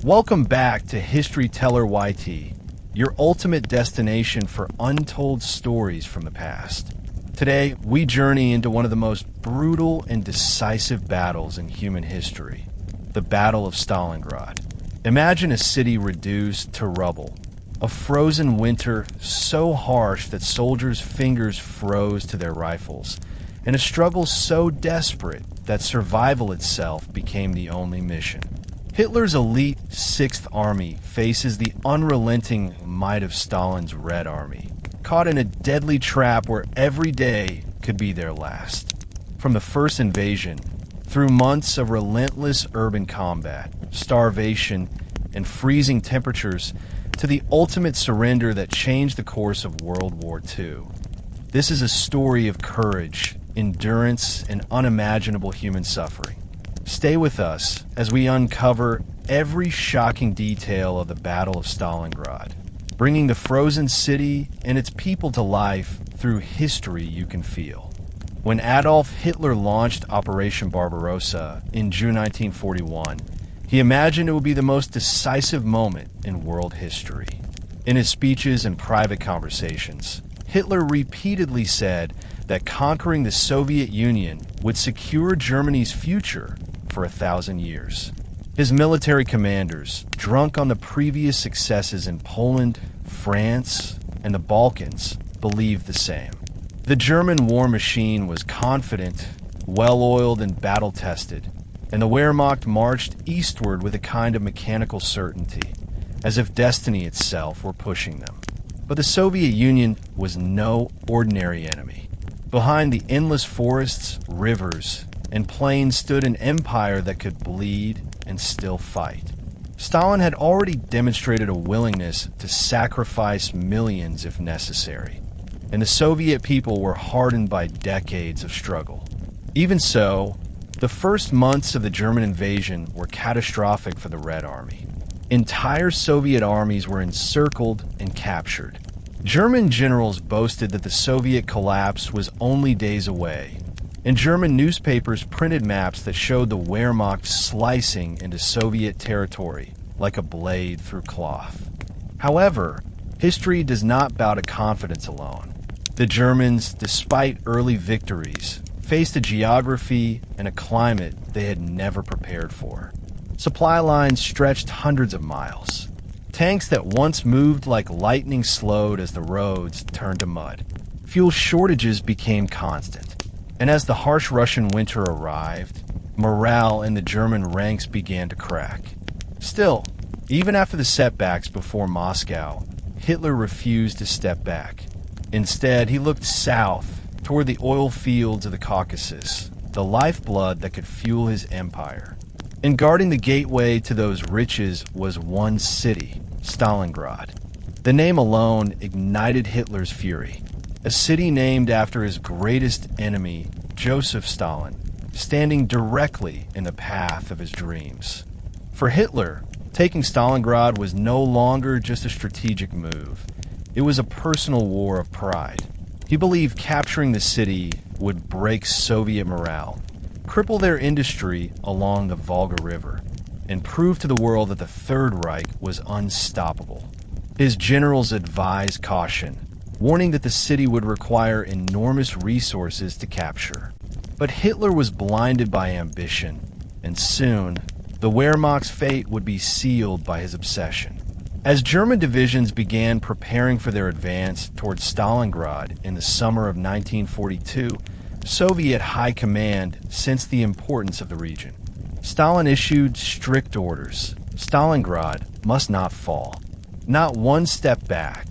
Welcome back to History Teller YT, your ultimate destination for untold stories from the past. Today, we journey into one of the most brutal and decisive battles in human history, the Battle of Stalingrad. Imagine a city reduced to rubble, a frozen winter so harsh that soldiers' fingers froze to their rifles, and a struggle so desperate that survival itself became the only mission. Hitler's elite 6th Army faces the unrelenting might of Stalin's Red Army, caught in a deadly trap where every day could be their last. From the first invasion, through months of relentless urban combat, starvation, and freezing temperatures, to the ultimate surrender that changed the course of World War II. This is a story of courage, endurance, and unimaginable human suffering. Stay with us as we uncover every shocking detail of the Battle of Stalingrad, bringing the frozen city and its people to life through history you can feel. When Adolf Hitler launched Operation Barbarossa in June 1941, he imagined it would be the most decisive moment in world history. In his speeches and private conversations, Hitler repeatedly said that conquering the Soviet Union would secure Germany's future for 1,000 years. His military commanders, drunk on the previous successes in Poland, France, and the Balkans, believed the same. The German war machine was confident, well-oiled, and battle-tested, and the Wehrmacht marched eastward with a kind of mechanical certainty, as if destiny itself were pushing them. But the Soviet Union was no ordinary enemy. Behind the endless forests, rivers, and plains stood an empire that could bleed and still fight. Stalin had already demonstrated a willingness to sacrifice millions if necessary, and the Soviet people were hardened by decades of struggle. Even so, the first months of the German invasion were catastrophic for the Red Army. Entire Soviet armies were encircled and captured. German generals boasted that the Soviet collapse was only days away, and German newspapers printed maps that showed the Wehrmacht slicing into Soviet territory like a blade through cloth. However, history does not bow to confidence alone. The Germans, despite early victories, faced a geography and a climate they had never prepared for. Supply lines stretched hundreds of miles. Tanks that once moved like lightning slowed as the roads turned to mud. Fuel shortages became constant. And as the harsh Russian winter arrived, morale in the German ranks began to crack. Still, even after the setbacks before Moscow, Hitler refused to step back. Instead, he looked south toward the oil fields of the Caucasus, the lifeblood that could fuel his empire. And guarding the gateway to those riches was one city, Stalingrad. The name alone ignited Hitler's fury. A city named after his greatest enemy, Joseph Stalin, standing directly in the path of his dreams. For Hitler, taking Stalingrad was no longer just a strategic move. It was a personal war of pride. He believed capturing the city would break Soviet morale, cripple their industry along the Volga River, and prove to the world that the Third Reich was unstoppable. His generals advised caution, warning that the city would require enormous resources to capture. But Hitler was blinded by ambition, and soon, the Wehrmacht's fate would be sealed by his obsession. As German divisions began preparing for their advance towards Stalingrad in the summer of 1942, Soviet high command sensed the importance of the region. Stalin issued strict orders. Stalingrad must not fall. Not one step back,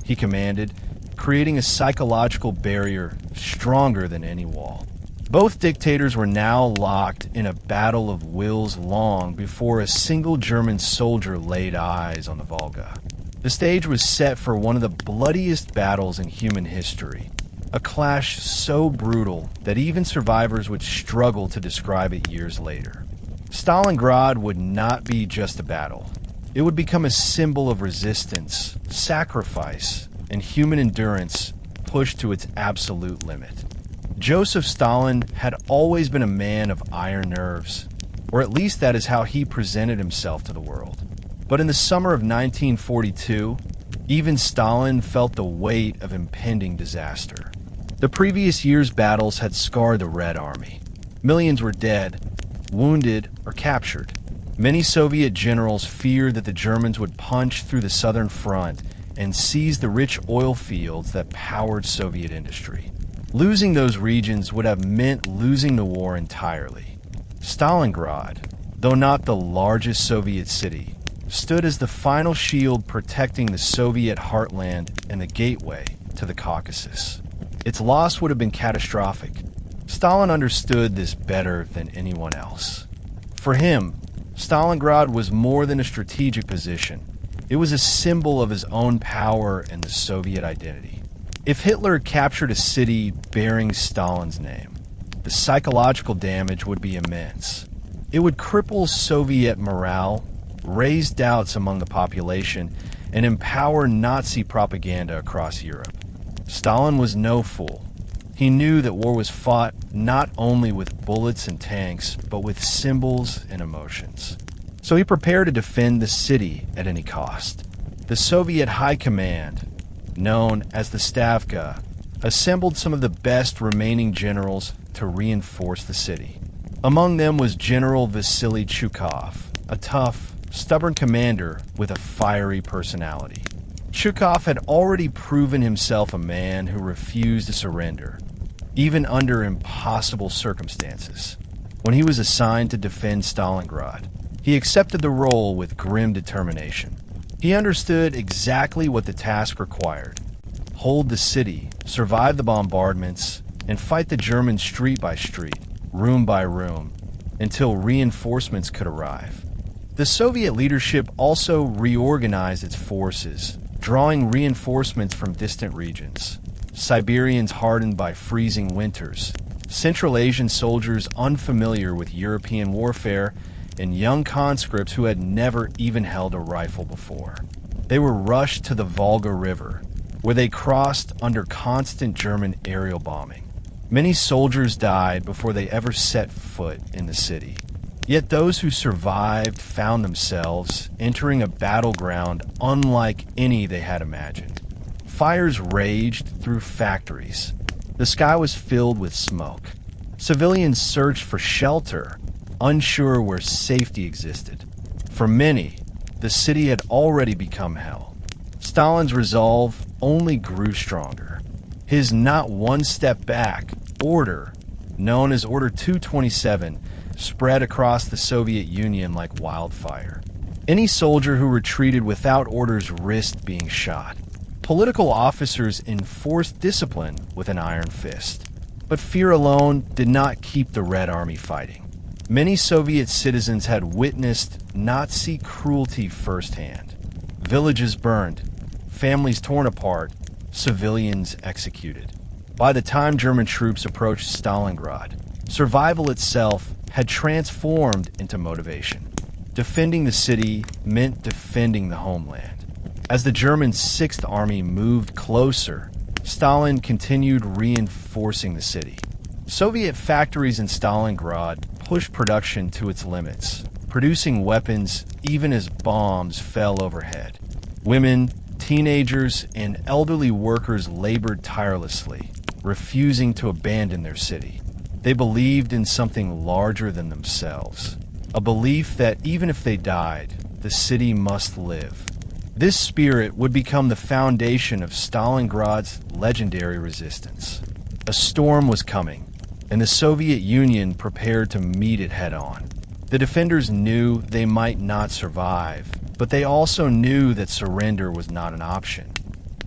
he commanded, creating a psychological barrier stronger than any wall. Both dictators were now locked in a battle of wills long before a single German soldier laid eyes on the Volga. The stage was set for one of the bloodiest battles in human history, a clash so brutal that even survivors would struggle to describe it years later. Stalingrad would not be just a battle. It would become a symbol of resistance, sacrifice, and human endurance pushed to its absolute limit. Joseph Stalin had always been a man of iron nerves, or at least that is how he presented himself to the world. But in the summer of 1942, even Stalin felt the weight of impending disaster. The previous year's battles had scarred the Red Army. Millions were dead, wounded, or captured. Many Soviet generals feared that the Germans would punch through the southern front and seize the rich oil fields that powered Soviet industry. Losing those regions would have meant losing the war entirely. Stalingrad, though not the largest Soviet city, stood as the final shield protecting the Soviet heartland and the gateway to the Caucasus. Its loss would have been catastrophic. Stalin understood this better than anyone else. For him, Stalingrad was more than a strategic position. It was a symbol of his own power and the Soviet identity. If Hitler captured a city bearing Stalin's name, the psychological damage would be immense. It would cripple Soviet morale, raise doubts among the population, and empower Nazi propaganda across Europe. Stalin was no fool. He knew that war was fought not only with bullets and tanks, but with symbols and emotions. So he prepared to defend the city at any cost. The Soviet High Command, known as the Stavka, assembled some of the best remaining generals to reinforce the city. Among them was General Vasily Chukov, a tough, stubborn commander with a fiery personality. Chukov had already proven himself a man who refused to surrender, even under impossible circumstances. When he was assigned to defend Stalingrad, he accepted the role with grim determination. He understood exactly what the task required: hold the city, survive the bombardments, and fight the Germans street by street, room by room, until reinforcements could arrive. The Soviet leadership also reorganized its forces, drawing reinforcements from distant regions. Siberians hardened by freezing winters, Central Asian soldiers unfamiliar with European warfare, and young conscripts who had never even held a rifle before. They were rushed to the Volga River, where they crossed under constant German aerial bombing. Many soldiers died before they ever set foot in the city. Yet those who survived found themselves entering a battleground unlike any they had imagined. Fires raged through factories. The sky was filled with smoke. Civilians searched for shelter, unsure where safety existed. For many, the city had already become hell. Stalin's resolve only grew stronger. His not one step back order, known as Order 227, spread across the Soviet Union like wildfire. Any soldier who retreated without orders risked being shot. Political officers enforced discipline with an iron fist. But fear alone did not keep the Red Army fighting. Many Soviet citizens had witnessed Nazi cruelty firsthand. Villages burned, families torn apart, civilians executed. By the time German troops approached Stalingrad, survival itself had transformed into motivation. Defending the city meant defending the homeland. As the German Sixth Army moved closer, Stalin continued reinforcing the city. Soviet factories in Stalingrad pushed production to its limits, producing weapons even as bombs fell overhead. Women, teenagers, and elderly workers labored tirelessly, refusing to abandon their city. They believed in something larger than themselves, a belief that even if they died, the city must live. This spirit would become the foundation of Stalingrad's legendary resistance. A storm was coming, and the Soviet Union prepared to meet it head-on. The defenders knew they might not survive, but they also knew that surrender was not an option.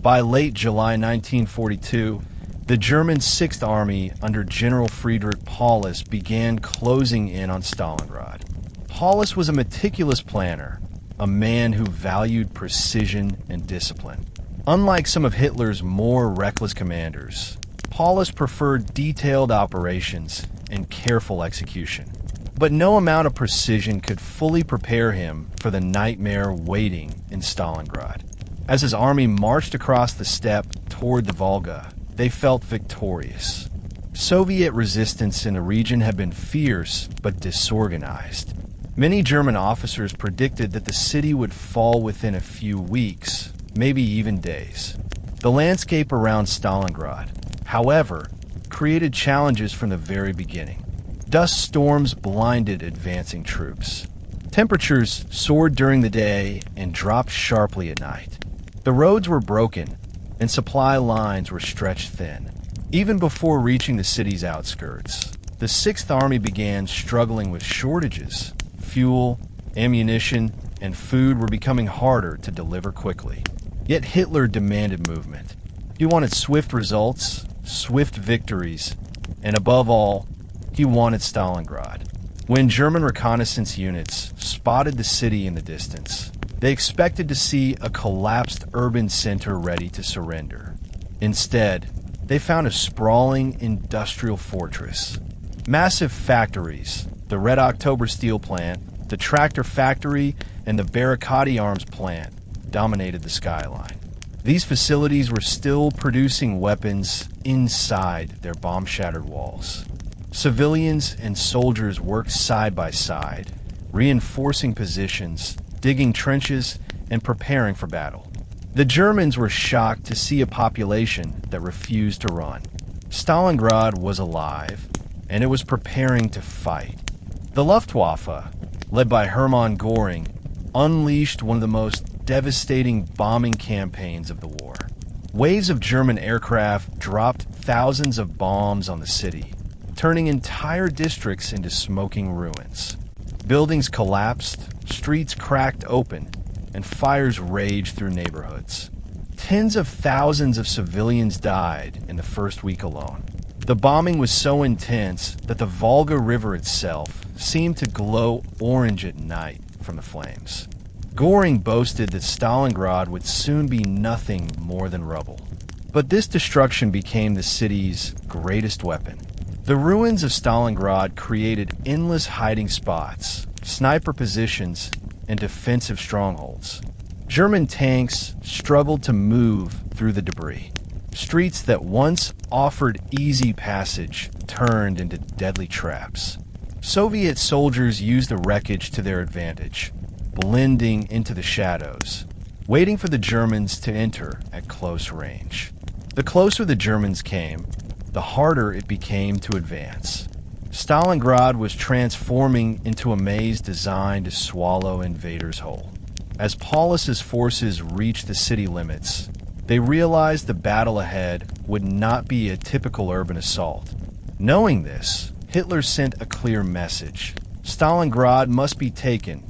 By late July 1942, the German Sixth Army under General Friedrich Paulus began closing in on Stalingrad. Paulus was a meticulous planner, a man who valued precision and discipline. Unlike some of Hitler's more reckless commanders, Paulus preferred detailed operations and careful execution. But no amount of precision could fully prepare him for the nightmare waiting in Stalingrad. As his army marched across the steppe toward the Volga, they felt victorious. Soviet resistance in the region had been fierce but disorganized. Many German officers predicted that the city would fall within a few weeks, maybe even days. The landscape around Stalingrad, however, created challenges from the very beginning. Dust storms blinded advancing troops. Temperatures soared during the day and dropped sharply at night. The roads were broken, and supply lines were stretched thin. Even before reaching the city's outskirts, the Sixth Army began struggling with shortages. Fuel, ammunition, and food were becoming harder to deliver quickly. Yet Hitler demanded movement. He wanted swift results, swift victories, and above all, he wanted Stalingrad. When German reconnaissance units spotted the city in the distance, they expected to see a collapsed urban center ready to surrender. Instead, they found a sprawling industrial fortress. Massive factories, the Red October steel plant, the tractor factory, and the Barricadi arms plant dominated the skyline. These facilities were still producing weapons inside their bomb-shattered walls. Civilians and soldiers worked side by side, reinforcing positions, digging trenches, and preparing for battle. The Germans were shocked to see a population that refused to run. Stalingrad was alive, and it was preparing to fight. The Luftwaffe, led by Hermann Göring, unleashed one of the most devastating bombing campaigns of the war. Waves of German aircraft dropped thousands of bombs on the city, turning entire districts into smoking ruins. Buildings collapsed, streets cracked open, and fires raged through neighborhoods. Tens of thousands of civilians died in the first week alone. The bombing was so intense that the Volga River itself seemed to glow orange at night from the flames. Göring boasted that Stalingrad would soon be nothing more than rubble. But this destruction became the city's greatest weapon. The ruins of Stalingrad created endless hiding spots, sniper positions, and defensive strongholds. German tanks struggled to move through the debris. Streets that once offered easy passage turned into deadly traps. Soviet soldiers used the wreckage to their advantage, blending into the shadows, waiting for the Germans to enter at close range. The closer the Germans came, the harder it became to advance. Stalingrad was transforming into a maze designed to swallow invaders whole. As Paulus's forces reached the city limits, they realized the battle ahead would not be a typical urban assault. Knowing this, Hitler sent a clear message. Stalingrad must be taken,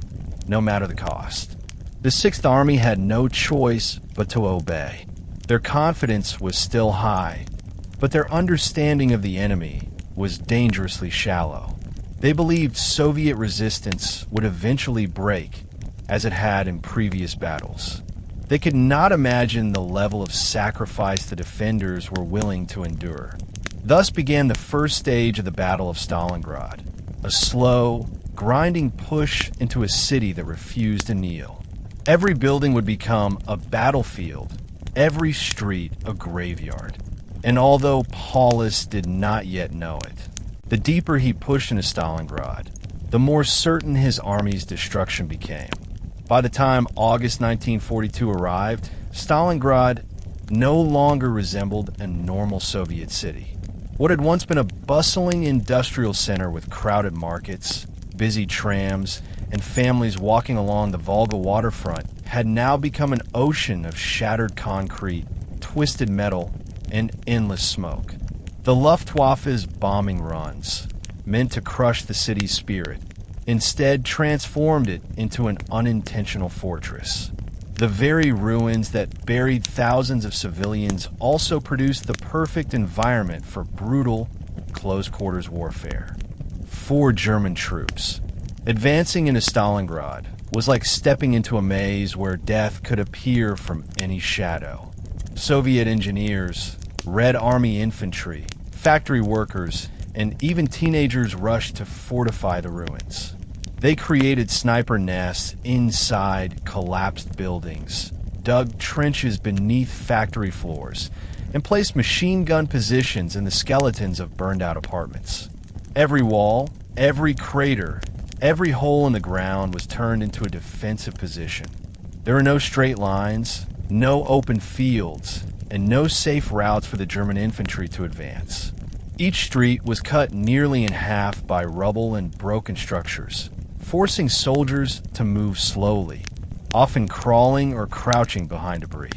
no matter the cost. The Sixth Army had no choice but to obey. Their confidence was still high, but their understanding of the enemy was dangerously shallow. They believed Soviet resistance would eventually break, as it had in previous battles. They could not imagine the level of sacrifice the defenders were willing to endure. Thus began the first stage of the Battle of Stalingrad, a slow, grinding push into a city that refused to kneel. Every building would become a battlefield, every street a graveyard. And although Paulus did not yet know it, the deeper he pushed into Stalingrad, the more certain his army's destruction became. By the time August 1942 arrived, Stalingrad no longer resembled a normal Soviet city. What had once been a bustling industrial center with crowded markets, busy trams, and families walking along the Volga waterfront had now become an ocean of shattered concrete, twisted metal, and endless smoke. The Luftwaffe's bombing runs, meant to crush the city's spirit, instead transformed it into an unintentional fortress. The very ruins that buried thousands of civilians also produced the perfect environment for brutal, close-quarters warfare. For German troops, advancing into Stalingrad was like stepping into a maze where death could appear from any shadow. Soviet engineers, Red Army infantry, factory workers, and even teenagers rushed to fortify the ruins. They created sniper nests inside collapsed buildings, dug trenches beneath factory floors, and placed machine gun positions in the skeletons of burned-out apartments. Every wall, every crater, Every hole in the ground was turned into a defensive position. There were no straight lines, no open fields, and no safe routes for the German infantry to advance. Each street was cut nearly in half by rubble and broken structures, forcing soldiers to move slowly, often crawling or crouching behind debris.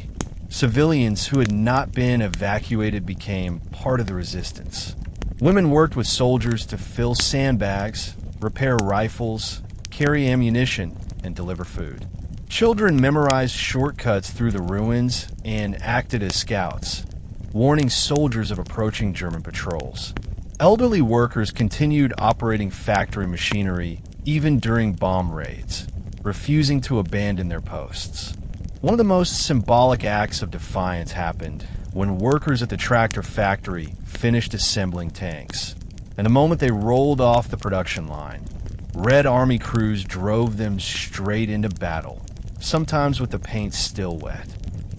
Civilians who had not been evacuated became part of the resistance. Women worked with soldiers to fill sandbags, repair rifles, carry ammunition, and deliver food. Children memorized shortcuts through the ruins and acted as scouts, warning soldiers of approaching German patrols. Elderly workers continued operating factory machinery even during bomb raids, refusing to abandon their posts. One of the most symbolic acts of defiance happened when workers at the tractor factory finished assembling tanks. And the moment they rolled off the production line, Red Army crews drove them straight into battle, sometimes with the paint still wet.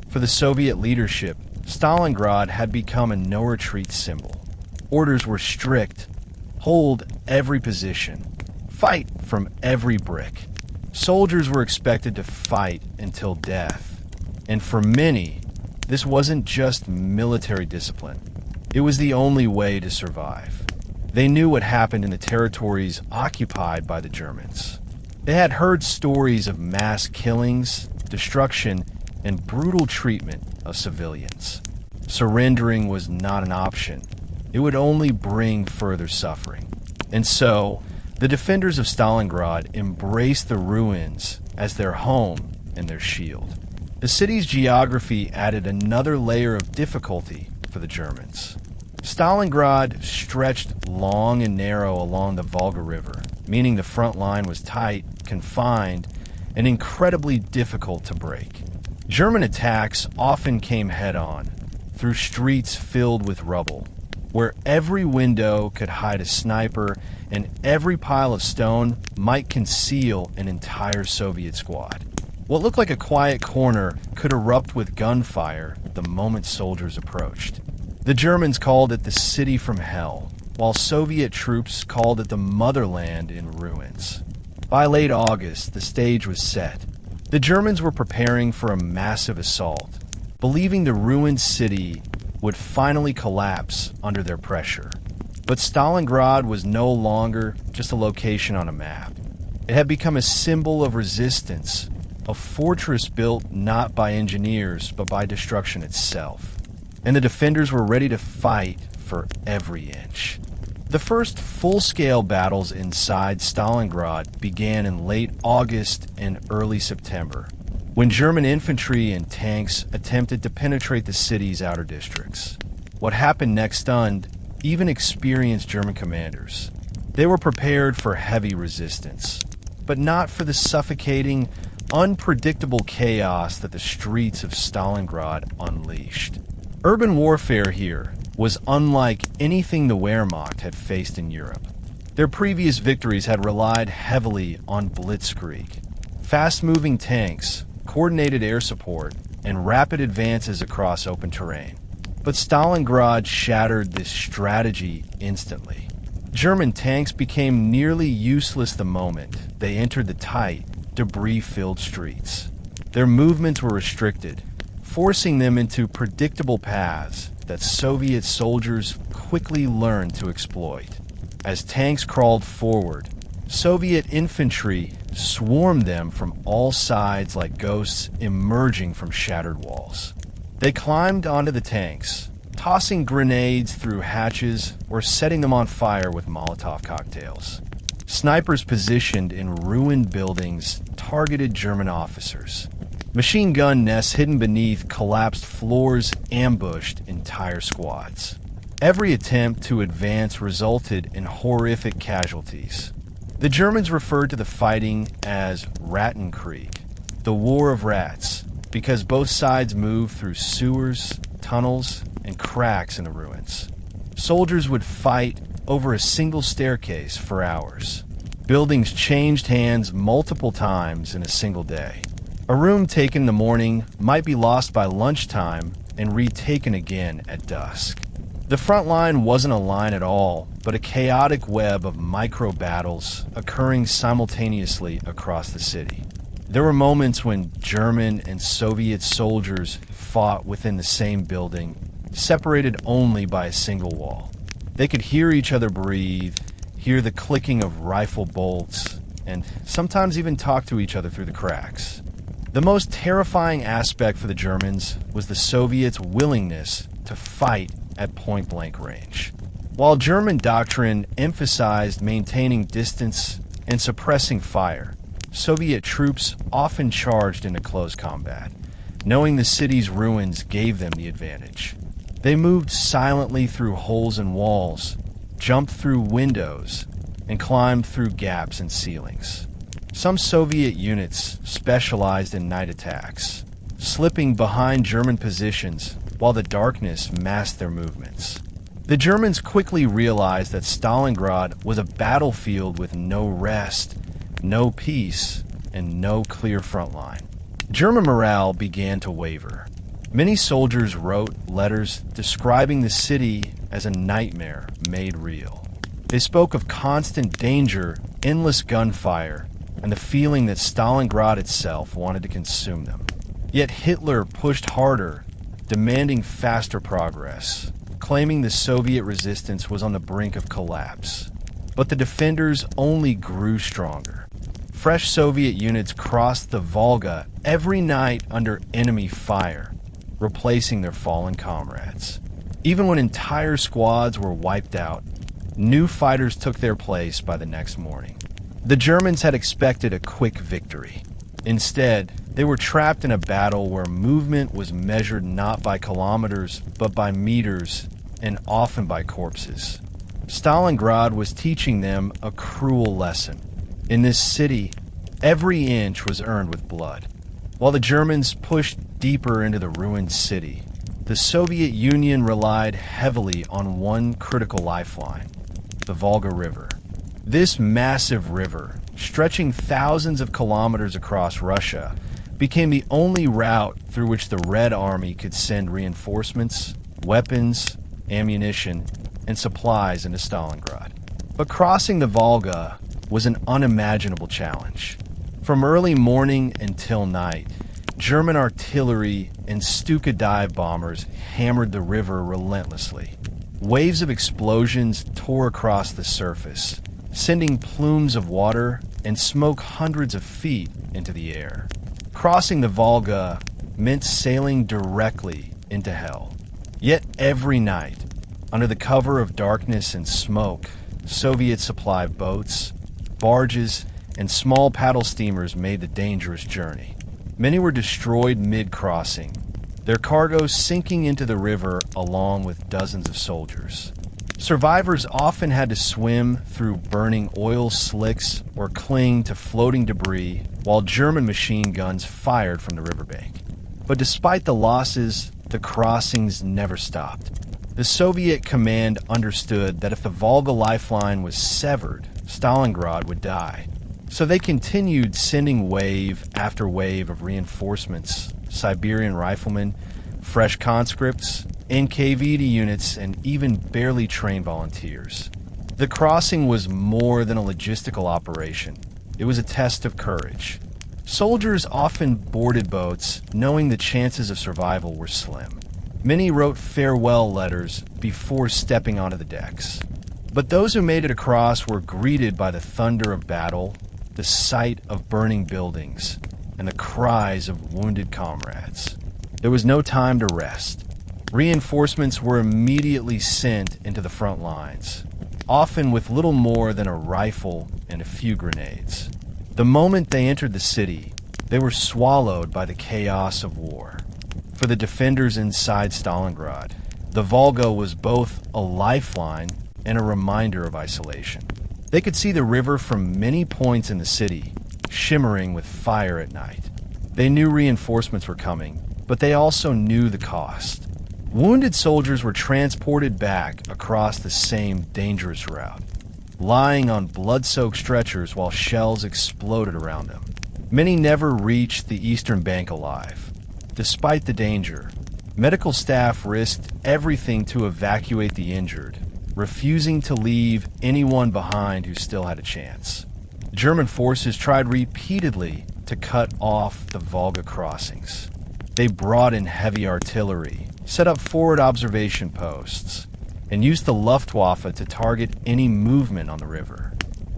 For the Soviet leadership, Stalingrad had become a no-retreat symbol. Orders were strict: hold every position, fight from every brick. Soldiers were expected to fight until death. And for many, this wasn't just military discipline. It was the only way to survive. They knew what happened in the territories occupied by the Germans. They had heard stories of mass killings, destruction, and brutal treatment of civilians. Surrendering was not an option. It would only bring further suffering. And so, the defenders of Stalingrad embraced the ruins as their home and their shield. The city's geography added another layer of difficulty for the Germans. Stalingrad stretched long and narrow along the Volga River, meaning the front line was tight, confined, and incredibly difficult to break. German attacks often came head-on, through streets filled with rubble, where every window could hide a sniper and every pile of stone might conceal an entire Soviet squad. What looked like a quiet corner could erupt with gunfire the moment soldiers approached. The Germans called it the city from hell, while Soviet troops called it the motherland in ruins. By late August, the stage was set. The Germans were preparing for a massive assault, believing the ruined city would finally collapse under their pressure. But Stalingrad was no longer just a location on a map. It had become a symbol of resistance, a fortress built not by engineers but by destruction itself. And the defenders were ready to fight for every inch. The first full-scale battles inside Stalingrad began in late August and early September, when German infantry and tanks attempted to penetrate the city's outer districts. What happened next stunned even experienced German commanders. They were prepared for heavy resistance, but not for the suffocating, unpredictable chaos that the streets of Stalingrad unleashed. Urban warfare here was unlike anything the Wehrmacht had faced in Europe. Their previous victories had relied heavily on blitzkrieg, fast-moving tanks, coordinated air support, and rapid advances across open terrain. But Stalingrad shattered this strategy instantly. German tanks became nearly useless the moment they entered the tight, debris-filled streets. Their movements were restricted, forcing them into predictable paths that Soviet soldiers quickly learned to exploit. As tanks crawled forward, Soviet infantry swarmed them from all sides like ghosts emerging from shattered walls. They climbed onto the tanks, tossing grenades through hatches or setting them on fire with Molotov cocktails. Snipers positioned in ruined buildings targeted German officers. Machine gun nests hidden beneath collapsed floors ambushed entire squads. Every attempt to advance resulted in horrific casualties. The Germans referred to the fighting as Rattenkrieg, the War of Rats, because both sides moved through sewers, tunnels, and cracks in the ruins. Soldiers would fight over a single staircase for hours. Buildings changed hands multiple times in a single day. A room taken in the morning might be lost by lunchtime and retaken again at dusk. The The front line wasn't a line at all, but a chaotic web of micro-battles occurring simultaneously across the city. There were moments when German and Soviet soldiers fought within the same building, separated only by a single wall. They could hear each other breathe, hear the clicking of rifle bolts, and sometimes even talk to each other through the cracks. The most terrifying aspect for the Germans was the Soviets' willingness to fight at point-blank range. While German doctrine emphasized maintaining distance and suppressing fire, Soviet troops often charged into close combat, knowing the city's ruins gave them the advantage. They moved silently through holes in walls, jumped through windows, and climbed through gaps in ceilings. Some Soviet units specialized in night attacks, slipping behind German positions while the darkness masked their movements. The Germans quickly realized that Stalingrad was a battlefield with no rest, no peace, and no clear front line. German morale began to waver. Many soldiers wrote letters describing the city as a nightmare made real. They spoke of constant danger, endless gunfire, and the feeling that Stalingrad itself wanted to consume them. Yet Hitler pushed harder, demanding faster progress, claiming the Soviet resistance was on the brink of collapse. But the defenders only grew stronger. Fresh Soviet units crossed the Volga every night under enemy fire, replacing their fallen comrades. Even when entire squads were wiped out, new fighters took their place by the next morning. The Germans had expected a quick victory. Instead, they were trapped in a battle where movement was measured not by kilometers, but by meters, and often by corpses. Stalingrad was teaching them a cruel lesson. In this city, every inch was earned with blood. While the Germans pushed deeper into the ruined city, the Soviet Union relied heavily on one critical lifeline, the Volga River. This massive river, stretching thousands of kilometers across Russia, became the only route through which the Red Army could send reinforcements, weapons, ammunition, and supplies into Stalingrad. But crossing the Volga was an unimaginable challenge. From early morning until night, German artillery and Stuka dive bombers hammered the river relentlessly. Waves of explosions tore across the surface, sending plumes of water and smoke hundreds of feet into the air. Crossing the Volga meant sailing directly into hell. Yet every night, under the cover of darkness and smoke, Soviet supply boats, barges, and small paddle steamers made the dangerous journey. Many were destroyed mid-crossing, their cargo sinking into the river along with dozens of soldiers. Survivors often had to swim through burning oil slicks or cling to floating debris while German machine guns fired from the riverbank. But despite the losses, the crossings never stopped. The Soviet command understood that if the Volga lifeline was severed, Stalingrad would die. So they continued sending wave after wave of reinforcements, Siberian riflemen, fresh conscripts, NKVD units, and even barely trained volunteers. The crossing was more than a logistical operation. It was a test of courage. Soldiers often boarded boats knowing the chances of survival were slim. Many wrote farewell letters before stepping onto the decks. But those who made it across were greeted by the thunder of battle, the sight of burning buildings, and the cries of wounded comrades. There was no time to rest. Reinforcements were immediately sent into the front lines, often with little more than a rifle and a few grenades. The moment they entered the city, they were swallowed by the chaos of war. For the defenders inside Stalingrad, the Volga was both a lifeline and a reminder of isolation. They could see the river from many points in the city, shimmering with fire at night. They knew reinforcements were coming, but they also knew the cost. Wounded soldiers were transported back across the same dangerous route, lying on blood-soaked stretchers while shells exploded around them. Many never reached the eastern bank alive. Despite the danger, Medical staff risked everything to evacuate the injured, refusing to leave anyone behind who still had a chance. German forces tried repeatedly to cut off the Volga crossings. They brought in heavy artillery, set up forward observation posts, and used the Luftwaffe to target any movement on the river.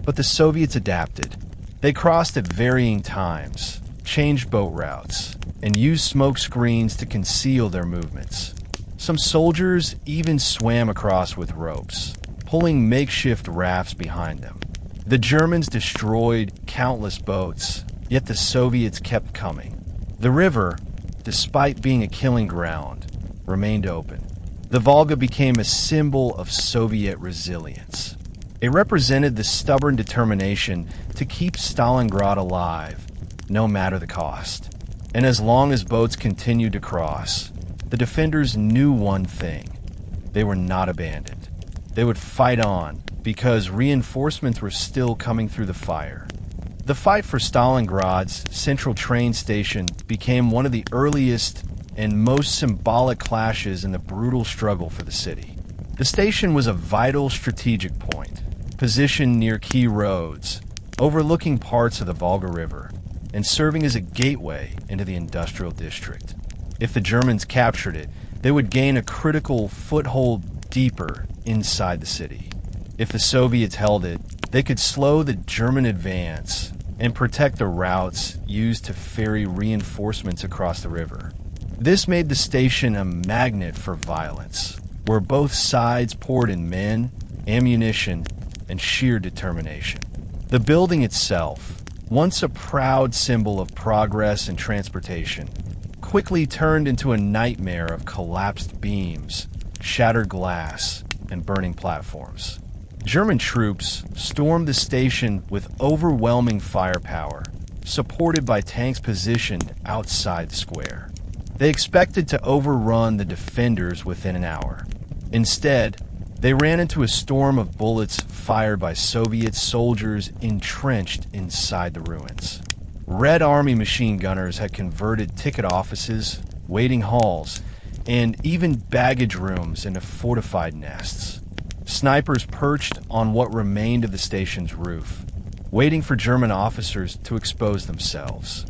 But the Soviets adapted. They crossed at varying times, changed boat routes, and used smoke screens to conceal their movements. Some soldiers even swam across with ropes, pulling makeshift rafts behind them. The Germans destroyed countless boats, yet the Soviets kept coming. The river, despite being a killing ground, remained open. The Volga became a symbol of Soviet resilience. It represented the stubborn determination to keep Stalingrad alive, no matter the cost. And as long as boats continued to cross, the defenders knew one thing: they were not abandoned. They would fight on because reinforcements were still coming through the fire. The fight for Stalingrad's central train station became one of the earliest and most symbolic clashes in the brutal struggle for the city. The station was a vital strategic point, positioned near key roads, overlooking parts of the Volga River, and serving as a gateway into the industrial district. If the Germans captured it, they would gain a critical foothold deeper inside the city. If the Soviets held it, they could slow the German advance and protect the routes used to ferry reinforcements across the river. This made the station a magnet for violence, where both sides poured in men, ammunition, and sheer determination. The building itself, once a proud symbol of progress and transportation, quickly turned into a nightmare of collapsed beams, shattered glass, and burning platforms. German troops stormed the station with overwhelming firepower, supported by tanks positioned outside the square. They expected to overrun the defenders within an hour. Instead, they ran into a storm of bullets fired by Soviet soldiers entrenched inside the ruins. Red Army machine gunners had converted ticket offices, waiting halls, and even baggage rooms into fortified nests. Snipers perched on what remained of the station's roof, waiting for German officers to expose themselves.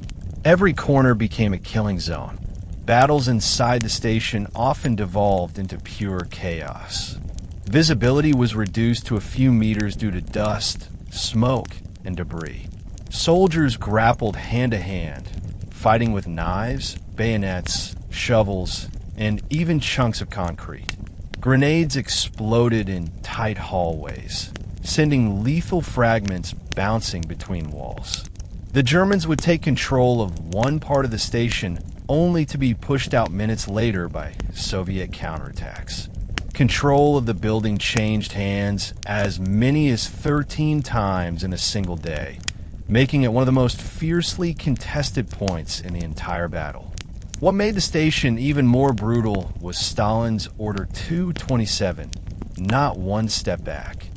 Every corner became a killing zone. Battles inside the station often devolved into pure chaos. Visibility was reduced to a few meters due to dust, smoke, and debris. Soldiers grappled hand-to-hand, fighting with knives, bayonets, shovels, and even chunks of concrete. Grenades exploded in tight hallways, sending lethal fragments bouncing between walls. The Germans would take control of one part of the station only to be pushed out minutes later by Soviet counterattacks. Control of the building changed hands as many as 13 times in a single day, making it one of the most fiercely contested points in the entire battle. What made the station even more brutal was Stalin's Order 227, not one step back.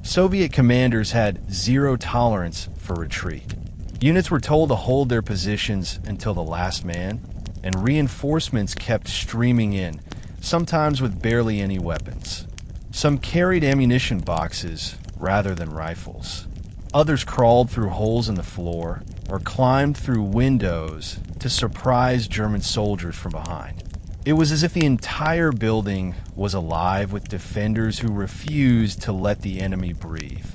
Soviet commanders had zero tolerance for retreat. Units were told to hold their positions until the last man, and reinforcements kept streaming in, sometimes with barely any weapons. Some carried ammunition boxes rather than rifles. Others crawled through holes in the floor or climbed through windows to surprise German soldiers from behind. It was as if the entire building was alive with defenders who refused to let the enemy breathe.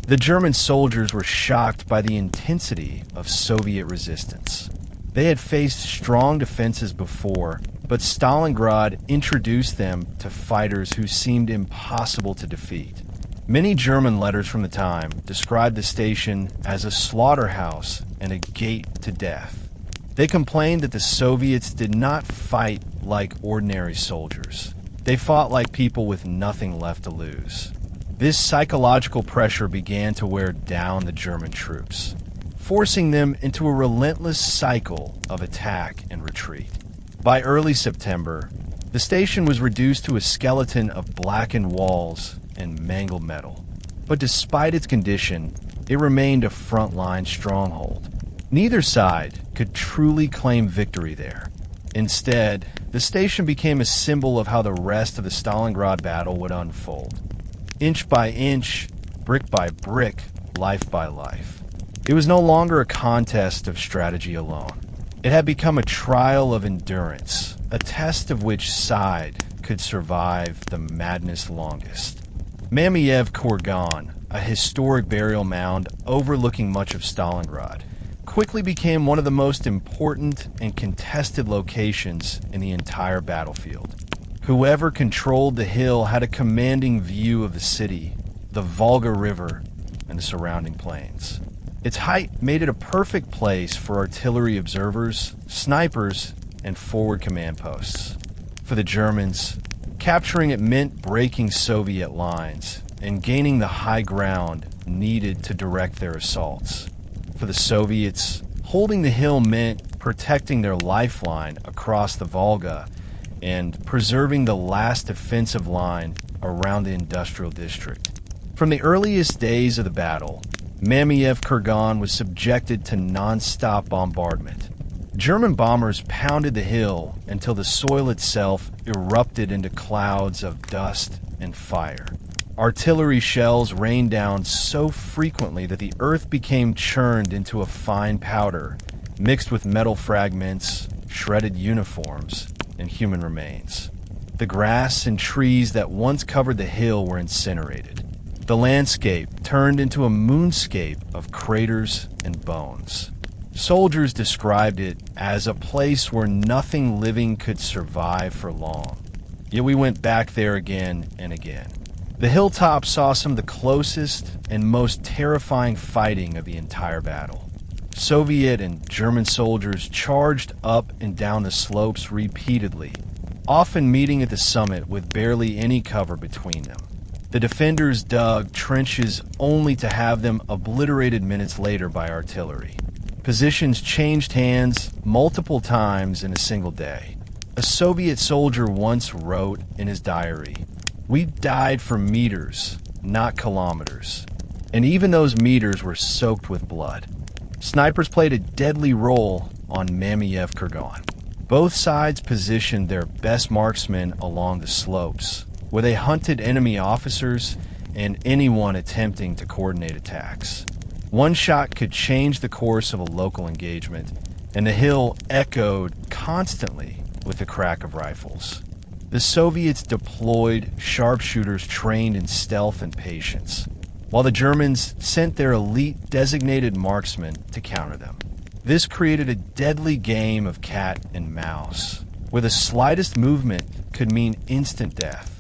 The German soldiers were shocked by the intensity of Soviet resistance. They had faced strong defenses before, but Stalingrad introduced them to fighters who seemed impossible to defeat. Many German letters from the time described the station as a slaughterhouse and a gate to death. They complained that the Soviets did not fight like ordinary soldiers. They fought like people with nothing left to lose. This psychological pressure began to wear down the German troops, forcing them into a relentless cycle of attack and retreat. By early September, the station was reduced to a skeleton of blackened walls and mangled metal. But despite its condition, it remained a frontline stronghold. Neither side could truly claim victory there. Instead, the station became a symbol of how the rest of the Stalingrad battle would unfold. Inch by inch, brick by brick, life by life. It was no longer a contest of strategy alone. It had become a trial of endurance, a test of which side could survive the madness longest. Mamayev Kurgan, a historic burial mound overlooking much of Stalingrad, quickly became one of the most important and contested locations in the entire battlefield. Whoever controlled the hill had a commanding view of the city, the Volga River, and the surrounding plains. Its height made it a perfect place for artillery observers, snipers, and forward command posts. For the Germans, capturing it meant breaking Soviet lines and gaining the high ground needed to direct their assaults. For the Soviets, holding the hill meant protecting their lifeline across the Volga and preserving the last defensive line around the industrial district. From the earliest days of the battle, Mamayev Kurgan was subjected to non-stop bombardment. German bombers pounded the hill until the soil itself erupted into clouds of dust and fire. Artillery shells rained down so frequently that the earth became churned into a fine powder, mixed with metal fragments, shredded uniforms, and human remains. The grass and trees that once covered the hill were incinerated. The landscape turned into a moonscape of craters and bones. Soldiers described it as a place where nothing living could survive for long. Yet we went back there again and again. The hilltop saw some of the closest and most terrifying fighting of the entire battle. Soviet and German soldiers charged up and down the slopes repeatedly, often meeting at the summit with barely any cover between them. The defenders dug trenches only to have them obliterated minutes later by artillery. Positions changed hands multiple times in a single day. A Soviet soldier once wrote in his diary, "We died for meters, not kilometers." And even those meters were soaked with blood. Snipers played a deadly role on Mamayev Kurgan. Both sides positioned their best marksmen along the slopes, where they hunted enemy officers and anyone attempting to coordinate attacks. One shot could change the course of a local engagement, and the hill echoed constantly with the crack of rifles. The Soviets deployed sharpshooters trained in stealth and patience, while the Germans sent their elite designated marksmen to counter them. This created a deadly game of cat and mouse, where the slightest movement could mean instant death.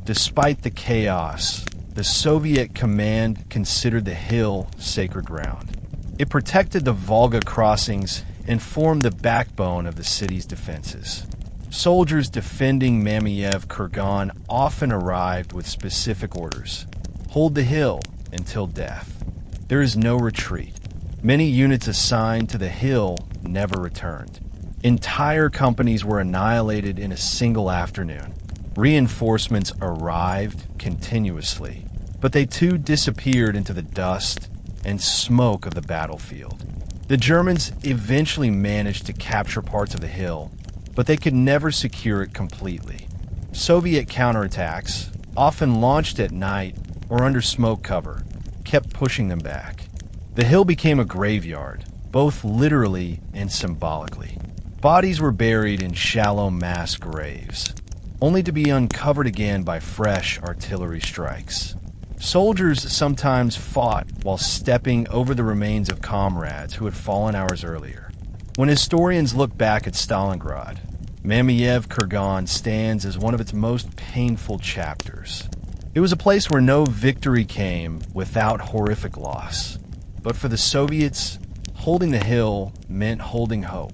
Despite the chaos, the Soviet command considered the hill sacred ground. It protected the Volga crossings and formed the backbone of the city's defenses. Soldiers defending Mamayev Kurgan often arrived with specific orders: hold the hill until death. There is no retreat. Many units assigned to the hill never returned. Entire companies were annihilated in a single afternoon. Reinforcements arrived continuously, but they too disappeared into the dust and smoke of the battlefield. The Germans eventually managed to capture parts of the hill, but they could never secure it completely. Soviet counterattacks, often launched at night or under smoke cover, kept pushing them back. The hill became a graveyard, both literally and symbolically. Bodies were buried in shallow mass graves, only to be uncovered again by fresh artillery strikes. Soldiers sometimes fought while stepping over the remains of comrades who had fallen hours earlier. When historians look back at Stalingrad, Mamayev Kurgan stands as one of its most painful chapters. It was a place where no victory came without horrific loss. But for the Soviets, holding the hill meant holding hope.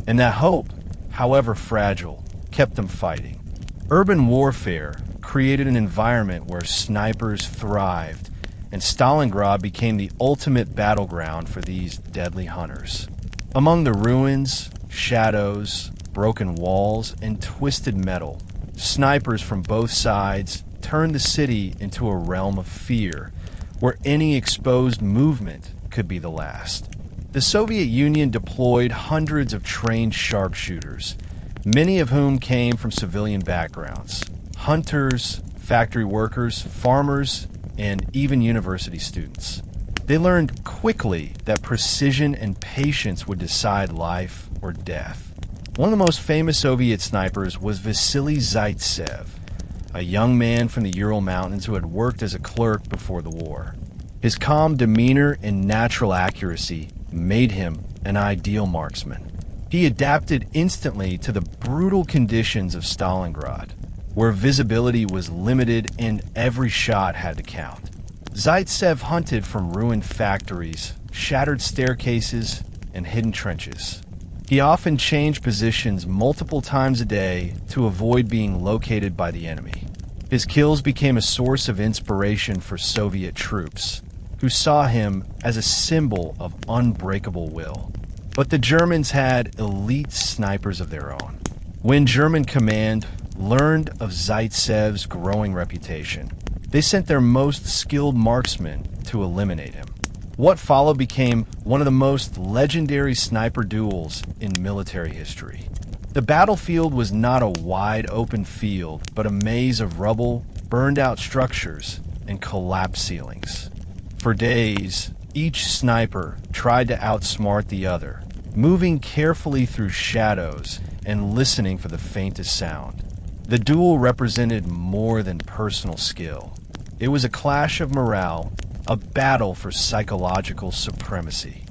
And that hope, however fragile, kept them fighting. Urban warfare created an environment where snipers thrived, and Stalingrad became the ultimate battleground for these deadly hunters. Among the ruins, shadows, broken walls, and twisted metal, snipers from both sides turned the city into a realm of fear, where any exposed movement could be the last. The Soviet Union deployed hundreds of trained sharpshooters, many of whom came from civilian backgrounds: hunters, factory workers, farmers, and even university students. They learned quickly that precision and patience would decide life or death. One of the most famous Soviet snipers was Vasily Zaitsev, a young man from the Ural Mountains who had worked as a clerk before the war. His calm demeanor and natural accuracy made him an ideal marksman. He adapted instantly to the brutal conditions of Stalingrad, where visibility was limited and every shot had to count. Zaitsev hunted from ruined factories, shattered staircases, and hidden trenches. He often changed positions multiple times a day to avoid being located by the enemy. His kills became a source of inspiration for Soviet troops, who saw him as a symbol of unbreakable will. But the Germans had elite snipers of their own. When German command learned of Zaitsev's growing reputation, they sent their most skilled marksmen to eliminate him. What followed became one of the most legendary sniper duels in military history. The battlefield was not a wide open field, but a maze of rubble, burned out structures, and collapsed ceilings. For days, each sniper tried to outsmart the other, moving carefully through shadows and listening for the faintest sound. The duel represented more than personal skill. It was a clash of morale, a battle for psychological supremacy.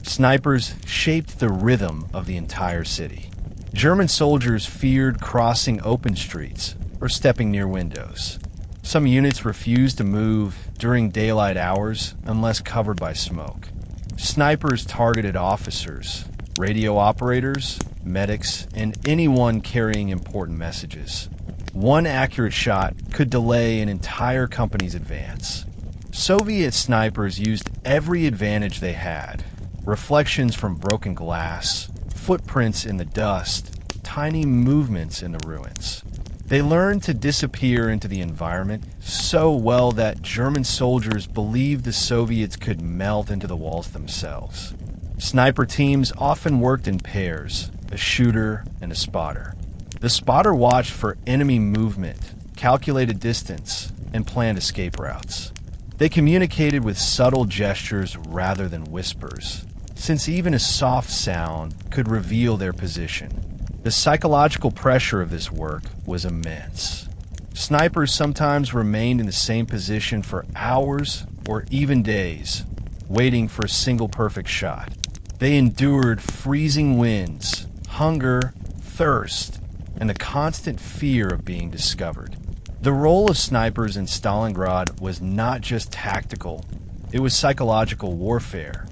Snipers shaped the rhythm of the entire city. German soldiers feared crossing open streets or stepping near windows. Some units refused to move during daylight hours unless covered by smoke. Snipers targeted officers, radio operators, medics, and anyone carrying important messages. One accurate shot could delay an entire company's advance. Soviet snipers used every advantage they had: reflections from broken glass, footprints in the dust, tiny movements in the ruins. They learned to disappear into the environment so well that German soldiers believed the Soviets could melt into the walls themselves. Sniper teams often worked in pairs, a shooter and a spotter. The spotter watched for enemy movement, calculated distance, and planned escape routes. They communicated with subtle gestures rather than whispers, since even a soft sound could reveal their position. The psychological pressure of this work was immense. Snipers sometimes remained in the same position for hours or even days, waiting for a single perfect shot. They endured freezing winds, hunger, thirst, and the constant fear of being discovered. The role of snipers in Stalingrad was not just tactical, it was psychological warfare.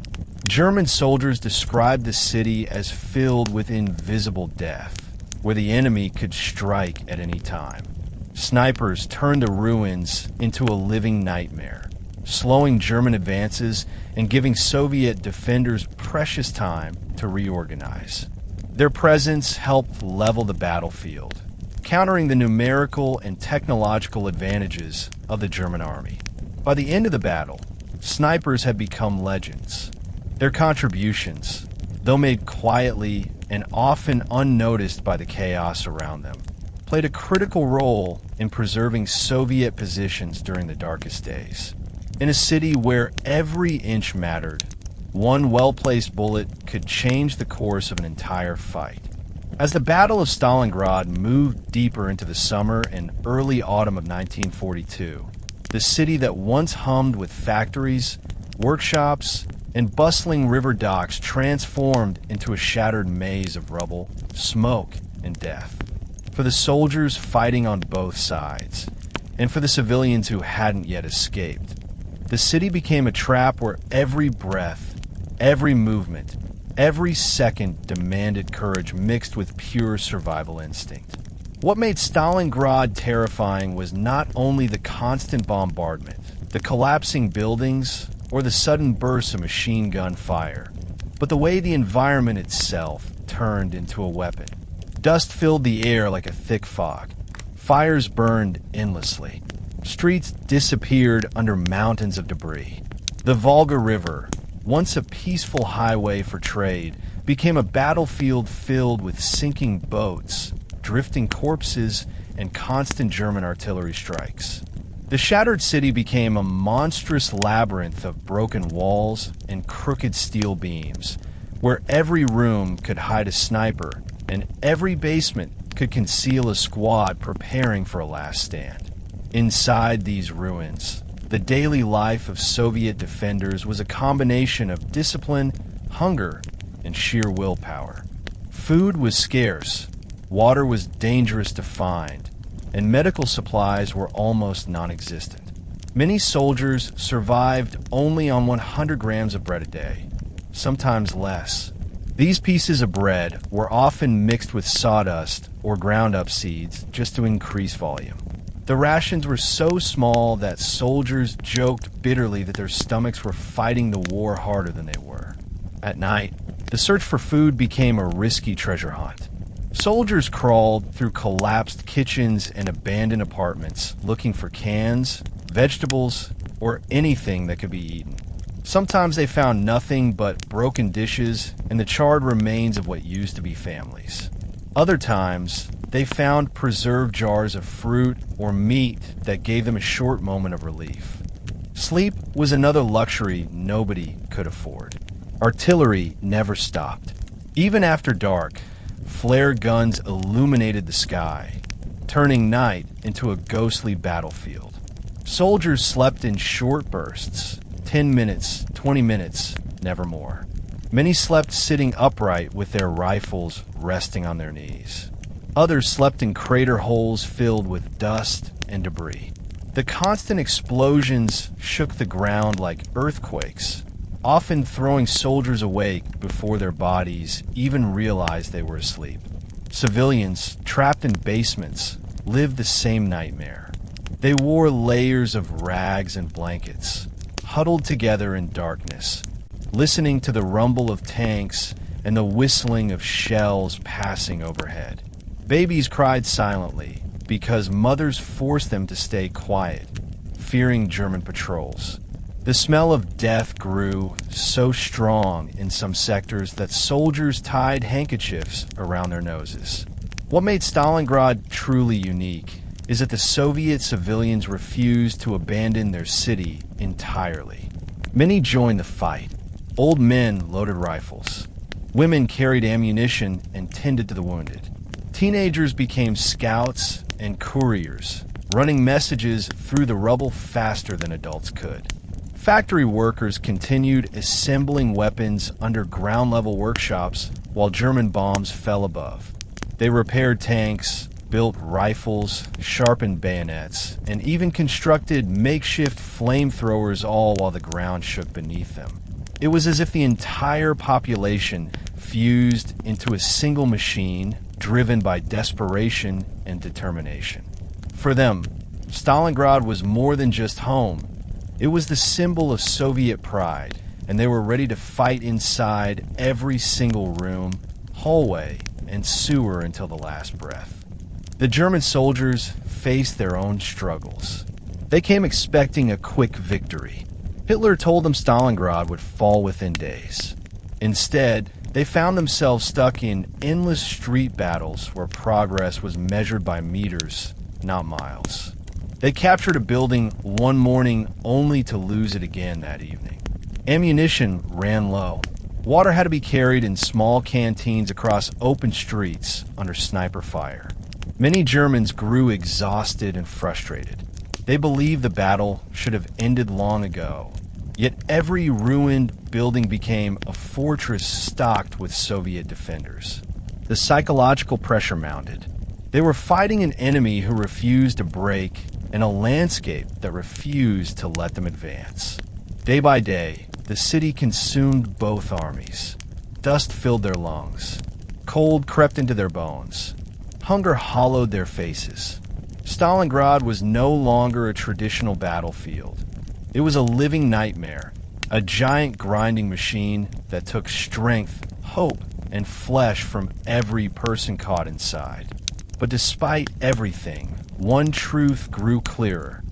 German soldiers described the city as filled with invisible death, where the enemy could strike at any time. Snipers turned the ruins into a living nightmare, slowing German advances and giving Soviet defenders precious time to reorganize. Their presence helped level the battlefield, countering the numerical and technological advantages of the German army. By the end of the battle, snipers had become legends. Their contributions, though made quietly and often unnoticed by the chaos around them, played a critical role in preserving Soviet positions during the darkest days. In a city where every inch mattered, one well-placed bullet could change the course of an entire fight. As the Battle of Stalingrad moved deeper into the summer and early autumn of 1942, the city that once hummed with factories, workshops, and bustling river docks transformed into a shattered maze of rubble, smoke, and death. For the soldiers fighting on both sides, and for the civilians who hadn't yet escaped, the city became a trap where every breath, every movement, every second demanded courage mixed with pure survival instinct. What made Stalingrad terrifying was not only the constant bombardment, the collapsing buildings, or the sudden bursts of machine gun fire, but the way the environment itself turned into a weapon. Dust filled the air like a thick fog. Fires burned endlessly. Streets disappeared under mountains of debris. The Volga River, once a peaceful highway for trade, became a battlefield filled with sinking boats, drifting corpses, and constant German artillery strikes. The shattered city became a monstrous labyrinth of broken walls and crooked steel beams, where every room could hide a sniper and every basement could conceal a squad preparing for a last stand. Inside these ruins, the daily life of Soviet defenders was a combination of discipline, hunger, and sheer willpower. Food was scarce, water was dangerous to find, and medical supplies were almost non-existent. Many soldiers survived only on 100 grams of bread a day, sometimes less. These pieces of bread were often mixed with sawdust or ground up seeds just to increase volume. The rations were so small that soldiers joked bitterly that their stomachs were fighting the war harder than they were. At night, the search for food became a risky treasure hunt. Soldiers crawled through collapsed kitchens and abandoned apartments looking for cans, vegetables, or anything that could be eaten. Sometimes they found nothing but broken dishes and the charred remains of what used to be families. Other times, they found preserved jars of fruit or meat that gave them a short moment of relief. Sleep was another luxury nobody could afford. Artillery never stopped. Even after dark, flare guns illuminated the sky, turning night into a ghostly battlefield. Soldiers slept in short bursts, 10 minutes, 20 minutes, never more. Many slept sitting upright with their rifles resting on their knees. Others slept in crater holes filled with dust and debris. The constant explosions shook the ground like earthquakes, often throwing soldiers awake before their bodies even realized they were asleep. Civilians, trapped in basements, lived the same nightmare. They wore layers of rags and blankets, huddled together in darkness, listening to the rumble of tanks and the whistling of shells passing overhead. Babies cried silently because mothers forced them to stay quiet, fearing German patrols. The smell of death grew so strong in some sectors that soldiers tied handkerchiefs around their noses. What made Stalingrad truly unique is that the Soviet civilians refused to abandon their city entirely. Many joined the fight. Old men loaded rifles. Women carried ammunition and tended to the wounded. Teenagers became scouts and couriers, running messages through the rubble faster than adults could. Factory workers continued assembling weapons under ground-level workshops while German bombs fell above. They repaired tanks, built rifles, sharpened bayonets, and even constructed makeshift flamethrowers, all while the ground shook beneath them. It was as if the entire population fused into a single machine driven by desperation and determination. For them, Stalingrad was more than just home. It was the symbol of Soviet pride, and they were ready to fight inside every single room, hallway, and sewer until the last breath. The German soldiers faced their own struggles. They came expecting a quick victory. Hitler told them Stalingrad would fall within days. Instead, they found themselves stuck in endless street battles where progress was measured by meters, not miles. They captured a building one morning only to lose it again that evening. Ammunition ran low. Water had to be carried in small canteens across open streets under sniper fire. Many Germans grew exhausted and frustrated. They believed the battle should have ended long ago. Yet every ruined building became a fortress stocked with Soviet defenders. The psychological pressure mounted. They were fighting an enemy who refused to break and a landscape that refused to let them advance. Day by day, the city consumed both armies. Dust filled their lungs. Cold crept into their bones. Hunger hollowed their faces. Stalingrad was no longer a traditional battlefield. It was a living nightmare, a giant grinding machine that took strength, hope, and flesh from every person caught inside. But despite everything, one truth grew clearer.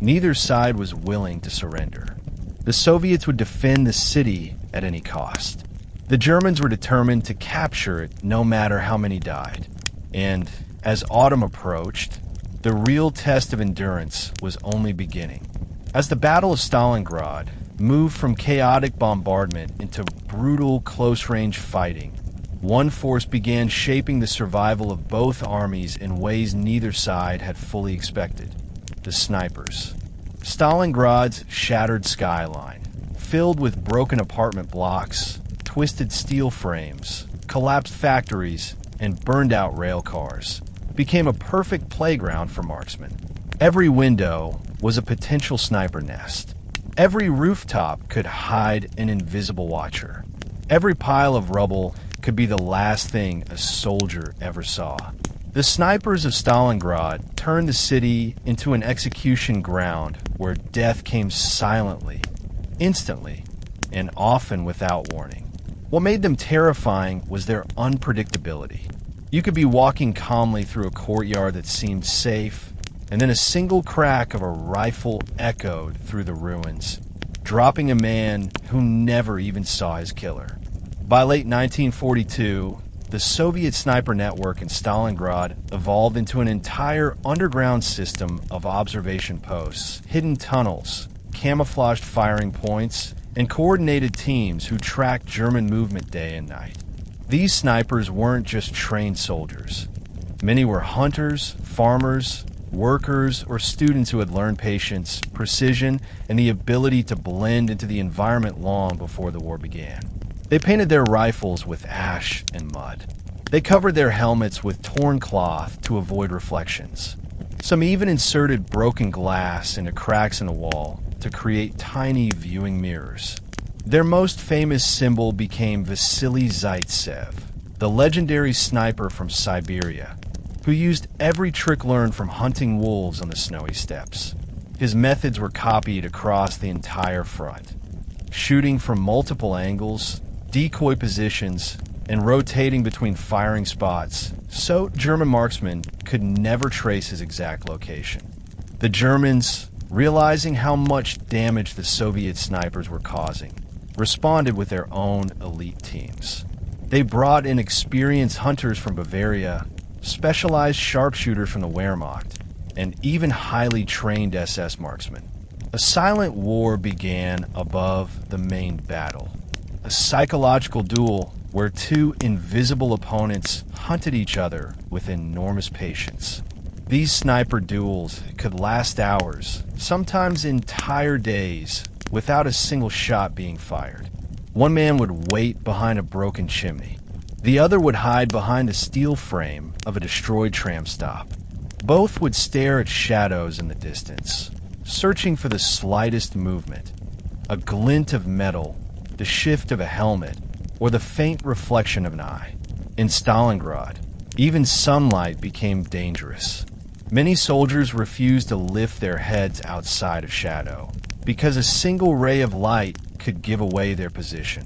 Neither side was willing to surrender. The Soviets would defend the city at any cost. The Germans were determined to capture it no matter how many died. And as autumn approached, the real test of endurance was only beginning. As the Battle of Stalingrad moved from chaotic bombardment into brutal close-range fighting, one force began shaping the survival of both armies in ways neither side had fully expected: the snipers. Stalingrad's shattered skyline, filled with broken apartment blocks, twisted steel frames, collapsed factories, and burned-out rail cars, became a perfect playground for marksmen. Every window was a potential sniper nest. Every rooftop could hide an invisible watcher. Every pile of rubble could be the last thing a soldier ever saw. The snipers of Stalingrad turned the city into an execution ground where death came silently, instantly, and often without warning. What made them terrifying was their unpredictability. You could be walking calmly through a courtyard that seemed safe, and then a single crack of a rifle echoed through the ruins, dropping a man who never even saw his killer. By late 1942, the Soviet sniper network in Stalingrad evolved into an entire underground system of observation posts, hidden tunnels, camouflaged firing points, and coordinated teams who tracked German movement day and night. These snipers weren't just trained soldiers. Many were hunters, farmers, workers, or students who had learned patience, precision, and the ability to blend into the environment long before the war began. They painted their rifles with ash and mud. They covered their helmets with torn cloth to avoid reflections. Some even inserted broken glass into cracks in the wall to create tiny viewing mirrors. Their most famous symbol became Vasily Zaitsev, the legendary sniper from Siberia, who used every trick learned from hunting wolves on the snowy steppes. His methods were copied across the entire front, shooting from multiple angles, decoy positions, and rotating between firing spots, so German marksmen could never trace his exact location. The Germans, realizing how much damage the Soviet snipers were causing, responded with their own elite teams. They brought in experienced hunters from Bavaria, specialized sharpshooters from the Wehrmacht, and even highly trained SS marksmen. A silent war began above the main battle. A psychological duel where two invisible opponents hunted each other with enormous patience. These sniper duels could last hours, sometimes entire days, without a single shot being fired. One man would wait behind a broken chimney. The other would hide behind the steel frame of a destroyed tram stop. Both would stare at shadows in the distance, searching for the slightest movement, a glint of metal, the shift of a helmet, or the faint reflection of an eye. In Stalingrad, even sunlight became dangerous. Many soldiers refused to lift their heads outside of shadow, because a single ray of light could give away their position.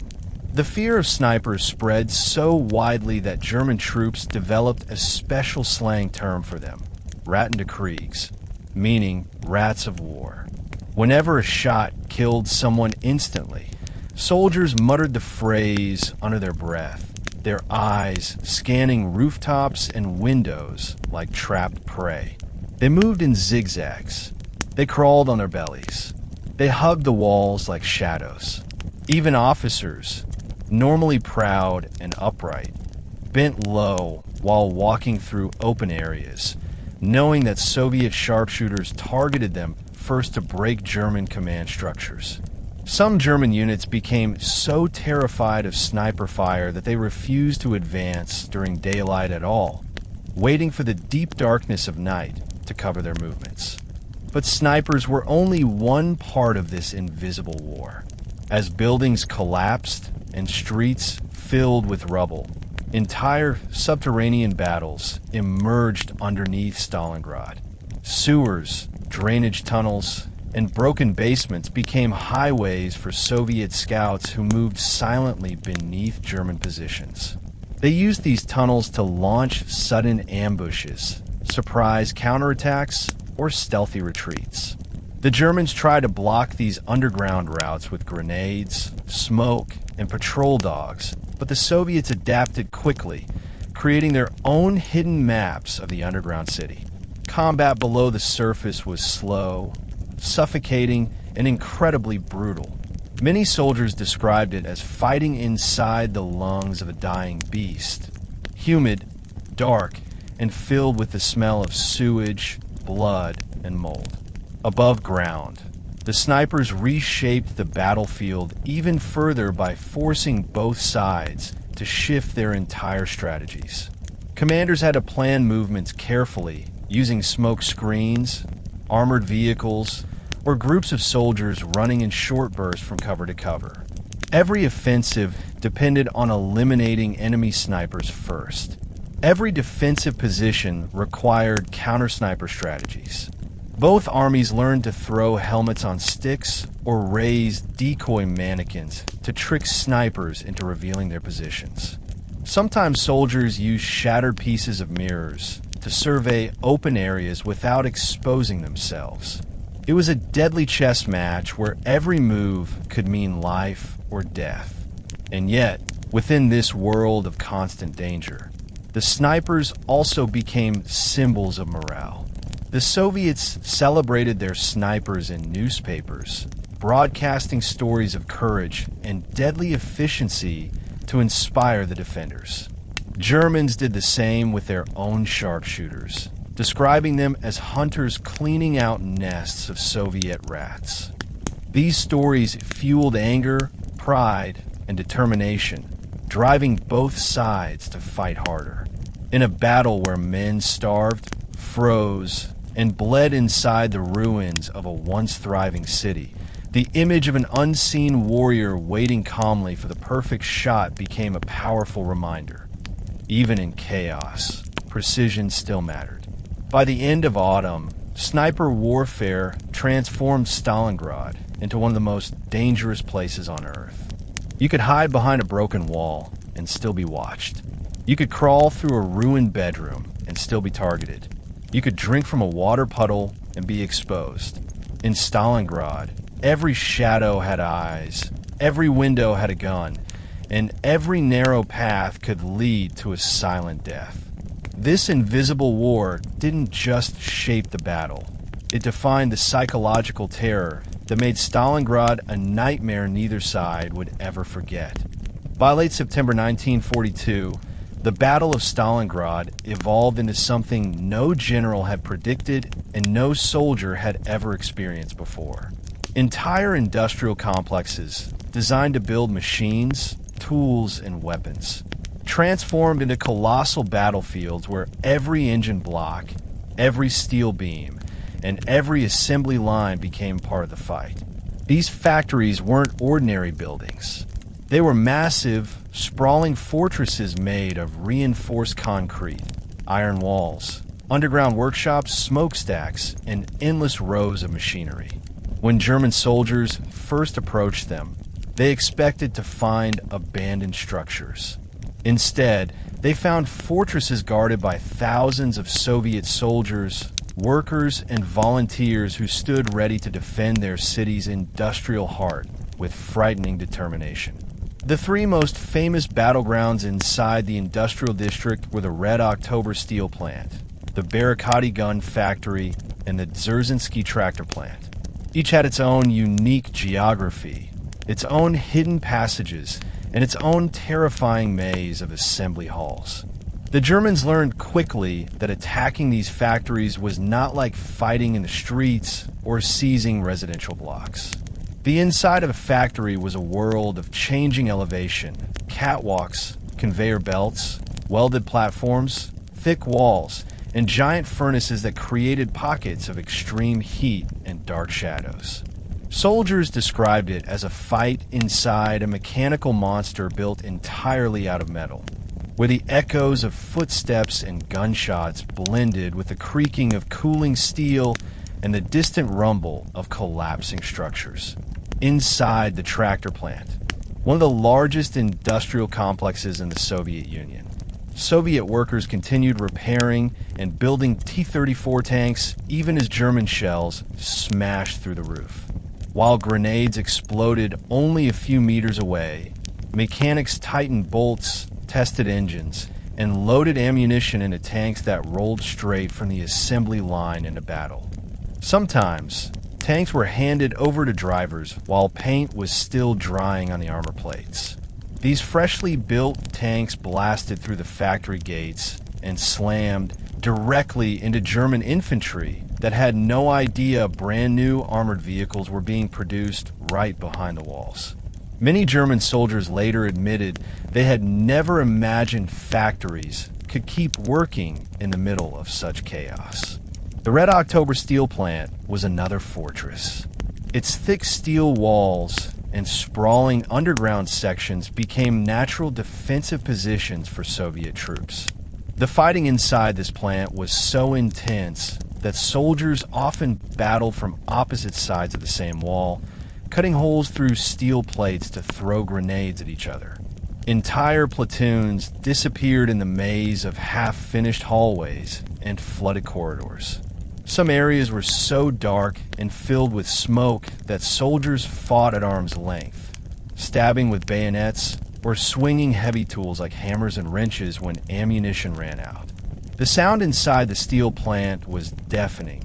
The fear of snipers spread so widely that German troops developed a special slang term for them, Rattendekriegs, meaning rats of war. Whenever a shot killed someone instantly, soldiers muttered the phrase under their breath, their eyes scanning rooftops and windows like trapped prey. They moved in zigzags. They crawled on their bellies. They hugged the walls like shadows. Even officers, normally proud and upright, bent low while walking through open areas, knowing that Soviet sharpshooters targeted them first to break German command structures. Some German units became so terrified of sniper fire that they refused to advance during daylight at all, waiting for the deep darkness of night to cover their movements. But snipers were only one part of this invisible war. As buildings collapsed and streets filled with rubble, entire subterranean battles emerged underneath Stalingrad. Sewers, drainage tunnels, and broken basements became highways for Soviet scouts who moved silently beneath German positions. They used these tunnels to launch sudden ambushes, surprise counterattacks, or stealthy retreats. The Germans tried to block these underground routes with grenades, smoke, and patrol dogs, but the Soviets adapted quickly, creating their own hidden maps of the underground city. Combat below the surface was slow, suffocating, and incredibly brutal. Many soldiers described it as fighting inside the lungs of a dying beast. Humid, dark, and filled with the smell of sewage, blood, and mold. Above ground, the snipers reshaped the battlefield even further by forcing both sides to shift their entire strategies. Commanders had to plan movements carefully, using smoke screens, armored vehicles, or groups of soldiers running in short bursts from cover to cover. Every offensive depended on eliminating enemy snipers first. Every defensive position required counter-sniper strategies. Both armies learned to throw helmets on sticks or raise decoy mannequins to trick snipers into revealing their positions. Sometimes soldiers used shattered pieces of mirrors to survey open areas without exposing themselves. It was a deadly chess match where every move could mean life or death. And yet, within this world of constant danger, the snipers also became symbols of morale. The Soviets celebrated their snipers in newspapers, broadcasting stories of courage and deadly efficiency to inspire the defenders. Germans did the same with their own sharpshooters, describing them as hunters cleaning out nests of Soviet rats. These stories fueled anger, pride, and determination, driving both sides to fight harder. In a battle where men starved, froze, and bled inside the ruins of a once thriving city, the image of an unseen warrior waiting calmly for the perfect shot became a powerful reminder. Even in chaos, precision still mattered. By the end of autumn, sniper warfare transformed Stalingrad into one of the most dangerous places on Earth. You could hide behind a broken wall and still be watched. You could crawl through a ruined bedroom and still be targeted. You could drink from a water puddle and be exposed. In Stalingrad, every shadow had eyes, every window had a gun, and every narrow path could lead to a silent death. This invisible war didn't just shape the battle. It defined the psychological terror that made Stalingrad a nightmare neither side would ever forget. By late September 1942, the Battle of Stalingrad evolved into something no general had predicted and no soldier had ever experienced before. Entire industrial complexes, designed to build machines, tools, and weapons, transformed into colossal battlefields where every engine block, every steel beam, and every assembly line became part of the fight. These factories weren't ordinary buildings. They were massive, sprawling fortresses made of reinforced concrete, iron walls, underground workshops, smokestacks, and endless rows of machinery. When German soldiers first approached them, they expected to find abandoned structures. Instead, they found fortresses guarded by thousands of Soviet soldiers, workers, and volunteers who stood ready to defend their city's industrial heart with frightening determination. The three most famous battlegrounds inside the industrial district were the Red October steel plant, the Barricadi gun factory, and the Dzerzhinsky tractor plant. Each had its own unique geography, its own hidden passages, and its own terrifying maze of assembly halls. The Germans learned quickly that attacking these factories was not like fighting in the streets or seizing residential blocks. The inside of a factory was a world of changing elevation, catwalks, conveyor belts, welded platforms, thick walls, and giant furnaces that created pockets of extreme heat and dark shadows. Soldiers described it as a fight inside a mechanical monster built entirely out of metal, where the echoes of footsteps and gunshots blended with the creaking of cooling steel and the distant rumble of collapsing structures. Inside the tractor plant, one of the largest industrial complexes in the Soviet Union, Soviet workers continued repairing and building T-34 tanks even as German shells smashed through the roof. While grenades exploded only a few meters away, Mechanics tightened bolts, tested engines, and loaded ammunition into tanks that rolled straight from the assembly line into battle. Sometimes, tanks were handed over to drivers while paint was still drying on the armor plates. These freshly built tanks blasted through the factory gates and slammed directly into German infantry that had no idea brand new armored vehicles were being produced right behind the walls. Many German soldiers later admitted they had never imagined factories could keep working in the middle of such chaos. The Red October steel plant was another fortress. Its thick steel walls and sprawling underground sections became natural defensive positions for Soviet troops. The fighting inside this plant was so intense that soldiers often battled from opposite sides of the same wall, cutting holes through steel plates to throw grenades at each other. Entire platoons disappeared in the maze of half-finished hallways and flooded corridors. Some areas were so dark and filled with smoke that soldiers fought at arm's length, stabbing with bayonets or swinging heavy tools like hammers and wrenches when ammunition ran out. The sound inside the steel plant was deafening.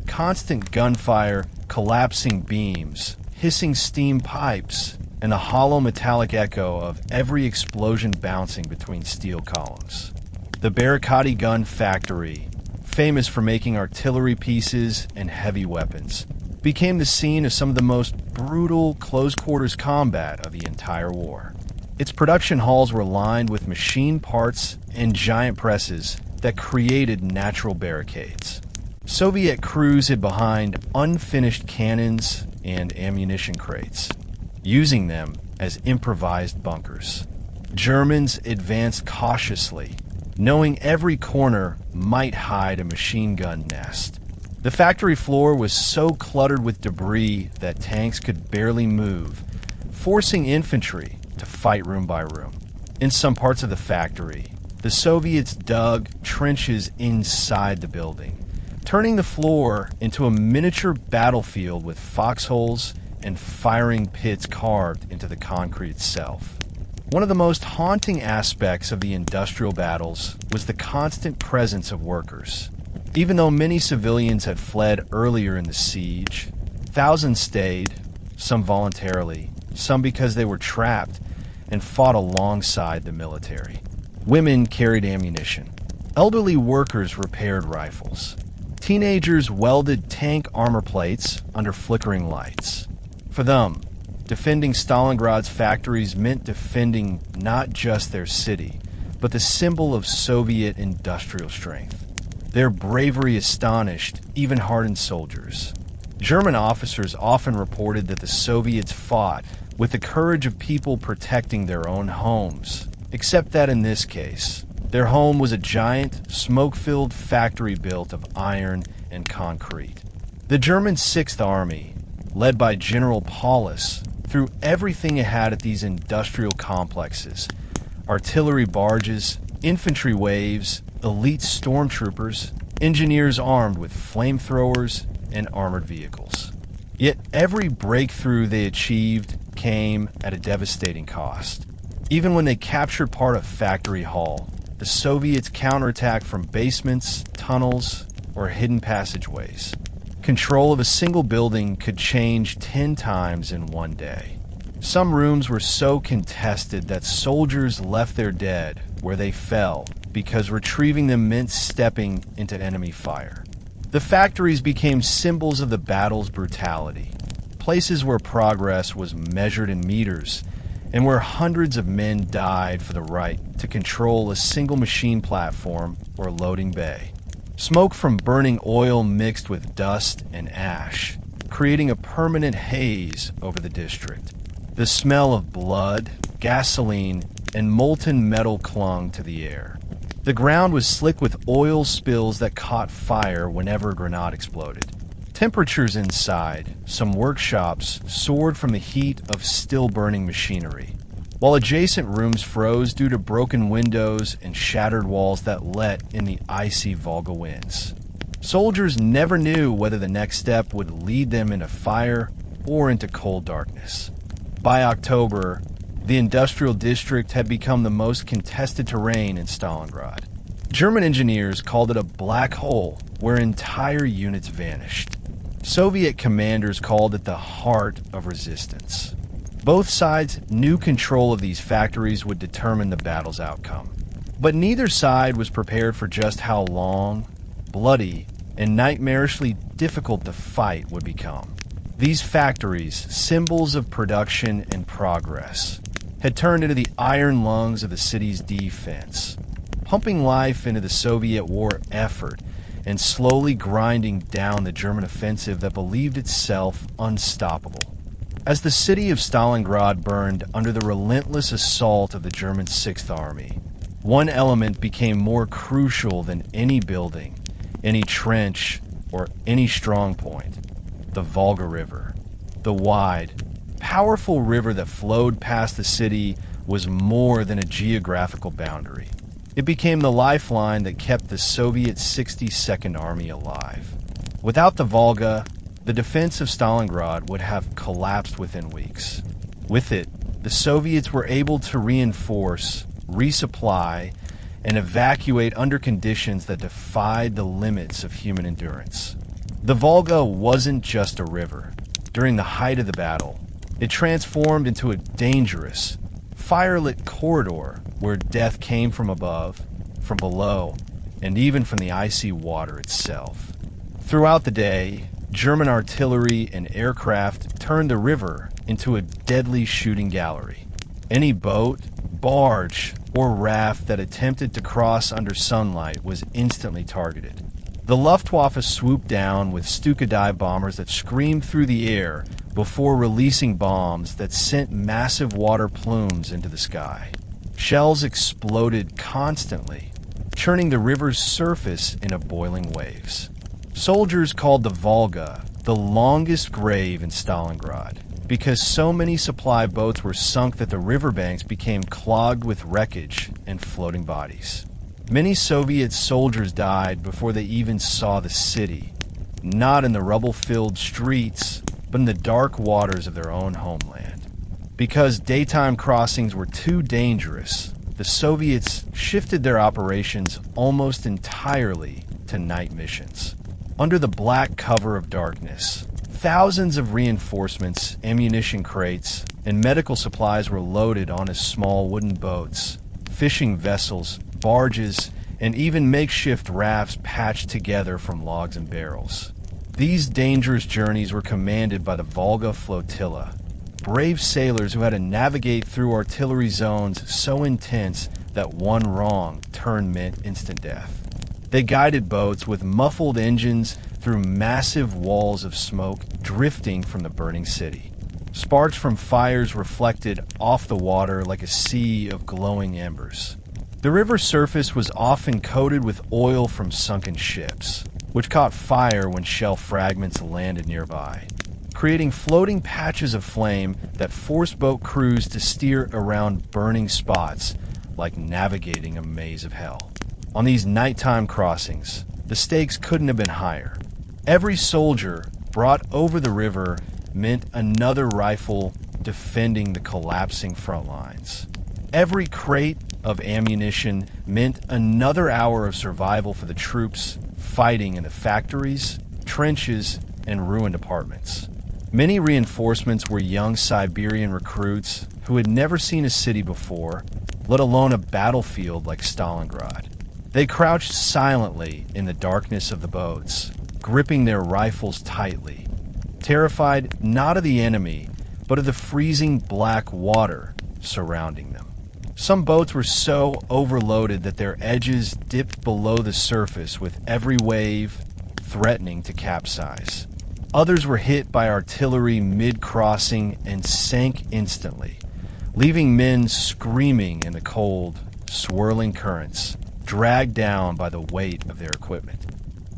Constant gunfire, collapsing beams, hissing steam pipes, and the hollow metallic echo of every explosion bouncing between steel columns. The Barricadi gun factory, famous for making artillery pieces and heavy weapons, became the scene of some of the most brutal close-quarters combat of the entire war. Its production halls were lined with machine parts and giant presses that created natural barricades. Soviet crews hid behind unfinished cannons and ammunition crates, using them as improvised bunkers. Germans advanced cautiously, knowing every corner might hide a machine gun nest. The factory floor was so cluttered with debris that tanks could barely move, forcing infantry to fight room by room. In some parts of the factory, the Soviets dug trenches inside the building, turning the floor into a miniature battlefield with foxholes and firing pits carved into the concrete itself. One of the most haunting aspects of the industrial battles was the constant presence of workers. Even though many civilians had fled earlier in the siege, thousands stayed, some voluntarily, some because they were trapped, and fought alongside the military. Women carried ammunition. Elderly workers repaired rifles. Teenagers welded tank armor plates under flickering lights. For them, defending Stalingrad's factories meant defending not just their city, but the symbol of Soviet industrial strength. Their bravery astonished even hardened soldiers. German officers often reported that the Soviets fought with the courage of people protecting their own homes, except that in this case, their home was a giant, smoke-filled factory built of iron and concrete. The German Sixth Army, led by General Paulus, threw everything it had at these industrial complexes: artillery barges, infantry waves, elite stormtroopers, engineers armed with flamethrowers and armored vehicles. Yet every breakthrough they achieved came at a devastating cost. Even when they captured part of Factory Hall, the Soviets counterattacked from basements, tunnels, or hidden passageways. Control of a single building could change 10 times in one day. Some rooms were so contested that soldiers left their dead where they fell because retrieving them meant stepping into enemy fire. The factories became symbols of the battle's brutality, places where progress was measured in meters and where hundreds of men died for the right to control a single machine platform or loading bay. Smoke from burning oil mixed with dust and ash, creating a permanent haze over the district. The smell of blood, gasoline, and molten metal clung to the air. The ground was slick with oil spills that caught fire whenever a grenade exploded. Temperatures inside some workshops soared from the heat of still-burning machinery, while adjacent rooms froze due to broken windows and shattered walls that let in the icy Volga winds. Soldiers never knew whether the next step would lead them into fire or into cold darkness. By October, The industrial district had become the most contested terrain in Stalingrad. German engineers called it a black hole where entire units vanished. Soviet commanders called it the heart of resistance. Both sides knew control of these factories would determine the battle's outcome. But neither side was prepared for just how long, bloody, and nightmarishly difficult the fight would become. These factories, symbols of production and progress, had turned into the iron lungs of the city's defense, pumping life into the Soviet war effort and slowly grinding down the German offensive that believed itself unstoppable. As the city of Stalingrad burned under the relentless assault of the German Sixth Army, one element became more crucial than any building, any trench, or any strong point: the Volga River. The wide, powerful river that flowed past the city was more than a geographical boundary. It became the lifeline that kept the Soviet 62nd Army alive. Without the Volga, the defense of Stalingrad would have collapsed within weeks. With it, the Soviets were able to reinforce, resupply, and evacuate under conditions that defied the limits of human endurance. The Volga wasn't just a river. During the height of the battle, it transformed into a dangerous, firelit corridor where death came from above, from below, and even from the icy water itself. Throughout the day, German artillery and aircraft turned the river into a deadly shooting gallery. Any boat, barge, or raft that attempted to cross under sunlight was instantly targeted. The Luftwaffe swooped down with Stuka dive bombers that screamed through the air before releasing bombs that sent massive water plumes into the sky. Shells exploded constantly, churning the river's surface into boiling waves. Soldiers called the Volga the longest grave in Stalingrad because so many supply boats were sunk that the riverbanks became clogged with wreckage and floating bodies. Many Soviet soldiers died before they even saw the city, not in the rubble-filled streets, but in the dark waters of their own homeland. Because daytime crossings were too dangerous, the Soviets shifted their operations almost entirely to night missions. Under the black cover of darkness, thousands of reinforcements, ammunition crates, and medical supplies were loaded onto small wooden boats, fishing vessels, barges, and even makeshift rafts patched together from logs and barrels. These dangerous journeys were commanded by the Volga Flotilla, brave sailors who had to navigate through artillery zones so intense that one wrong turn meant instant death. They guided boats with muffled engines through massive walls of smoke drifting from the burning city. Sparks from fires reflected off the water like a sea of glowing embers. The river's surface was often coated with oil from sunken ships, which caught fire when shell fragments landed nearby, creating floating patches of flame that forced boat crews to steer around burning spots like navigating a maze of hell. On these nighttime crossings, the stakes couldn't have been higher. Every soldier brought over the river meant another rifle defending the collapsing front lines. Every crate of ammunition meant another hour of survival for the troops fighting in the factories, trenches, and ruined apartments. Many reinforcements were young Siberian recruits who had never seen a city before, let alone a battlefield like Stalingrad. They crouched silently in the darkness of the boats, gripping their rifles tightly, terrified not of the enemy, but of the freezing black water surrounding them. Some boats were so overloaded that their edges dipped below the surface with every wave threatening to capsize. Others were hit by artillery mid-crossing and sank instantly, leaving men screaming in the cold, swirling currents, dragged down by the weight of their equipment.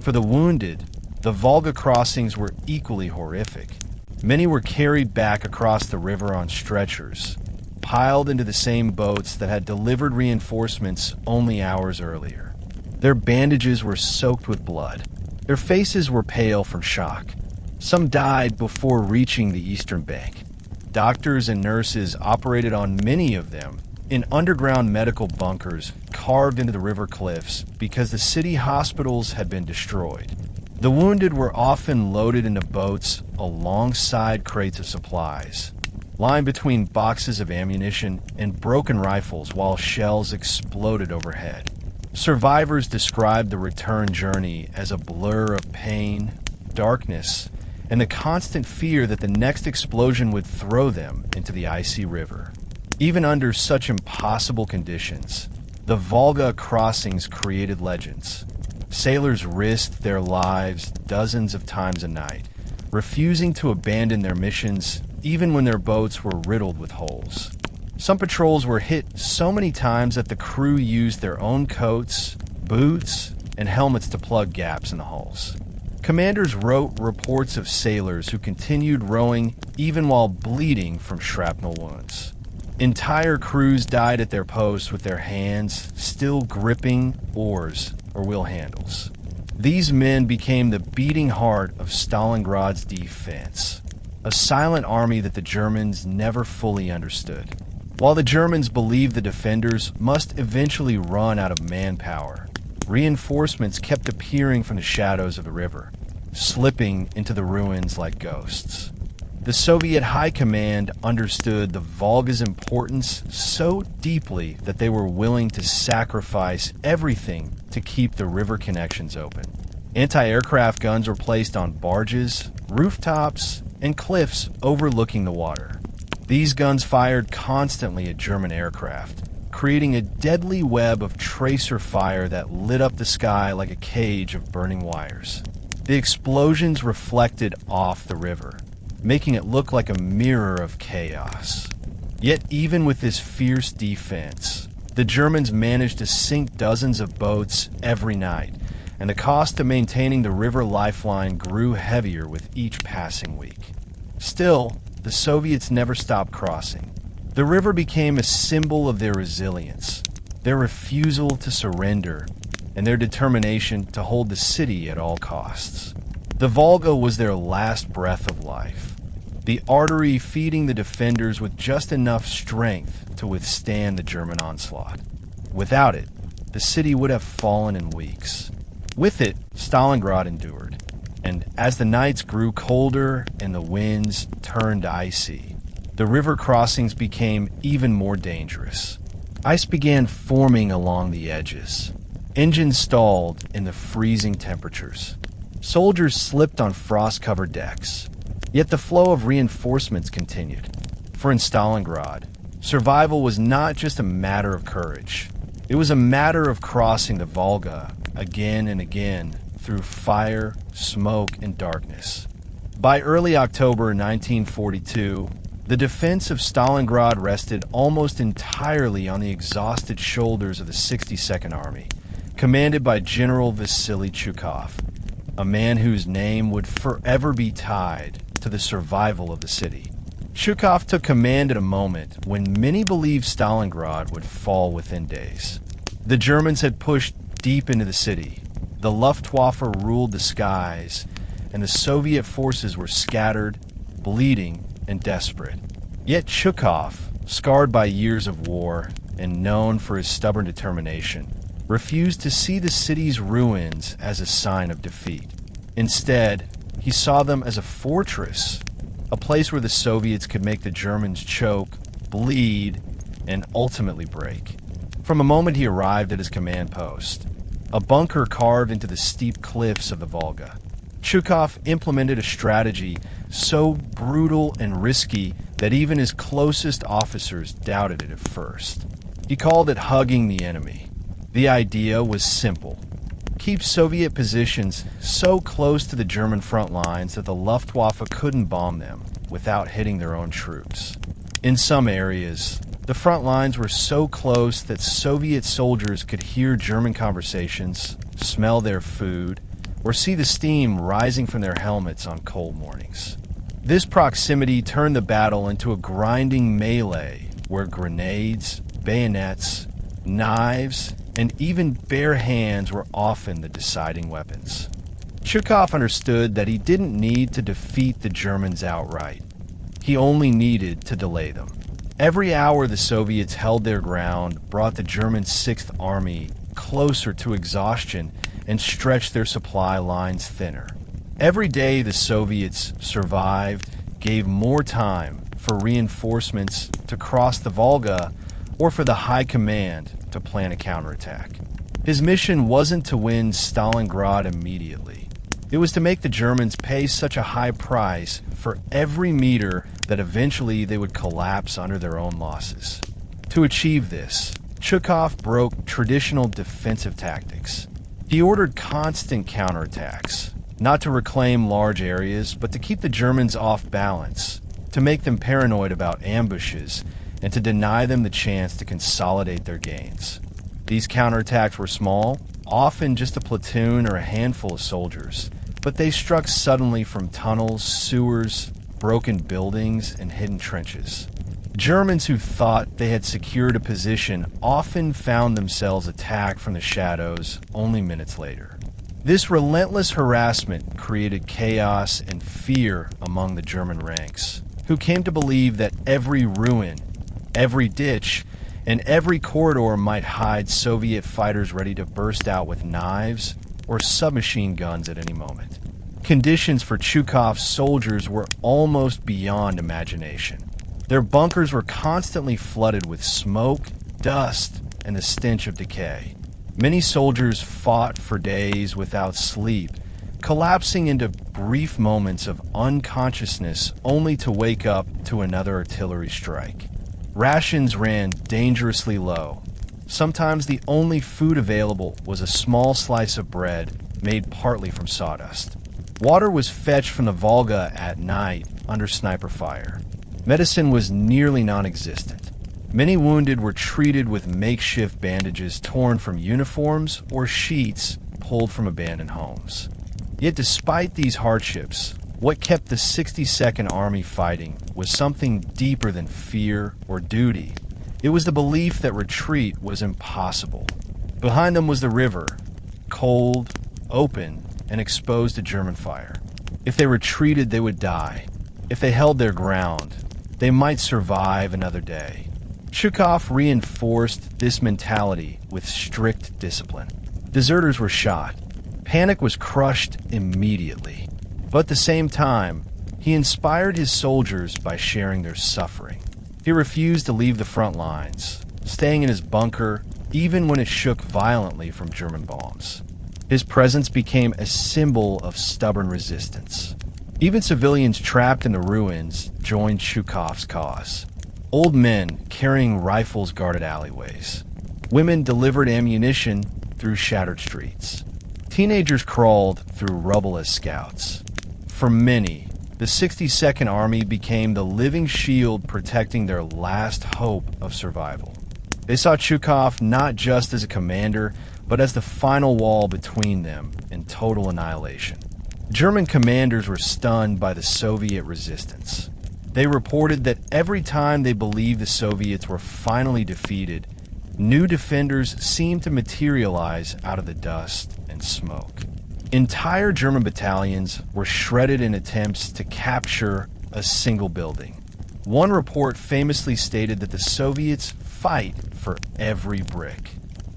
For the wounded, the Volga crossings were equally horrific. Many were carried back across the river on stretchers, piled into the same boats that had delivered reinforcements only hours earlier. Their bandages were soaked with blood. Their faces were pale from shock. Some died before reaching the eastern bank. doctors and nurses operated on many of them in underground medical bunkers carved into the river cliffs because the city hospitals had been destroyed. The wounded were often loaded into boats alongside crates of supplies, lying between boxes of ammunition and broken rifles while shells exploded overhead. Survivors described the return journey as a blur of pain, darkness, and the constant fear that the next explosion would throw them into the icy river. Even under such impossible conditions, the Volga crossings created legends. Sailors risked their lives dozens of times a night, refusing to abandon their missions even when their boats were riddled with holes. Some patrols were hit so many times that the crew used their own coats, boots, and helmets to plug gaps in the hulls. Commanders wrote reports of sailors who continued rowing even while bleeding from shrapnel wounds. Entire crews died at their posts with their hands still gripping oars or wheel handles. These men became the beating heart of Stalingrad's defense, a silent army that the Germans never fully understood. While the Germans believed the defenders must eventually run out of manpower, reinforcements kept appearing from the shadows of the river, slipping into the ruins like ghosts. The Soviet High Command understood the Volga's importance so deeply that they were willing to sacrifice everything to keep the river connections open. Anti-aircraft guns were placed on barges, rooftops, and cliffs overlooking the water. These guns fired constantly at German aircraft, creating a deadly web of tracer fire that lit up the sky like a cage of burning wires. The explosions reflected off the river, making it look like a mirror of chaos. Yet even with this fierce defense, the Germans managed to sink dozens of boats every night, and the cost of maintaining the river lifeline grew heavier with each passing week. Still, the Soviets never stopped crossing. The river became a symbol of their resilience, their refusal to surrender, and their determination to hold the city at all costs. The Volga was their last breath of life, the artery feeding the defenders with just enough strength to withstand the German onslaught. Without it, the city would have fallen in weeks. With it, Stalingrad endured, and as the nights grew colder and the winds turned icy, the river crossings became even more dangerous. Ice began forming along the edges. Engines stalled in the freezing temperatures. Soldiers slipped on frost-covered decks. Yet the flow of reinforcements continued. For in Stalingrad, survival was not just a matter of courage. It was a matter of crossing the Volga again and again through fire, smoke, and darkness. By early October 1942, the defense of Stalingrad rested almost entirely on the exhausted shoulders of the 62nd Army, commanded by General Vasily Chukov, a man whose name would forever be tied to the survival of the city. Chukov took command at a moment when many believed Stalingrad would fall within days. The Germans had pushed deep into the city. The Luftwaffe ruled the skies, and the Soviet forces were scattered, bleeding, and desperate. Yet Chukov, scarred by years of war and known for his stubborn determination, refused to see the city's ruins as a sign of defeat. Instead, he saw them as a fortress, a place where the Soviets could make the Germans choke, bleed, and ultimately break. From the moment he arrived at his command post, a bunker carved into the steep cliffs of the Volga, Chukov implemented a strategy so brutal and risky that even his closest officers doubted it at first. He called it hugging the enemy. The idea was simple. Keep Soviet positions so close to the German front lines that the Luftwaffe couldn't bomb them without hitting their own troops. In some areas, the front lines were so close that Soviet soldiers could hear German conversations, smell their food, or see the steam rising from their helmets on cold mornings. This proximity turned the battle into a grinding melee where grenades, bayonets, knives, and even bare hands were often the deciding weapons. Chukov understood that he didn't need to defeat the Germans outright. He only needed to delay them. Every hour the Soviets held their ground brought the German Sixth Army closer to exhaustion and stretched their supply lines thinner. Every day the Soviets survived gave more time for reinforcements to cross the Volga or for the High Command to plan a counterattack. His mission wasn't to win Stalingrad immediately. It was to make the Germans pay such a high price for every meter that eventually they would collapse under their own losses. To achieve this, Zhukov broke traditional defensive tactics. He ordered constant counterattacks, not to reclaim large areas, but to keep the Germans off balance, to make them paranoid about ambushes, and to deny them the chance to consolidate their gains. These counterattacks were small, often just a platoon or a handful of soldiers, but they struck suddenly from tunnels, sewers, broken buildings, and hidden trenches. Germans who thought they had secured a position often found themselves attacked from the shadows only minutes later. This relentless harassment created chaos and fear among the German ranks, who came to believe that every ruin, every ditch, and every corridor might hide Soviet fighters ready to burst out with knives or submachine guns at any moment. Conditions for Zhukov's soldiers were almost beyond imagination. Their bunkers were constantly flooded with smoke, dust, and the stench of decay. Many soldiers fought for days without sleep, collapsing into brief moments of unconsciousness only to wake up to another artillery strike. Rations ran dangerously low. Sometimes the only food available was a small slice of bread made partly from sawdust. Water was fetched from the Volga at night under sniper fire. Medicine was nearly non-existent. Many wounded were treated with makeshift bandages torn from uniforms or sheets pulled from abandoned homes. Yet despite these hardships, what kept the 62nd Army fighting was something deeper than fear or duty. It was the belief that retreat was impossible. Behind them was the river, cold, open, and exposed to German fire. If they retreated, they would die. If they held their ground, they might survive another day. Zhukov reinforced this mentality with strict discipline. Deserters were shot. Panic was crushed immediately. But at the same time, he inspired his soldiers by sharing their suffering. He refused to leave the front lines, staying in his bunker even when it shook violently from German bombs. His presence became a symbol of stubborn resistance. Even civilians trapped in the ruins joined Zhukov's cause. Old men carrying rifles guarded alleyways. Women delivered ammunition through shattered streets. Teenagers crawled through rubble as scouts. For many, the 62nd Army became the living shield protecting their last hope of survival. They saw Zhukov not just as a commander, but as the final wall between them and total annihilation. German commanders were stunned by the Soviet resistance. They reported that every time they believed the Soviets were finally defeated, new defenders seemed to materialize out of the dust and smoke. Entire German battalions were shredded in attempts to capture a single building. One report famously stated that the Soviets fight for every brick.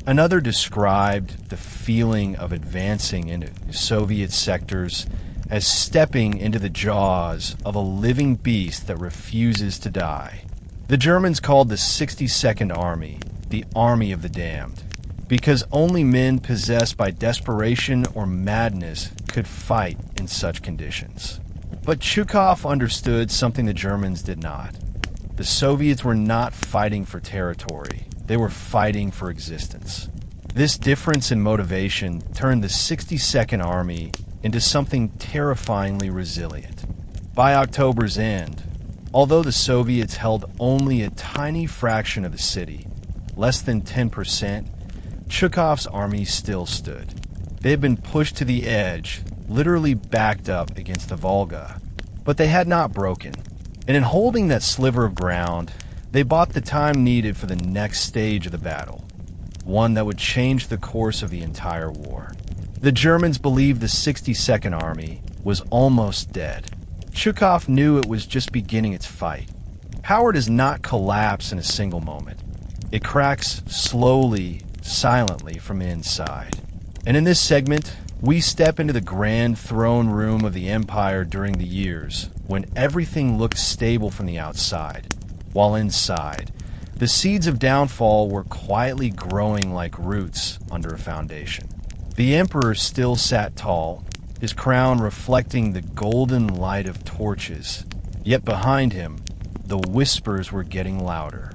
Another described the feeling of advancing into Soviet sectors as stepping into the jaws of a living beast that refuses to die. The Germans called the 62nd Army the Army of the Damned, because only men possessed by desperation or madness could fight in such conditions. But Zhukov understood something the Germans did not. The Soviets were not fighting for territory. They were fighting for existence. This difference in motivation turned the 62nd Army into something terrifyingly resilient. By October's end, although the Soviets held only a tiny fraction of the city, less than 10%, Zhukov's army still stood. They had been pushed to the edge, literally backed up against the Volga, but they had not broken. And in holding that sliver of ground, they bought the time needed for the next stage of the battle, one that would change the course of the entire war. The Germans believed the 62nd Army was almost dead. Chukov knew it was just beginning its fight. Power does not collapse in a single moment. It cracks slowly, silently from inside. And in this segment, we step into the grand throne room of the empire during the years when everything looked stable from the outside, while inside, the seeds of downfall were quietly growing like roots under a foundation. The emperor still sat tall, his crown reflecting the golden light of torches, yet behind him, the whispers were getting louder.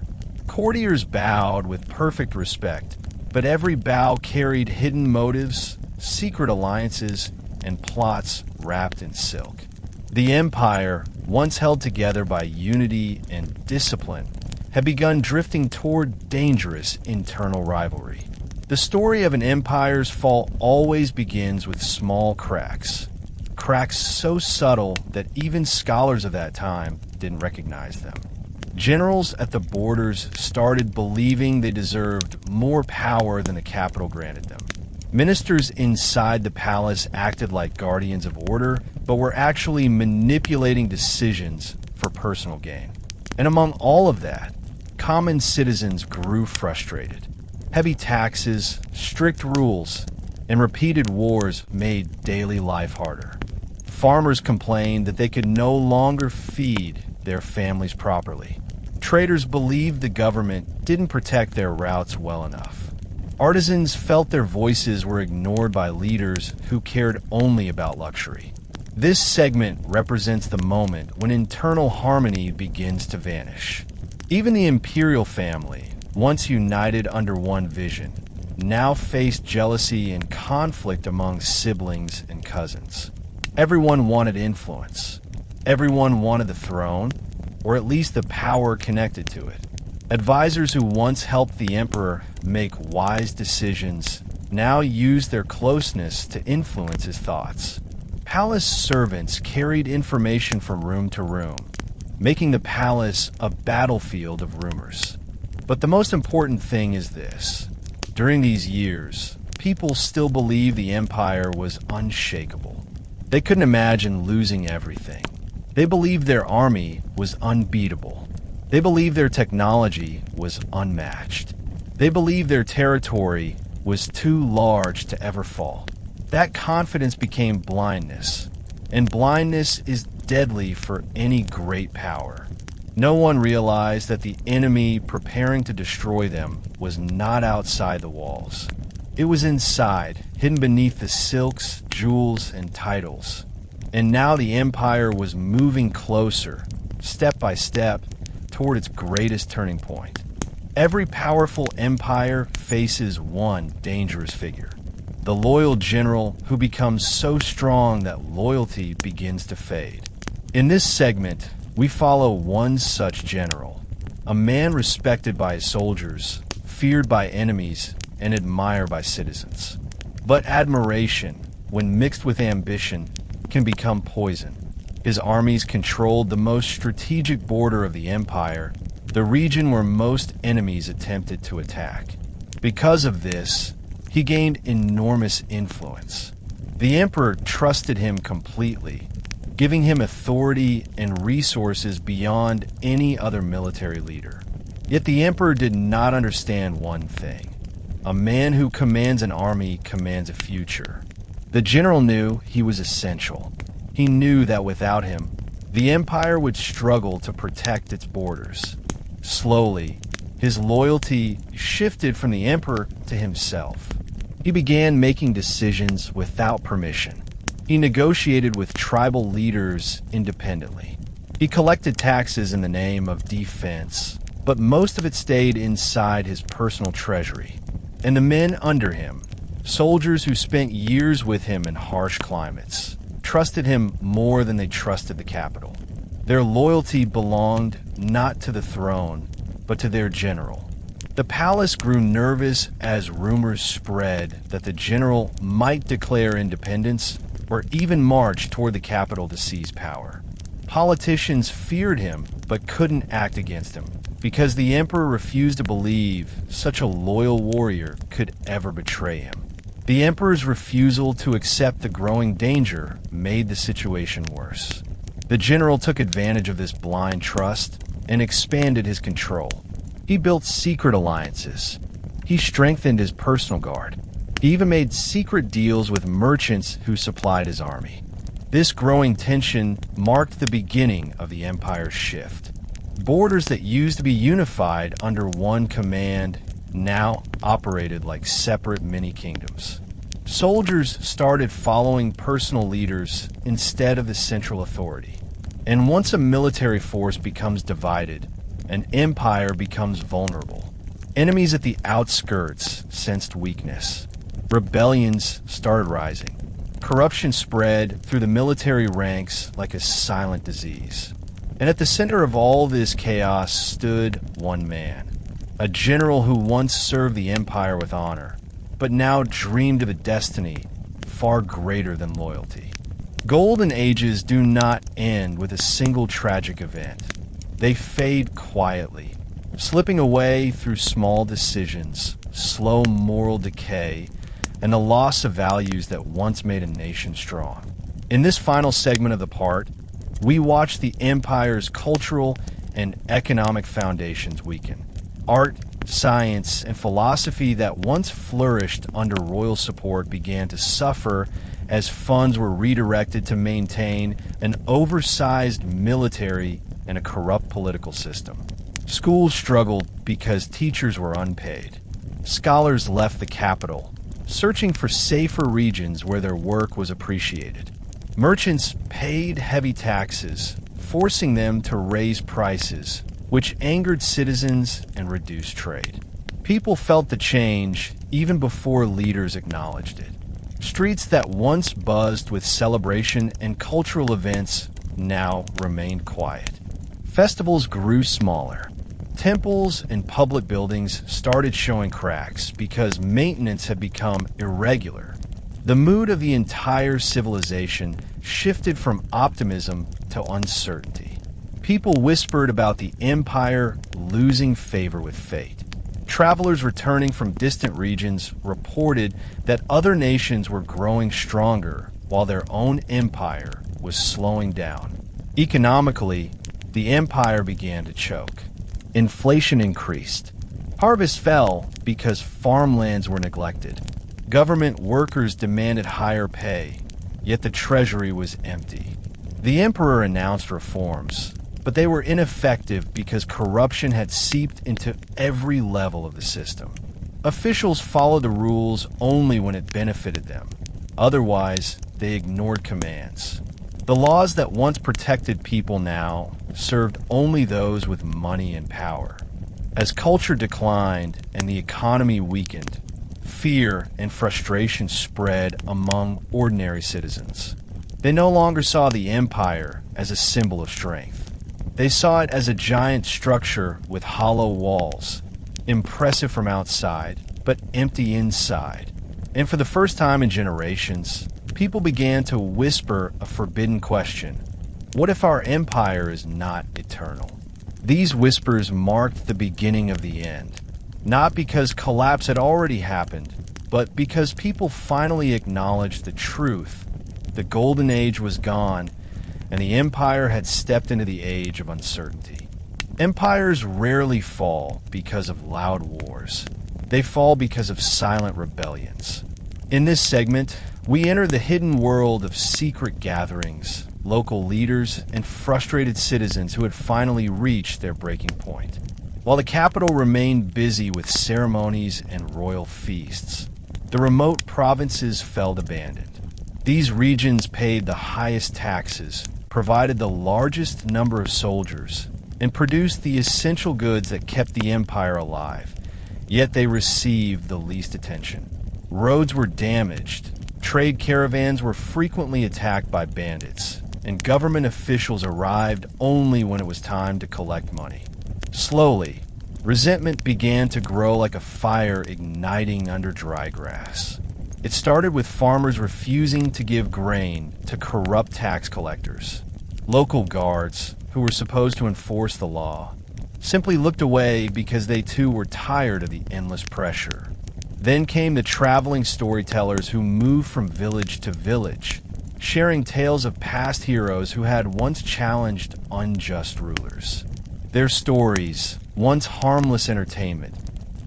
Courtiers bowed with perfect respect, but every bow carried hidden motives, secret alliances, and plots wrapped in silk. The empire, once held together by unity and discipline, had begun drifting toward dangerous internal rivalry. The story of an empire's fall always begins with small cracks. Cracks so subtle that even scholars of that time didn't recognize them. Generals at the borders started believing they deserved more power than the capital granted them. Ministers inside the palace acted like guardians of order, but were actually manipulating decisions for personal gain. And among all of that, common citizens grew frustrated. Heavy taxes, strict rules, and repeated wars made daily life harder. Farmers complained that they could no longer feed their families properly. Traders believed the government didn't protect their routes well enough. Artisans felt their voices were ignored by leaders who cared only about luxury. This segment represents the moment when internal harmony begins to vanish. Even the imperial family, once united under one vision, now faced jealousy and conflict among siblings and cousins. Everyone wanted influence. Everyone wanted the throne, or at least the power connected to it. Advisors who once helped the emperor make wise decisions now used their closeness to influence his thoughts. Palace servants carried information from room to room, making the palace a battlefield of rumors. But the most important thing is this. During these years, people still believed the empire was unshakable. They couldn't imagine losing everything. They believed their army was unbeatable. They believed their technology was unmatched. They believed their territory was too large to ever fall. That confidence became blindness, and blindness is deadly for any great power. No one realized that the enemy preparing to destroy them was not outside the walls. It was inside, hidden beneath the silks, jewels, and titles. And now the empire was moving closer, step by step, toward its greatest turning point. Every powerful empire faces one dangerous figure, the loyal general who becomes so strong that loyalty begins to fade. In this segment, we follow one such general, a man respected by his soldiers, feared by enemies, and admired by citizens. But admiration, when mixed with ambition, can become poison. His armies controlled the most strategic border of the empire, the region where most enemies attempted to attack. Because of this, he gained enormous influence. The emperor trusted him completely, giving him authority and resources beyond any other military leader. Yet the emperor did not understand one thing. A man who commands an army commands a future. The general knew he was essential. He knew that without him, the empire would struggle to protect its borders. Slowly, his loyalty shifted from the emperor to himself. He began making decisions without permission. He negotiated with tribal leaders independently. He collected taxes in the name of defense, but most of it stayed inside his personal treasury. And the men under him, soldiers who spent years with him in harsh climates, trusted him more than they trusted the capital. Their loyalty belonged not to the throne, but to their general. The palace grew nervous as rumors spread that the general might declare independence or even march toward the capital to seize power. Politicians feared him but couldn't act against him because the emperor refused to believe such a loyal warrior could ever betray him. The emperor's refusal to accept the growing danger made the situation worse. The general took advantage of this blind trust and expanded his control. He built secret alliances. He strengthened his personal guard. He even made secret deals with merchants who supplied his army. This growing tension marked the beginning of the empire's shift. Borders that used to be unified under one command now operated like separate mini-kingdoms. Soldiers started following personal leaders instead of the central authority. And once a military force becomes divided, an empire becomes vulnerable. Enemies at the outskirts sensed weakness. Rebellions started rising. Corruption spread through the military ranks like a silent disease. And at the center of all this chaos stood one man, a general who once served the empire with honor, but now dreamed of a destiny far greater than loyalty. Golden ages do not end with a single tragic event. They fade quietly, slipping away through small decisions, slow moral decay, and the loss of values that once made a nation strong. In this final segment of the part, we watch the empire's cultural and economic foundations weaken. Art, science, and philosophy that once flourished under royal support began to suffer as funds were redirected to maintain an oversized military and a corrupt political system. Schools struggled because teachers were unpaid. Scholars left the capital, searching for safer regions where their work was appreciated. Merchants paid heavy taxes, forcing them to raise prices, which angered citizens and reduced trade. People felt the change even before leaders acknowledged it. Streets that once buzzed with celebration and cultural events now remained quiet. Festivals grew smaller. Temples and public buildings started showing cracks because maintenance had become irregular. The mood of the entire civilization shifted from optimism to uncertainty. People whispered about the empire losing favor with fate. Travelers returning from distant regions reported that other nations were growing stronger while their own empire was slowing down. Economically, the empire began to choke. Inflation increased. Harvests fell because farmlands were neglected. Government workers demanded higher pay, yet the treasury was empty. The emperor announced reforms, but they were ineffective because corruption had seeped into every level of the system. Officials followed the rules only when it benefited them. Otherwise, they ignored commands. The laws that once protected people now served only those with money and power. As culture declined and the economy weakened, fear and frustration spread among ordinary citizens. They no longer saw the empire as a symbol of strength. They saw it as a giant structure with hollow walls, impressive from outside, but empty inside. And for the first time in generations, people began to whisper a forbidden question. What if our empire is not eternal? These whispers marked the beginning of the end, not because collapse had already happened, but because people finally acknowledged the truth. The golden age was gone, and the empire had stepped into the age of uncertainty. Empires rarely fall because of loud wars. They fall because of silent rebellions. In this segment, we enter the hidden world of secret gatherings, local leaders, and frustrated citizens who had finally reached their breaking point. While the capital remained busy with ceremonies and royal feasts, the remote provinces fell abandoned. These regions paid the highest taxes, provided the largest number of soldiers, and produced the essential goods that kept the empire alive, yet they received the least attention. Roads were damaged, trade caravans were frequently attacked by bandits, and government officials arrived only when it was time to collect money. Slowly, resentment began to grow like a fire igniting under dry grass. It started with farmers refusing to give grain to corrupt tax collectors. Local guards, who were supposed to enforce the law, simply looked away because they too were tired of the endless pressure. Then came the traveling storytellers who moved from village to village. sharing tales of past heroes who had once challenged unjust rulers. Their stories, once harmless entertainment,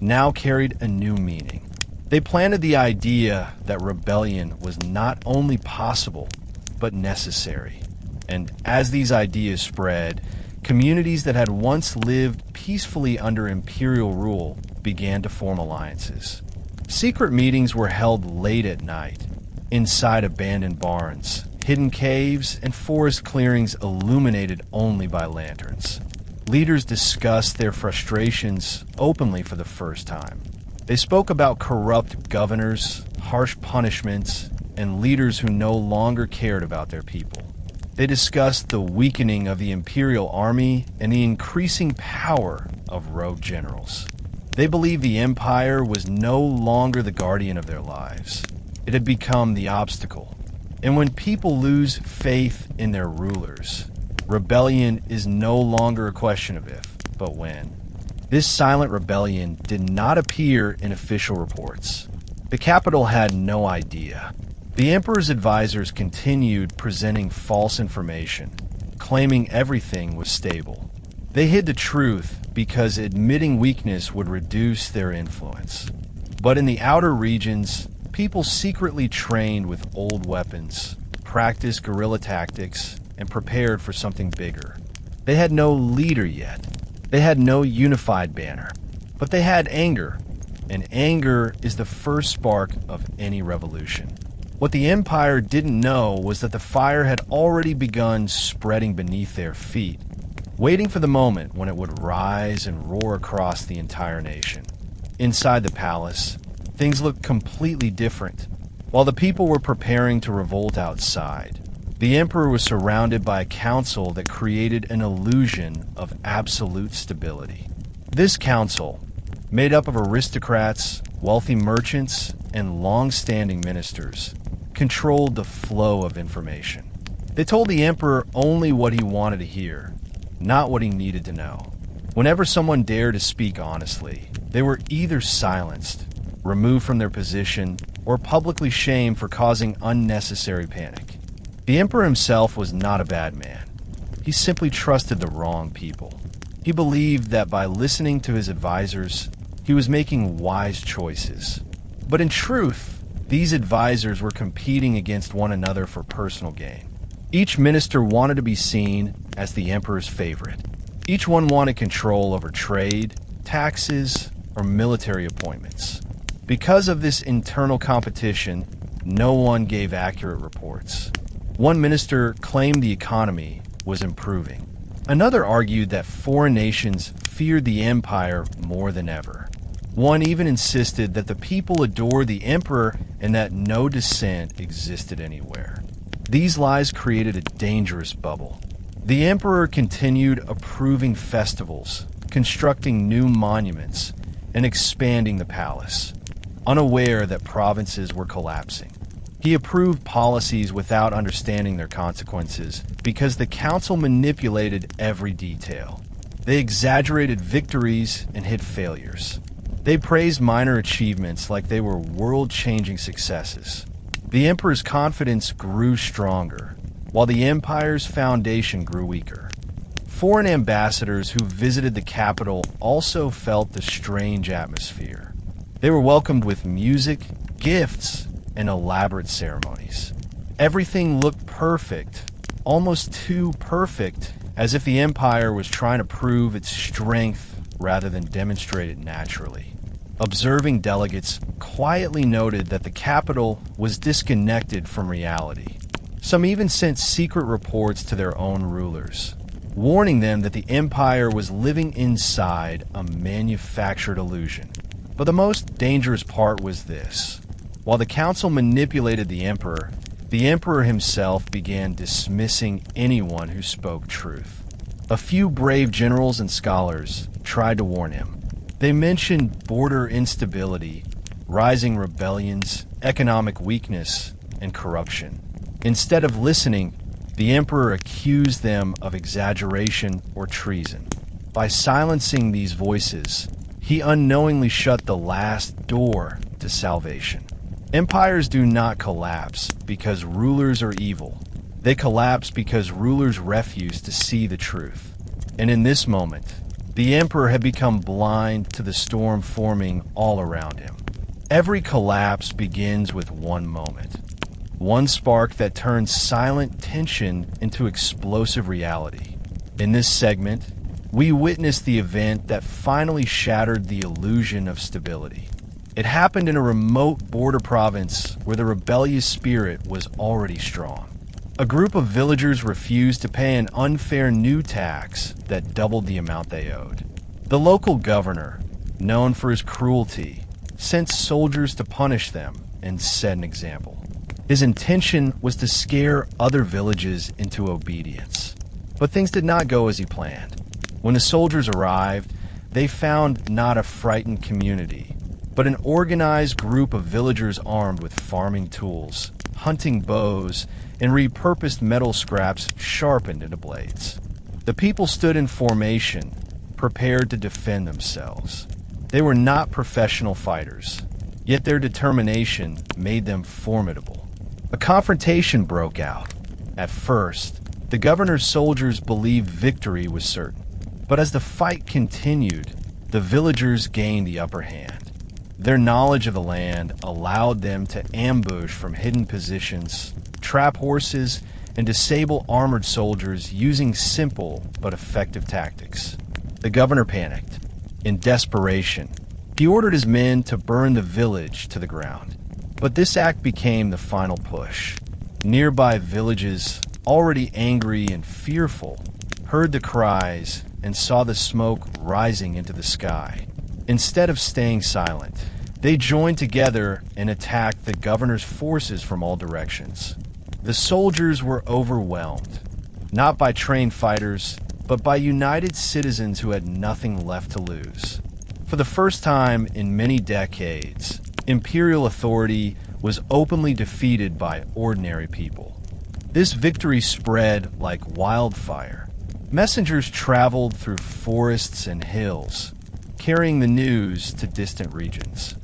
now carried a new meaning. They planted the idea that rebellion was not only possible, but necessary. And as these ideas spread, communities that had once lived peacefully under imperial rule began to form alliances. Secret meetings were held late at night, inside abandoned barns, hidden caves, and forest clearings illuminated only by lanterns. Leaders discussed their frustrations openly for the first time. They spoke about corrupt governors, harsh punishments, and leaders who no longer cared about their people. They discussed the weakening of the imperial army and the increasing power of rogue generals. They believed the empire was no longer the guardian of their lives. It had become the obstacle. And when people lose faith in their rulers, rebellion is no longer a question of if, but when. This silent rebellion did not appear in official reports. The capital had no idea. The emperor's advisors continued presenting false information, claiming everything was stable. They hid the truth because admitting weakness would reduce their influence. But in the outer regions, people secretly trained with old weapons, practiced guerrilla tactics, and prepared for something bigger. They had no leader yet. They had no unified banner. But they had anger, and anger is the first spark of any revolution. What the empire didn't know was that the fire had already begun spreading beneath their feet, waiting for the moment when it would rise and roar across the entire nation. Inside the palace, things looked completely different. While the people were preparing to revolt outside, the emperor was surrounded by a council that created an illusion of absolute stability. This council, made up of aristocrats, wealthy merchants, and long-standing ministers, controlled the flow of information. They told the emperor only what he wanted to hear, not what he needed to know. Whenever someone dared to speak honestly, they were either silenced, removed from their position, or publicly shamed for causing unnecessary panic. The emperor himself was not a bad man. He simply trusted the wrong people. He believed that by listening to his advisors, he was making wise choices. But in truth, these advisors were competing against one another for personal gain. Each minister wanted to be seen as the emperor's favorite. Each one wanted control over trade, taxes, or military appointments. Because of this internal competition, no one gave accurate reports. One minister claimed the economy was improving. Another argued that foreign nations feared the empire more than ever. One even insisted that the people adored the emperor and that no dissent existed anywhere. These lies created a dangerous bubble. The emperor continued approving festivals, constructing new monuments, and expanding the palace, unaware that provinces were collapsing. He approved policies without understanding their consequences because the council manipulated every detail. They exaggerated victories and hid failures. They praised minor achievements like they were world-changing successes. The emperor's confidence grew stronger, while the empire's foundation grew weaker. Foreign ambassadors who visited the capital also felt the strange atmosphere. They were welcomed with music, gifts, and elaborate ceremonies. Everything looked perfect, almost too perfect, as if the empire was trying to prove its strength rather than demonstrate it naturally. Observing delegates quietly noted that the capital was disconnected from reality. Some even sent secret reports to their own rulers, warning them that the empire was living inside a manufactured illusion. But the most dangerous part was this. While the council manipulated the emperor himself began dismissing anyone who spoke truth. A few brave generals and scholars tried to warn him. They mentioned border instability, rising rebellions, economic weakness, and corruption. Instead of listening, the emperor accused them of exaggeration or treason. By silencing these voices, he unknowingly shut the last door to salvation. Empires do not collapse because rulers are evil. They collapse because rulers refuse to see the truth. And in this moment, the emperor had become blind to the storm forming all around him. Every collapse begins with one moment. One spark that turns silent tension into explosive reality. In this segment, we witness the event that finally shattered the illusion of stability. It happened in a remote border province where the rebellious spirit was already strong. A group of villagers refused to pay an unfair new tax that doubled the amount they owed. The local governor, known for his cruelty, sent soldiers to punish them and set an example. His intention was to scare other villages into obedience. But things did not go as he planned. When the soldiers arrived, they found not a frightened community, but an organized group of villagers armed with farming tools, hunting bows, and repurposed metal scraps sharpened into blades. The people stood in formation, prepared to defend themselves. They were not professional fighters, yet their determination made them formidable. A confrontation broke out. At first, the governor's soldiers believed victory was certain, but as the fight continued, the villagers gained the upper hand. Their knowledge of the land allowed them to ambush from hidden positions, trap horses, and disable armored soldiers using simple but effective tactics. The governor panicked. In desperation, he ordered his men to burn the village to the ground. But this act became the final push. Nearby villages, already angry and fearful, heard the cries and saw the smoke rising into the sky. Instead of staying silent, they joined together and attacked the governor's forces from all directions. The soldiers were overwhelmed, not by trained fighters, but by united citizens who had nothing left to lose. For the first time in many decades, imperial authority was openly defeated by ordinary people. This victory spread like wildfire. Messengers traveled through forests and hills, carrying the news to distant regions.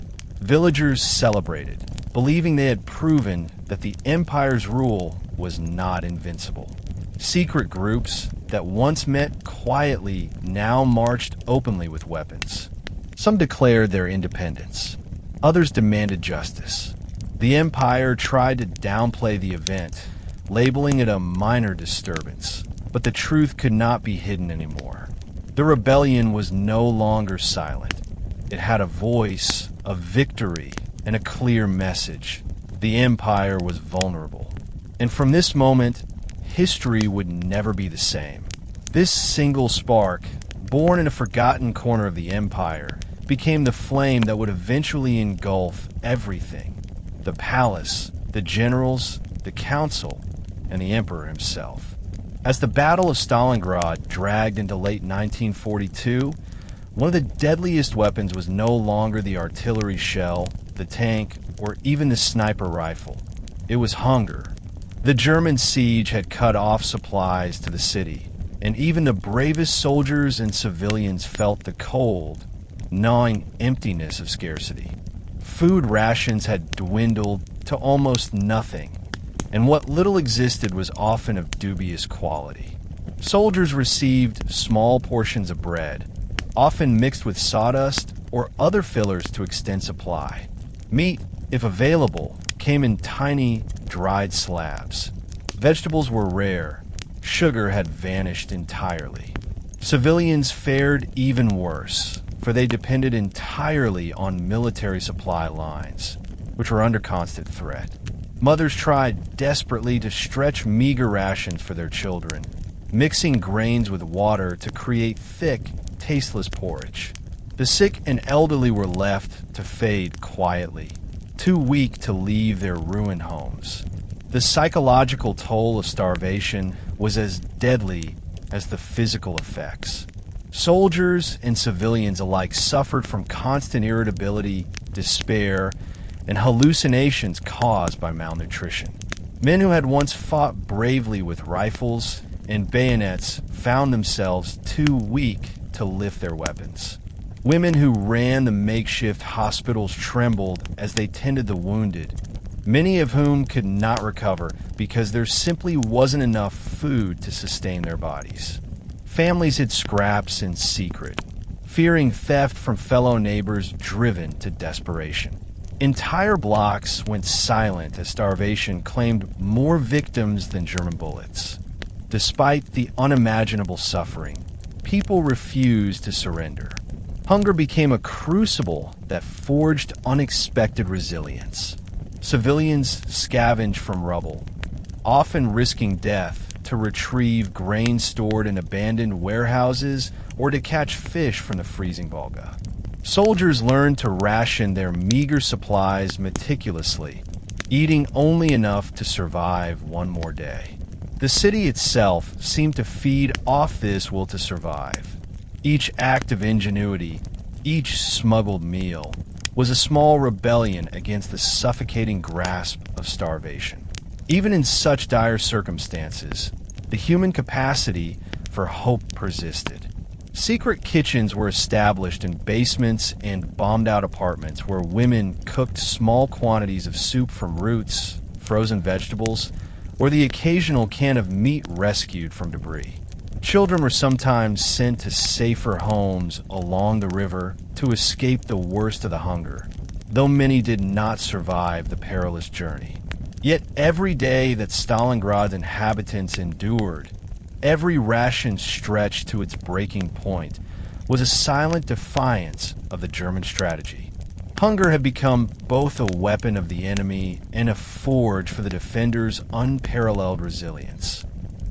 Villagers celebrated, believing they had proven that the empire's rule was not invincible. Secret groups that once met quietly now marched openly with weapons. Some declared their independence. Others demanded justice. The empire tried to downplay the event, labeling it a minor disturbance, but the truth could not be hidden anymore. The rebellion was no longer silent. It had a voice, a victory, and a clear message. The empire was vulnerable. And from this moment, history would never be the same. This single spark, born in a forgotten corner of the empire, became the flame that would eventually engulf everything. The palace, the generals, the council, and the emperor himself. As the Battle of Stalingrad dragged into late 1942, one of the deadliest weapons was no longer the artillery shell, the tank, or even the sniper rifle. It was hunger. The German siege had cut off supplies to the city, and even the bravest soldiers and civilians felt the cold, gnawing emptiness of scarcity. Food rations had dwindled to almost nothing, and what little existed was often of dubious quality. Soldiers received small portions of bread, often mixed with sawdust or other fillers to extend supply. Meat, if available, came in tiny, dried slabs. Vegetables were rare. Sugar had vanished entirely. Civilians fared even worse, for they depended entirely on military supply lines, which were under constant threat. Mothers tried desperately to stretch meager rations for their children, mixing grains with water to create thick, tasteless porridge. The sick and elderly were left to fade quietly, too weak to leave their ruined homes. The psychological toll of starvation was as deadly as the physical effects. Soldiers and civilians alike suffered from constant irritability, despair, and hallucinations caused by malnutrition. Men who had once fought bravely with rifles and bayonets found themselves too weak to lift their weapons. Women who ran the makeshift hospitals trembled as they tended the wounded, many of whom could not recover because there simply wasn't enough food to sustain their bodies. Families hid scraps in secret, fearing theft from fellow neighbors, driven to desperation. Entire blocks went silent as starvation claimed more victims than German bullets. Despite the unimaginable suffering, people refused to surrender. Hunger became a crucible that forged unexpected resilience. Civilians scavenged from rubble, often risking death to retrieve grain stored in abandoned warehouses or to catch fish from the freezing Volga. Soldiers learned to ration their meager supplies meticulously, eating only enough to survive one more day. The city itself seemed to feed off this will to survive. Each act of ingenuity, each smuggled meal, was a small rebellion against the suffocating grasp of starvation. Even in such dire circumstances, the human capacity for hope persisted. Secret kitchens were established in basements and bombed-out apartments where women cooked small quantities of soup from roots, frozen vegetables, or the occasional can of meat rescued from debris. Children were sometimes sent to safer homes along the river to escape the worst of the hunger, though many did not survive the perilous journey. Yet every day that Stalingrad's inhabitants endured, every ration stretched to its breaking point, was a silent defiance of the German strategy. Hunger had become both a weapon of the enemy and a forge for the defenders' unparalleled resilience.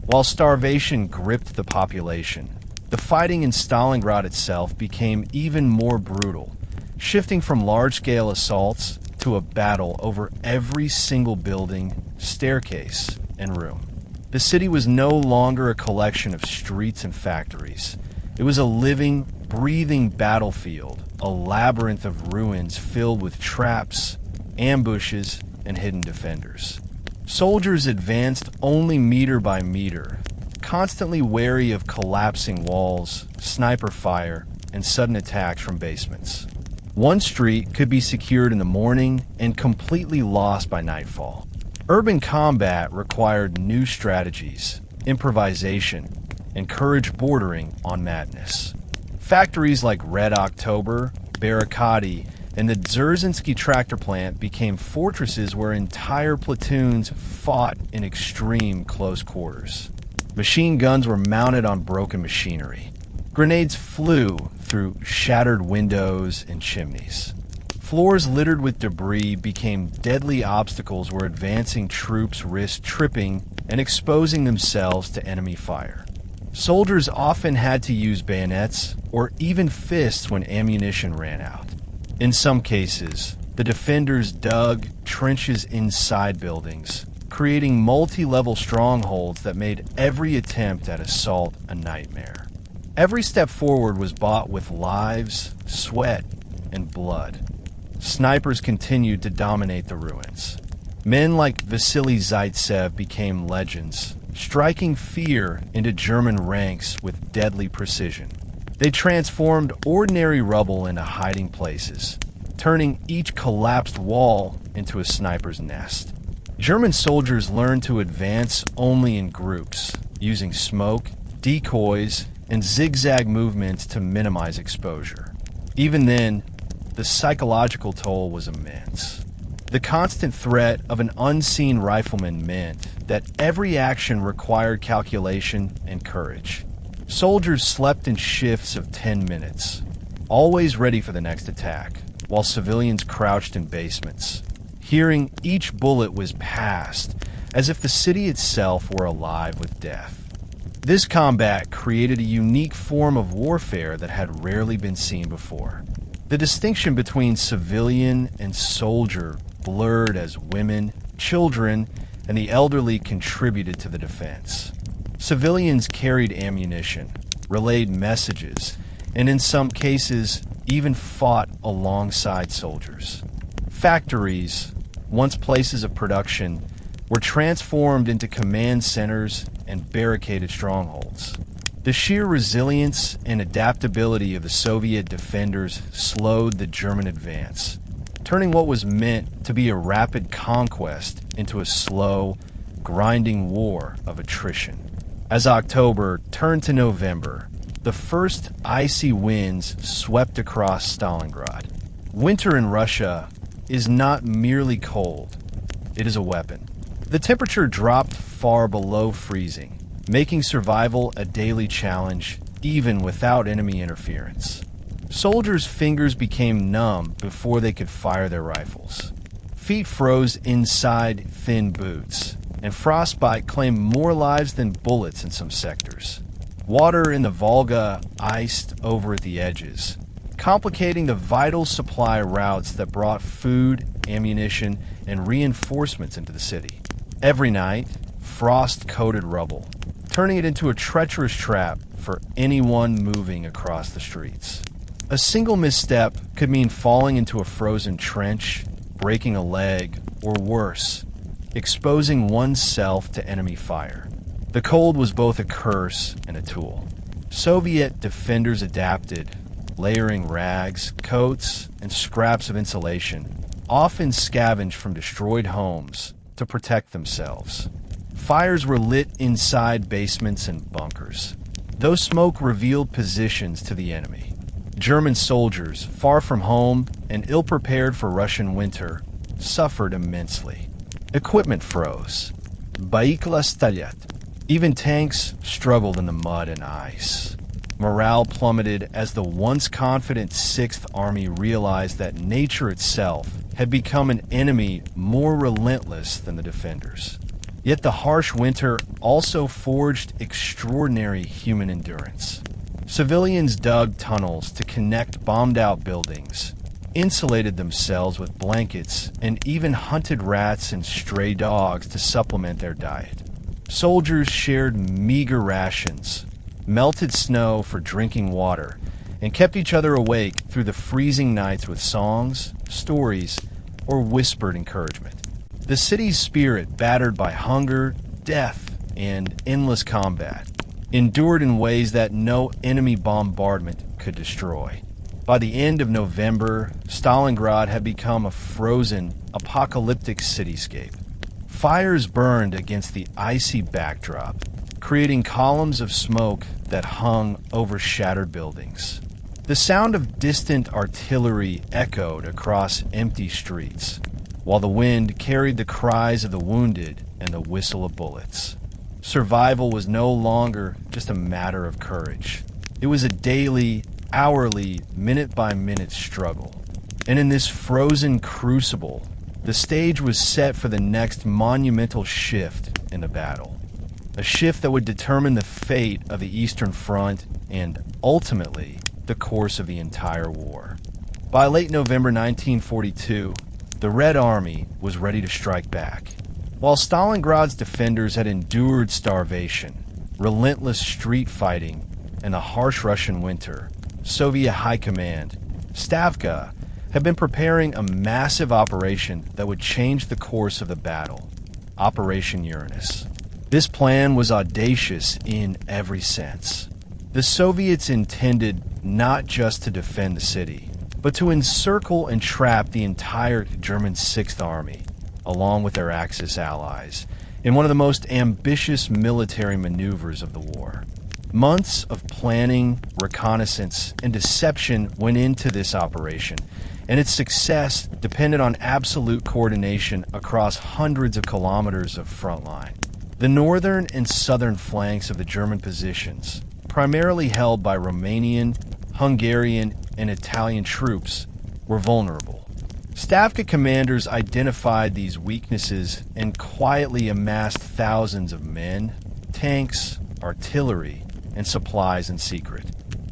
While starvation gripped the population, the fighting in Stalingrad itself became even more brutal, shifting from large-scale assaults to a battle over every single building, staircase, and room. The city was no longer a collection of streets and factories. It was a living, breathing battlefield, a labyrinth of ruins filled with traps, ambushes, and hidden defenders. Soldiers advanced only meter by meter, constantly wary of collapsing walls, sniper fire, and sudden attacks from basements. One street could be secured in the morning and completely lost by nightfall. Urban combat required new strategies, improvisation, and courage bordering on madness. Factories like Red October, Barricadi, and the Dzerzhinsky tractor plant became fortresses where entire platoons fought in extreme close quarters. Machine guns were mounted on broken machinery. Grenades flew through shattered windows and chimneys. Floors littered with debris became deadly obstacles where advancing troops risked tripping and exposing themselves to enemy fire. Soldiers often had to use bayonets or even fists when ammunition ran out. In some cases, the defenders dug trenches inside buildings, creating multi-level strongholds that made every attempt at assault a nightmare. Every step forward was bought with lives, sweat, and blood. Snipers continued to dominate the ruins. Men like Vasily Zaitsev became legends, striking fear into German ranks with deadly precision. They transformed ordinary rubble into hiding places, turning each collapsed wall into a sniper's nest. German soldiers learned to advance only in groups, using smoke, decoys, and zigzag movements to minimize exposure. Even then, the psychological toll was immense. The constant threat of an unseen rifleman meant that every action required calculation and courage. Soldiers slept in shifts of 10 minutes, always ready for the next attack, while civilians crouched in basements, hearing each bullet was passed as if the city itself were alive with death. This combat created a unique form of warfare that had rarely been seen before. The distinction between civilian and soldier blurred as women, children, and the elderly contributed to the defense. Civilians carried ammunition, relayed messages, and in some cases, even fought alongside soldiers. Factories, once places of production, were transformed into command centers and barricaded strongholds. The sheer resilience and adaptability of the Soviet defenders slowed the German advance, turning what was meant to be a rapid conquest into a slow, grinding war of attrition. As October turned to November, the first icy winds swept across Stalingrad. Winter in Russia is not merely cold, it is a weapon. The temperature dropped far below freezing, making survival a daily challenge even without enemy interference. Soldiers' fingers became numb before they could fire their rifles. Feet froze inside thin boots, and frostbite claimed more lives than bullets in some sectors. Water in the Volga iced over at the edges, complicating the vital supply routes that brought food, ammunition, and reinforcements into the city. Every night, frost coated rubble, turning it into a treacherous trap for anyone moving across the streets. A single misstep could mean falling into a frozen trench, breaking a leg, or worse, exposing oneself to enemy fire. The cold was both a curse and a tool. Soviet defenders adapted, layering rags, coats, and scraps of insulation, often scavenged from destroyed homes, to protect themselves. Fires were lit inside basements and bunkers, though smoke revealed positions to the enemy. German soldiers, far from home and ill-prepared for Russian winter, suffered immensely. Equipment froze. Baikla Stalyat. Even tanks struggled in the mud and ice. Morale plummeted as the once confident 6th Army realized that nature itself had become an enemy more relentless than the defenders. Yet the harsh winter also forged extraordinary human endurance. Civilians dug tunnels to connect bombed-out buildings, insulated themselves with blankets, and even hunted rats and stray dogs to supplement their diet. Soldiers shared meager rations, melted snow for drinking water, and kept each other awake through the freezing nights with songs, stories, or whispered encouragement. The city's spirit, battered by hunger, death, and endless combat, endured in ways that no enemy bombardment could destroy. By the end of November, Stalingrad had become a frozen, apocalyptic cityscape. Fires burned against the icy backdrop, creating columns of smoke that hung over shattered buildings. The sound of distant artillery echoed across empty streets, while the wind carried the cries of the wounded and the whistle of bullets. Survival was no longer just a matter of courage. It was a daily, hourly, minute-by-minute struggle. And in this frozen crucible, the stage was set for the next monumental shift in the battle. A shift that would determine the fate of the Eastern Front and, ultimately, the course of the entire war. By late November 1942, the Red Army was ready to strike back. While Stalingrad's defenders had endured starvation, relentless street fighting, and the harsh Russian winter, Soviet High Command, Stavka, had been preparing a massive operation that would change the course of the battle, Operation Uranus. This plan was audacious in every sense. The Soviets intended not just to defend the city, but to encircle and trap the entire German 6th Army, along with their Axis allies, in one of the most ambitious military maneuvers of the war. Months of planning, reconnaissance, and deception went into this operation, and its success depended on absolute coordination across hundreds of kilometers of front line. The northern and southern flanks of the German positions, primarily held by Romanian, Hungarian, and Italian troops, were vulnerable. Stavka commanders identified these weaknesses and quietly amassed thousands of men, tanks, artillery, and supplies in secret.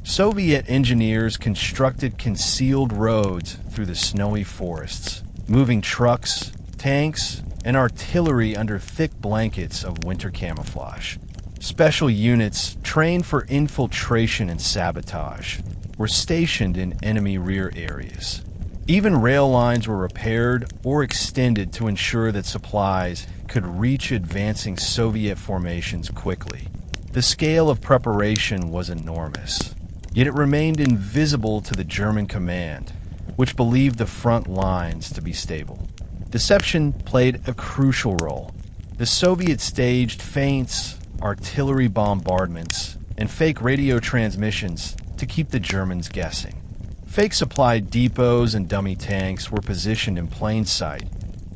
Soviet engineers constructed concealed roads through the snowy forests, moving trucks, tanks, and artillery under thick blankets of winter camouflage. Special units trained for infiltration and sabotage were stationed in enemy rear areas. Even rail lines were repaired or extended to ensure that supplies could reach advancing Soviet formations quickly. The scale of preparation was enormous, yet it remained invisible to the German command, which believed the front lines to be stable. Deception played a crucial role. The Soviets staged feints, artillery bombardments, and fake radio transmissions to keep the Germans guessing. Fake supply depots and dummy tanks were positioned in plain sight,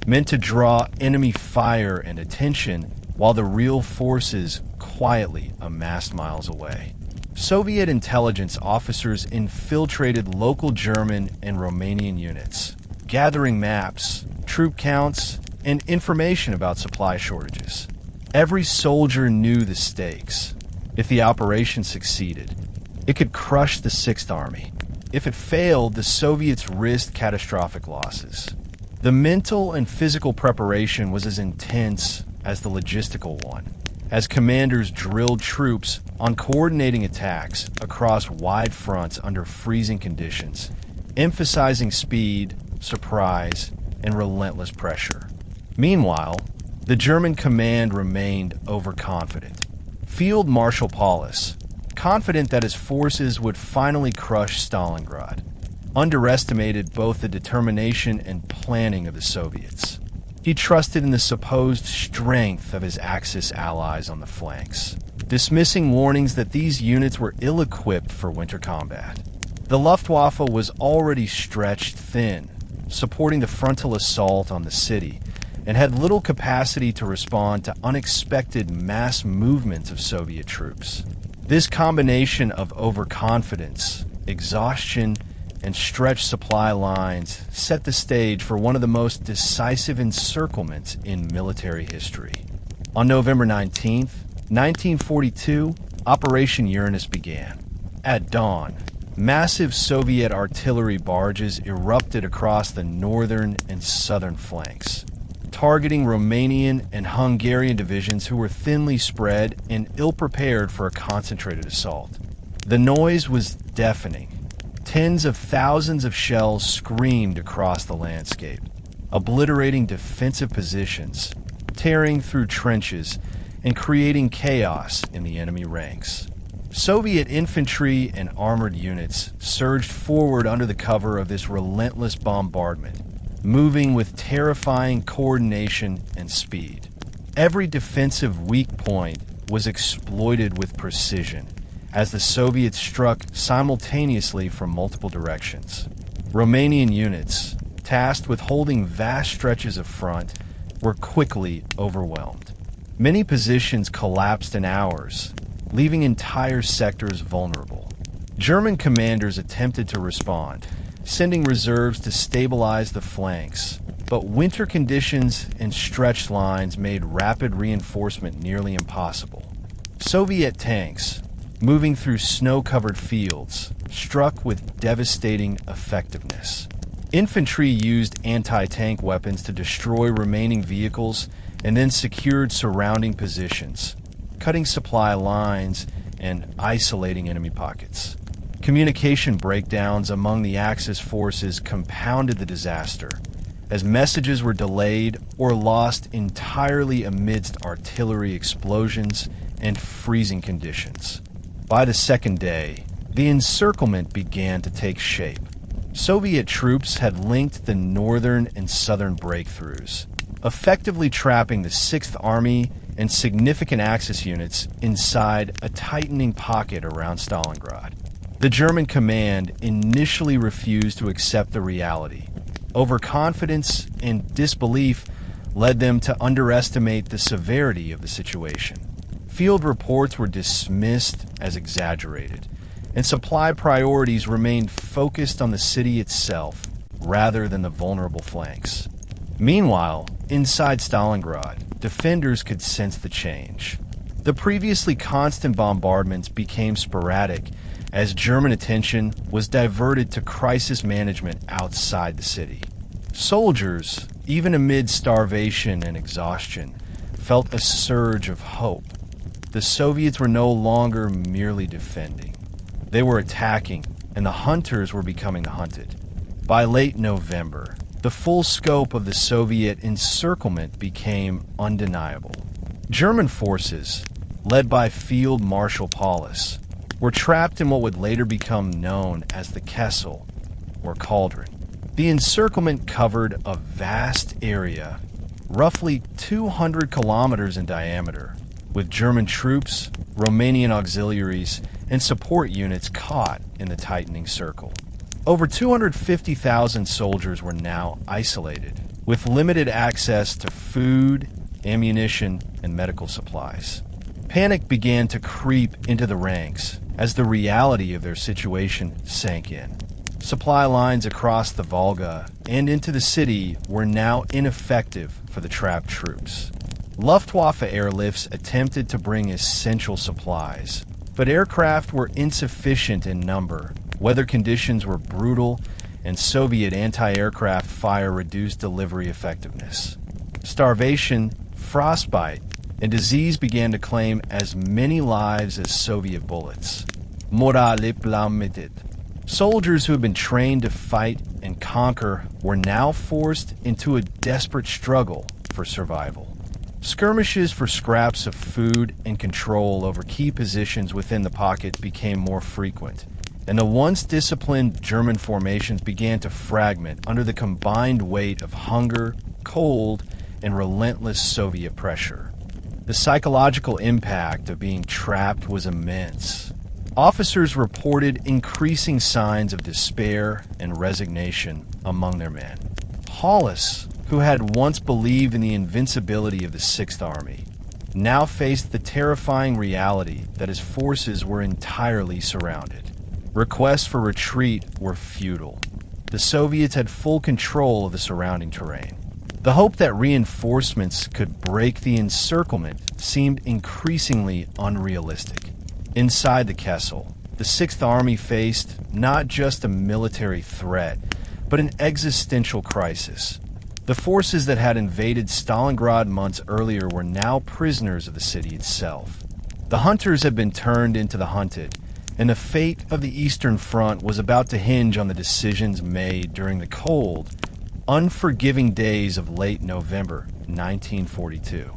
meant to draw enemy fire and attention while the real forces quietly amassed miles away. Soviet intelligence officers infiltrated local German and Romanian units, gathering maps, troop counts, and information about supply shortages. Every soldier knew the stakes. If the operation succeeded, it could crush the Sixth Army. If it failed, the Soviets risked catastrophic losses. The mental and physical preparation was as intense as the logistical one, as commanders drilled troops on coordinating attacks across wide fronts under freezing conditions, emphasizing speed, surprise, and relentless pressure. Meanwhile, the German command remained overconfident. Field Marshal Paulus, confident that his forces would finally crush Stalingrad, underestimated both the determination and planning of the Soviets. He trusted in the supposed strength of his Axis allies on the flanks, dismissing warnings that these units were ill-equipped for winter combat. The Luftwaffe was already stretched thin, supporting the frontal assault on the city, and had little capacity to respond to unexpected mass movements of Soviet troops. This combination of overconfidence, exhaustion, and stretched supply lines set the stage for one of the most decisive encirclements in military history. On November 19th, 1942, Operation Uranus began. At dawn, massive Soviet artillery barges erupted across the northern and southern flanks, targeting Romanian and Hungarian divisions who were thinly spread and ill-prepared for a concentrated assault. The noise was deafening. Tens of thousands of shells screamed across the landscape, obliterating defensive positions, tearing through trenches, and creating chaos in the enemy ranks. Soviet infantry and armored units surged forward under the cover of this relentless bombardment, moving with terrifying coordination and speed. Every defensive weak point was exploited with precision, as the Soviets struck simultaneously from multiple directions. Romanian units, tasked with holding vast stretches of front, were quickly overwhelmed. Many positions collapsed in hours, leaving entire sectors vulnerable. German commanders attempted to respond, sending reserves to stabilize the flanks, but winter conditions and stretched lines made rapid reinforcement nearly impossible. Soviet tanks, moving through snow-covered fields, struck with devastating effectiveness. Infantry used anti-tank weapons to destroy remaining vehicles and then secured surrounding positions, cutting supply lines and isolating enemy pockets. Communication breakdowns among the Axis forces compounded the disaster, as messages were delayed or lost entirely amidst artillery explosions and freezing conditions. By the second day, the encirclement began to take shape. Soviet troops had linked the northern and southern breakthroughs, effectively trapping the Sixth Army and significant Axis units inside a tightening pocket around Stalingrad. The German command initially refused to accept the reality. Overconfidence and disbelief led them to underestimate the severity of the situation. Field reports were dismissed as exaggerated, and supply priorities remained focused on the city itself rather than the vulnerable flanks. Meanwhile, inside Stalingrad, defenders could sense the change. The previously constant bombardments became sporadic as German attention was diverted to crisis management outside the city. Soldiers, even amid starvation and exhaustion, felt a surge of hope. The Soviets were no longer merely defending. They were attacking, and the hunters were becoming hunted. By late November, the full scope of the Soviet encirclement became undeniable. German forces, led by Field Marshal Paulus, were trapped in what would later become known as the Kessel, or cauldron. The encirclement covered a vast area, roughly 200 kilometers in diameter, with German troops, Romanian auxiliaries, and support units caught in the tightening circle. Over 250,000 soldiers were now isolated, with limited access to food, ammunition, and medical supplies. Panic began to creep into the ranks as the reality of their situation sank in. Supply lines across the Volga and into the city were now ineffective for the trapped troops. Luftwaffe airlifts attempted to bring essential supplies, but aircraft were insufficient in number, weather conditions were brutal, and Soviet anti-aircraft fire reduced delivery effectiveness. Starvation, frostbite, and disease began to claim as many lives as Soviet bullets. Morale plummeted. Soldiers who had been trained to fight and conquer were now forced into a desperate struggle for survival. Skirmishes for scraps of food and control over key positions within the pocket became more frequent, and the once disciplined German formations began to fragment under the combined weight of hunger, cold, and relentless Soviet pressure. The psychological impact of being trapped was immense. Officers reported increasing signs of despair and resignation among their men. Paulus, who had once believed in the invincibility of the Sixth Army, now faced the terrifying reality that his forces were entirely surrounded. Requests for retreat were futile. The Soviets had full control of the surrounding terrain. The hope that reinforcements could break the encirclement seemed increasingly unrealistic. Inside the Kessel, the Sixth Army faced not just a military threat, but an existential crisis. The forces that had invaded Stalingrad months earlier were now prisoners of the city itself. The hunters had been turned into the hunted, and the fate of the Eastern Front was about to hinge on the decisions made during the cold, unforgiving days of late November 1942.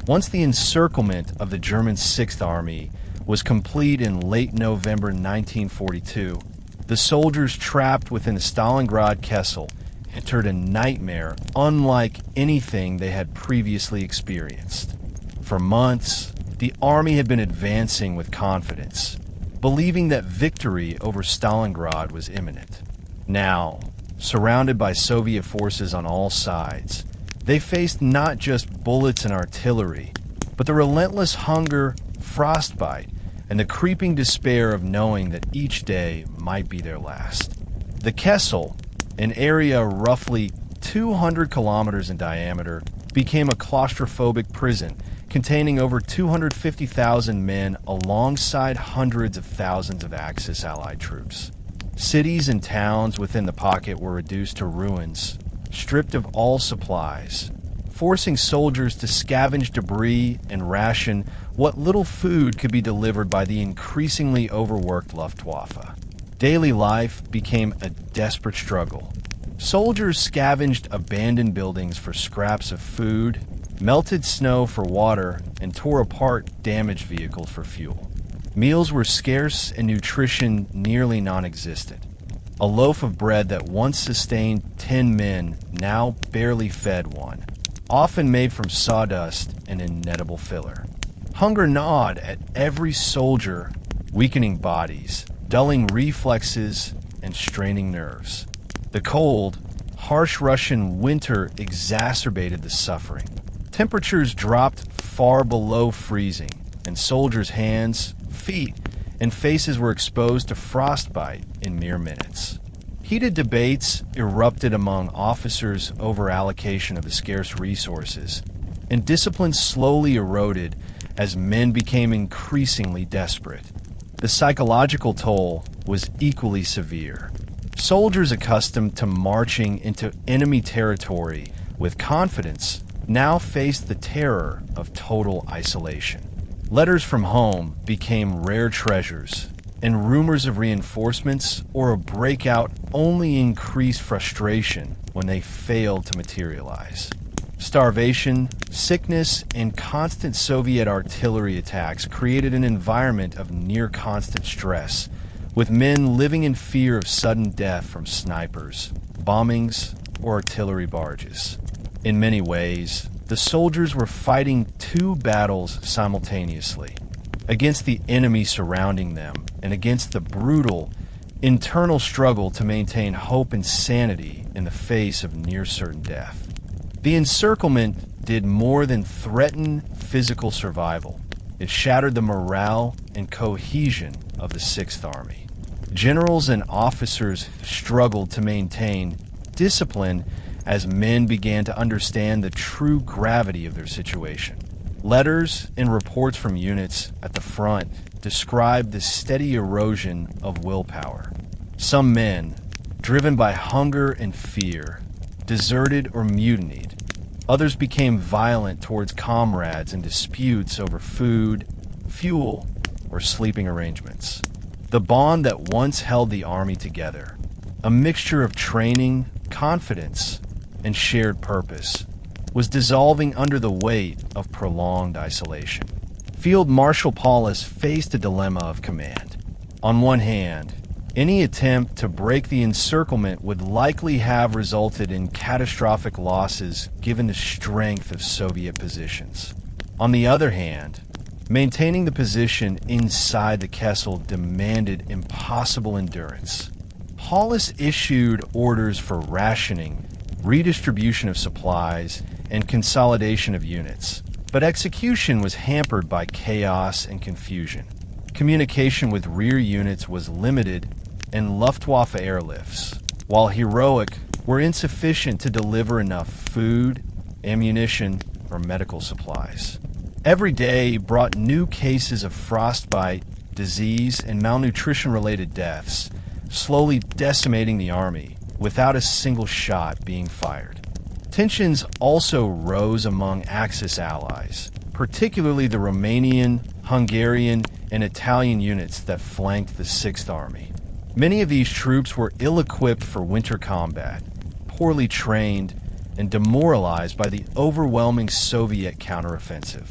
Once the encirclement of the German Sixth Army was complete in late November 1942, the soldiers trapped within the Stalingrad Kessel entered a nightmare unlike anything they had previously experienced. For months, the army had been advancing with confidence, believing that victory over Stalingrad was imminent. Now, surrounded by Soviet forces on all sides, they faced not just bullets and artillery, but the relentless hunger, frostbite, and the creeping despair of knowing that each day might be their last. The Kessel, an area roughly 200 kilometers in diameter, became a claustrophobic prison containing over 250,000 men alongside hundreds of thousands of Axis Allied troops. Cities and towns within the pocket were reduced to ruins, stripped of all supplies, forcing soldiers to scavenge debris and ration what little food could be delivered by the increasingly overworked Luftwaffe. Daily life became a desperate struggle. Soldiers scavenged abandoned buildings for scraps of food, melted snow for water, and tore apart damaged vehicles for fuel. Meals were scarce and nutrition nearly non-existent. A loaf of bread that once sustained 10 men now barely fed one, often made from sawdust and inedible filler. Hunger gnawed at every soldier, weakening bodies, dulling reflexes, and straining nerves. The cold, harsh Russian winter exacerbated the suffering. Temperatures dropped far below freezing, and soldiers' hands, feet, and faces were exposed to frostbite in mere minutes. Heated debates erupted among officers over allocation of the scarce resources, and discipline slowly eroded as men became increasingly desperate. The psychological toll was equally severe. Soldiers accustomed to marching into enemy territory with confidence now faced the terror of total isolation. Letters from home became rare treasures, and rumors of reinforcements or a breakout only increased frustration when they failed to materialize. Starvation, sickness, and constant Soviet artillery attacks created an environment of near-constant stress, with men living in fear of sudden death from snipers, bombings, or artillery barges. In many ways, the soldiers were fighting two battles simultaneously, against the enemy surrounding them and against the brutal, internal struggle to maintain hope and sanity in the face of near-certain death. The encirclement did more than threaten physical survival. It shattered the morale and cohesion of the Sixth Army. Generals and officers struggled to maintain discipline as men began to understand the true gravity of their situation. Letters and reports from units at the front described the steady erosion of willpower. Some men, driven by hunger and fear, deserted or mutinied. Others became violent towards comrades in disputes over food, fuel, or sleeping arrangements. The bond that once held the army together, a mixture of training, confidence, and shared purpose, was dissolving under the weight of prolonged isolation. Field Marshal Paulus faced a dilemma of command. On one hand, any attempt to break the encirclement would likely have resulted in catastrophic losses given the strength of Soviet positions. On the other hand, maintaining the position inside the Kessel demanded impossible endurance. Paulus issued orders for rationing, redistribution of supplies, and consolidation of units, but execution was hampered by chaos and confusion. Communication with rear units was limited, and Luftwaffe airlifts, while heroic, were insufficient to deliver enough food, ammunition, or medical supplies. Every day brought new cases of frostbite, disease, and malnutrition-related deaths, slowly decimating the army without a single shot being fired. Tensions also rose among Axis allies, particularly the Romanian, Hungarian, and Italian units that flanked the Sixth Army. Many of these troops were ill-equipped for winter combat, poorly trained, and demoralized by the overwhelming Soviet counteroffensive.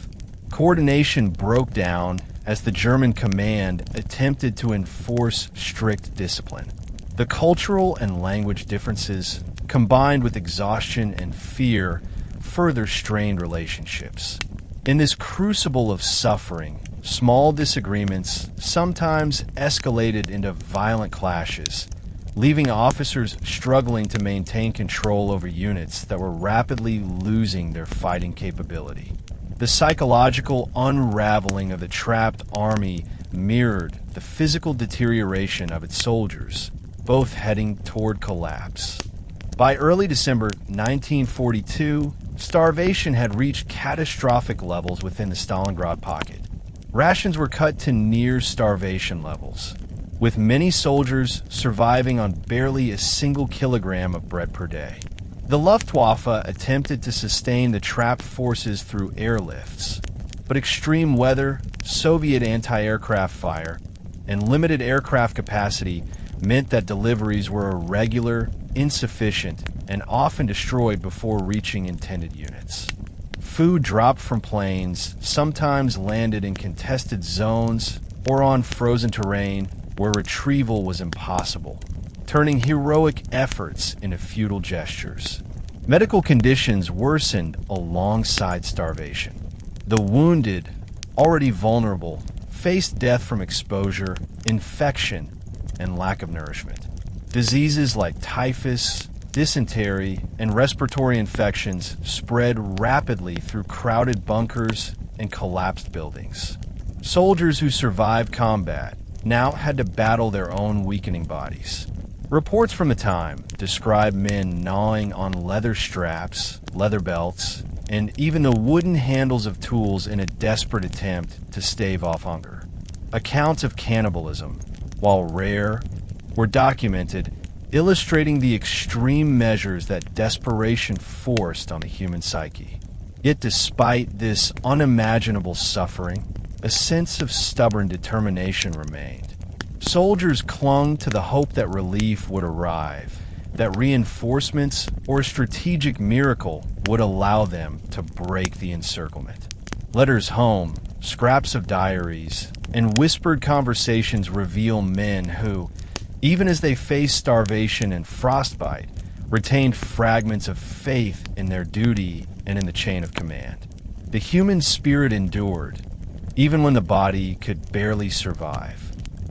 Coordination broke down as the German command attempted to enforce strict discipline. The cultural and language differences, combined with exhaustion and fear, further strained relationships. In this crucible of suffering, small disagreements sometimes escalated into violent clashes, leaving officers struggling to maintain control over units that were rapidly losing their fighting capability. The psychological unraveling of the trapped army mirrored the physical deterioration of its soldiers, both heading toward collapse. By early December 1942, starvation had reached catastrophic levels within the Stalingrad pocket. Rations were cut to near starvation levels, with many soldiers surviving on barely a single kilogram of bread per day. The Luftwaffe attempted to sustain the trapped forces through airlifts, but extreme weather, Soviet anti-aircraft fire, and limited aircraft capacity meant that deliveries were irregular, insufficient, and often destroyed before reaching intended units. Food dropped from planes, sometimes landed in contested zones or on frozen terrain where retrieval was impossible, turning heroic efforts into futile gestures. Medical conditions worsened alongside starvation. The wounded, already vulnerable, faced death from exposure, infection, and lack of nourishment. Diseases like typhus, dysentery, and respiratory infections spread rapidly through crowded bunkers and collapsed buildings. Soldiers who survived combat now had to battle their own weakening bodies. Reports from the time describe men gnawing on leather straps, leather belts, and even the wooden handles of tools in a desperate attempt to stave off hunger. Accounts of cannibalism, while rare, were documented, illustrating the extreme measures that desperation forced on the human psyche. Yet despite this unimaginable suffering, a sense of stubborn determination remained. Soldiers clung to the hope that relief would arrive, that reinforcements or a strategic miracle would allow them to break the encirclement. Letters home, scraps of diaries, and whispered conversations reveal men who, even as they faced starvation and frostbite, retained fragments of faith in their duty and in the chain of command. The human spirit endured, even when the body could barely survive.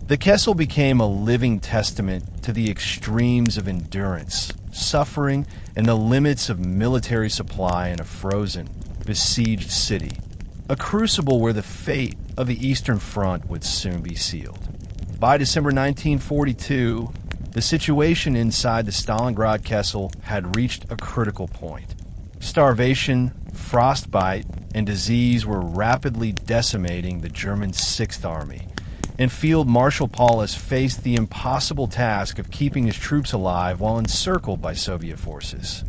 The Kessel became a living testament to the extremes of endurance, suffering, and the limits of military supply in a frozen, besieged city, a crucible where the fate of the Eastern Front would soon be sealed. By December 1942, the situation inside the Stalingrad Kessel had reached a critical point. Starvation, frostbite, and disease were rapidly decimating the German Sixth Army, and Field Marshal Paulus faced the impossible task of keeping his troops alive while encircled by Soviet forces.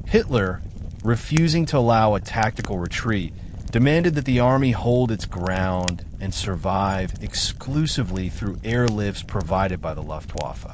Hitler, refusing to allow a tactical retreat, demanded that the army hold its ground and survive exclusively through airlifts provided by the Luftwaffe.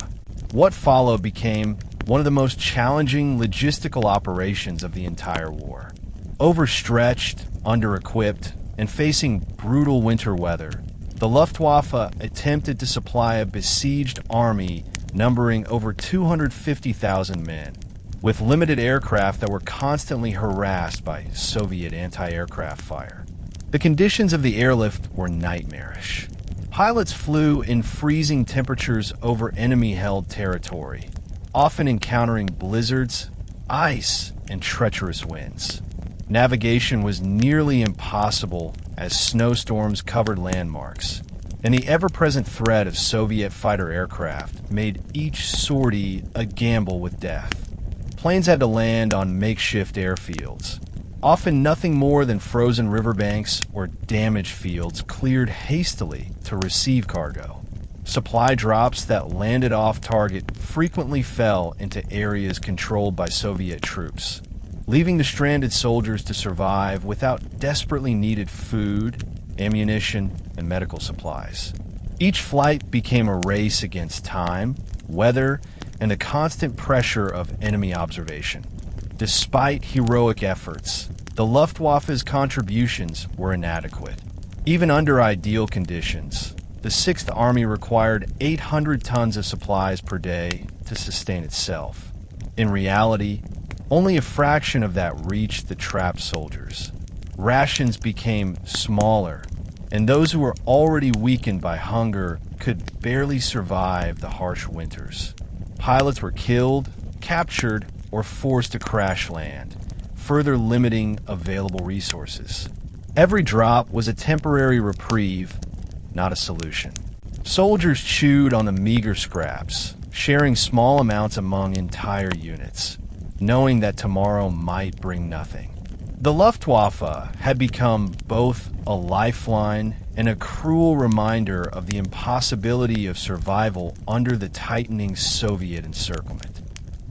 What followed became one of the most challenging logistical operations of the entire war. Overstretched, under-equipped, and facing brutal winter weather, the Luftwaffe attempted to supply a besieged army numbering over 250,000 men, with limited aircraft that were constantly harassed by Soviet anti-aircraft fire. The conditions of the airlift were nightmarish. Pilots flew in freezing temperatures over enemy-held territory, often encountering blizzards, ice, and treacherous winds. Navigation was nearly impossible as snowstorms covered landmarks, and the ever-present threat of Soviet fighter aircraft made each sortie a gamble with death. Planes had to land on makeshift airfields, often nothing more than frozen riverbanks or damaged fields cleared hastily to receive cargo. Supply drops that landed off target frequently fell into areas controlled by Soviet troops, leaving the stranded soldiers to survive without desperately needed food, ammunition, and medical supplies. Each flight became a race against time, weather, and the constant pressure of enemy observation. Despite heroic efforts, the Luftwaffe's contributions were inadequate. Even under ideal conditions, the Sixth Army required 800 tons of supplies per day to sustain itself. In reality, only a fraction of that reached the trapped soldiers. Rations became smaller, and those who were already weakened by hunger could barely survive the harsh winters. Pilots were killed, captured, or forced to crash land, further limiting available resources. Every drop was a temporary reprieve, not a solution. Soldiers chewed on the meager scraps, sharing small amounts among entire units, knowing that tomorrow might bring nothing. The Luftwaffe had become both a lifeline and a cruel reminder of the impossibility of survival under the tightening Soviet encirclement.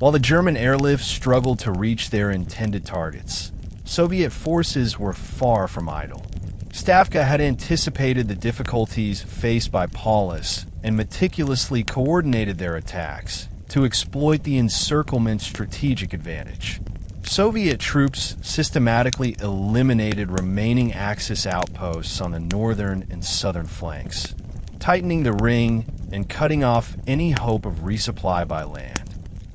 While the German airlifts struggled to reach their intended targets, Soviet forces were far from idle. Stavka had anticipated the difficulties faced by Paulus and meticulously coordinated their attacks to exploit the encirclement's strategic advantage. Soviet troops systematically eliminated remaining Axis outposts on the northern and southern flanks, tightening the ring and cutting off any hope of resupply by land.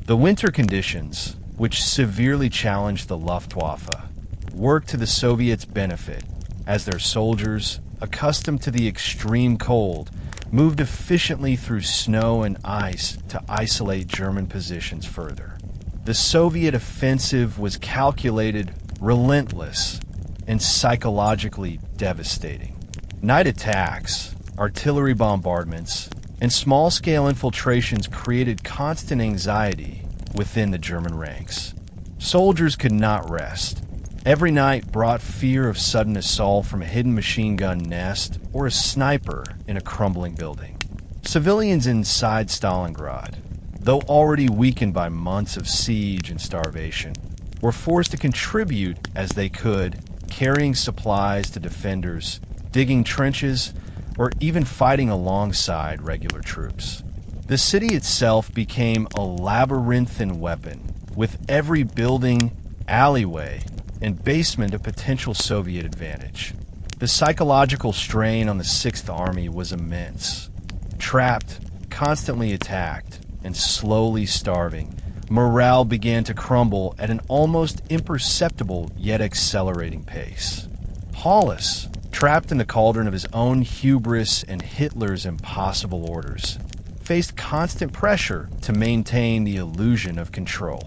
The winter conditions, which severely challenged the Luftwaffe, worked to the Soviets' benefit as their soldiers, accustomed to the extreme cold, moved efficiently through snow and ice to isolate German positions further. The Soviet offensive was calculated, relentless, and psychologically devastating. Night attacks, artillery bombardments, and small-scale infiltrations created constant anxiety within the German ranks. Soldiers could not rest. Every night brought fear of sudden assault from a hidden machine gun nest or a sniper in a crumbling building. Civilians inside Stalingrad, though already weakened by months of siege and starvation, were forced to contribute as they could, carrying supplies to defenders, digging trenches, or even fighting alongside regular troops. The city itself became a labyrinthine weapon, with every building, alleyway, and basement a potential Soviet advantage. The psychological strain on the Sixth Army was immense. Trapped, constantly attacked, and slowly starving, morale began to crumble at an almost imperceptible yet accelerating pace. Hollis, trapped in the cauldron of his own hubris and Hitler's impossible orders, faced constant pressure to maintain the illusion of control.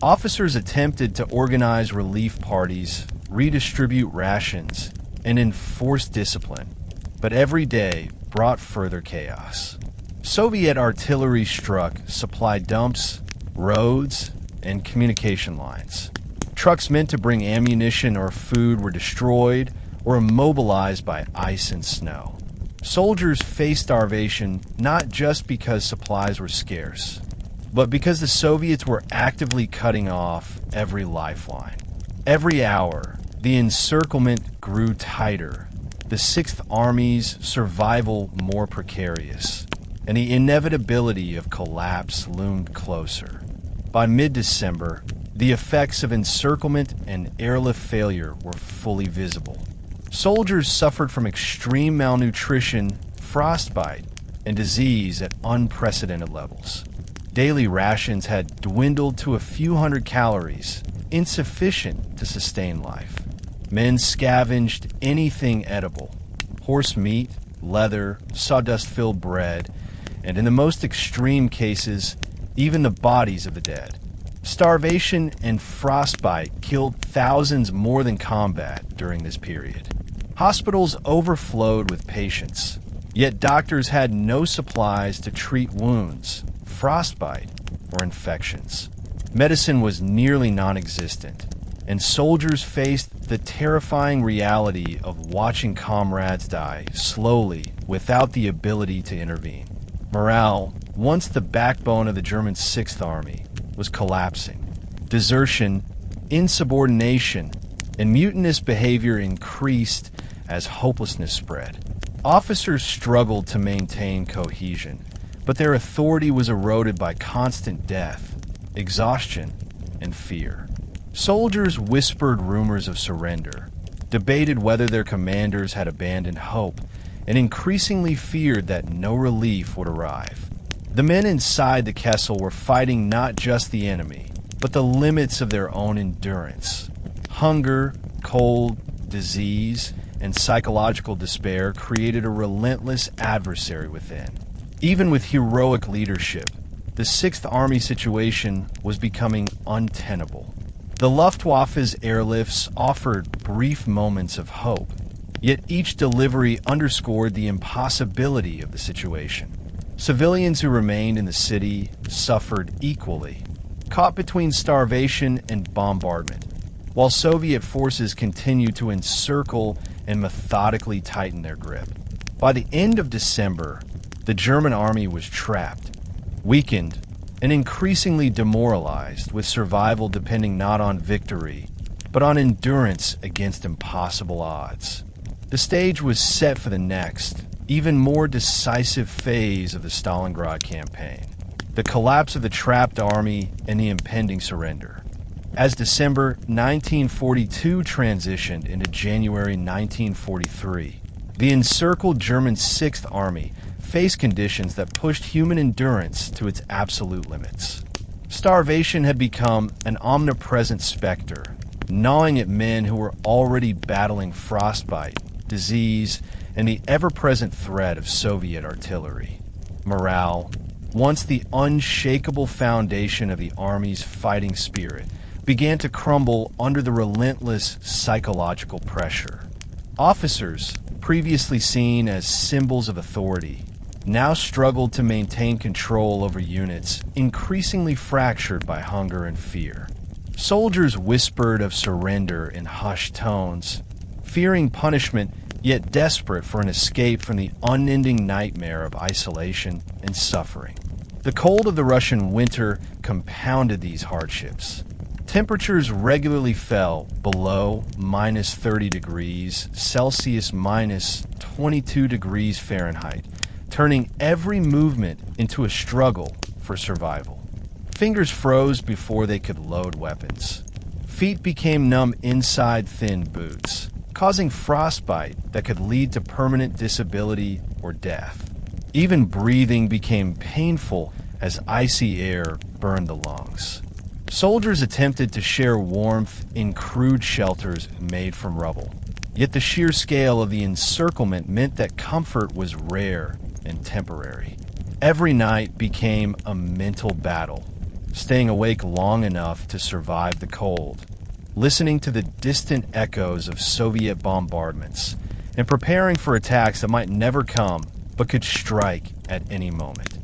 Officers attempted to organize relief parties, redistribute rations, and enforce discipline, but every day brought further chaos. Soviet artillery struck supply dumps, roads, and communication lines. Trucks meant to bring ammunition or food were destroyed or immobilized by ice and snow. Soldiers faced starvation not just because supplies were scarce, but because the Soviets were actively cutting off every lifeline. Every hour, the encirclement grew tighter, the Sixth Army's survival more precarious, and the inevitability of collapse loomed closer. By mid-December, the effects of encirclement and airlift failure were fully visible. Soldiers suffered from extreme malnutrition, frostbite, and disease at unprecedented levels. Daily rations had dwindled to a few hundred calories, insufficient to sustain life. Men scavenged anything edible: horse meat, leather, sawdust-filled bread, and in the most extreme cases, even the bodies of the dead. Starvation and frostbite killed thousands more than combat during this period. Hospitals overflowed with patients, yet doctors had no supplies to treat wounds, frostbite, or infections. Medicine was nearly non-existent, and soldiers faced the terrifying reality of watching comrades die slowly without the ability to intervene. Morale, once the backbone of the German Sixth Army, was collapsing. Desertion, insubordination, and mutinous behavior increased as hopelessness spread. Officers struggled to maintain cohesion, but their authority was eroded by constant death, exhaustion, and fear. Soldiers whispered rumors of surrender, debated whether their commanders had abandoned hope, and increasingly feared that no relief would arrive. The men inside the Kessel were fighting not just the enemy, but the limits of their own endurance. Hunger, cold, disease, and psychological despair created a relentless adversary within. Even with heroic leadership, the Sixth Army situation was becoming untenable. The Luftwaffe's airlifts offered brief moments of hope, yet each delivery underscored the impossibility of the situation. Civilians who remained in the city suffered equally, caught between starvation and bombardment, while Soviet forces continued to encircle and methodically tighten their grip. By the end of December, the German army was trapped, weakened, and increasingly demoralized, with survival depending not on victory, but on endurance against impossible odds. The stage was set for the next, even more decisive phase of the Stalingrad campaign: the collapse of the trapped army and the impending surrender. As December 1942 transitioned into January 1943, the encircled German Sixth Army faced conditions that pushed human endurance to its absolute limits. Starvation had become an omnipresent specter, gnawing at men who were already battling frostbite, disease, and the ever-present threat of Soviet artillery. Morale, once the unshakable foundation of the Army's fighting spirit, began to crumble under the relentless psychological pressure. Officers, previously seen as symbols of authority, now struggled to maintain control over units increasingly fractured by hunger and fear. Soldiers whispered of surrender in hushed tones, fearing punishment yet desperate for an escape from the unending nightmare of isolation and suffering. The cold of the Russian winter compounded these hardships. Temperatures regularly fell below minus 30 degrees Celsius, minus 22 degrees Fahrenheit, turning every movement into a struggle for survival. Fingers froze before they could load weapons. Feet became numb inside thin boots, causing frostbite that could lead to permanent disability or death. Even breathing became painful as icy air burned the lungs. Soldiers attempted to share warmth in crude shelters made from rubble. Yet the sheer scale of the encirclement meant that comfort was rare and temporary. Every night became a mental battle, staying awake long enough to survive the cold, listening to the distant echoes of Soviet bombardments, and preparing for attacks that might never come but could strike at any moment.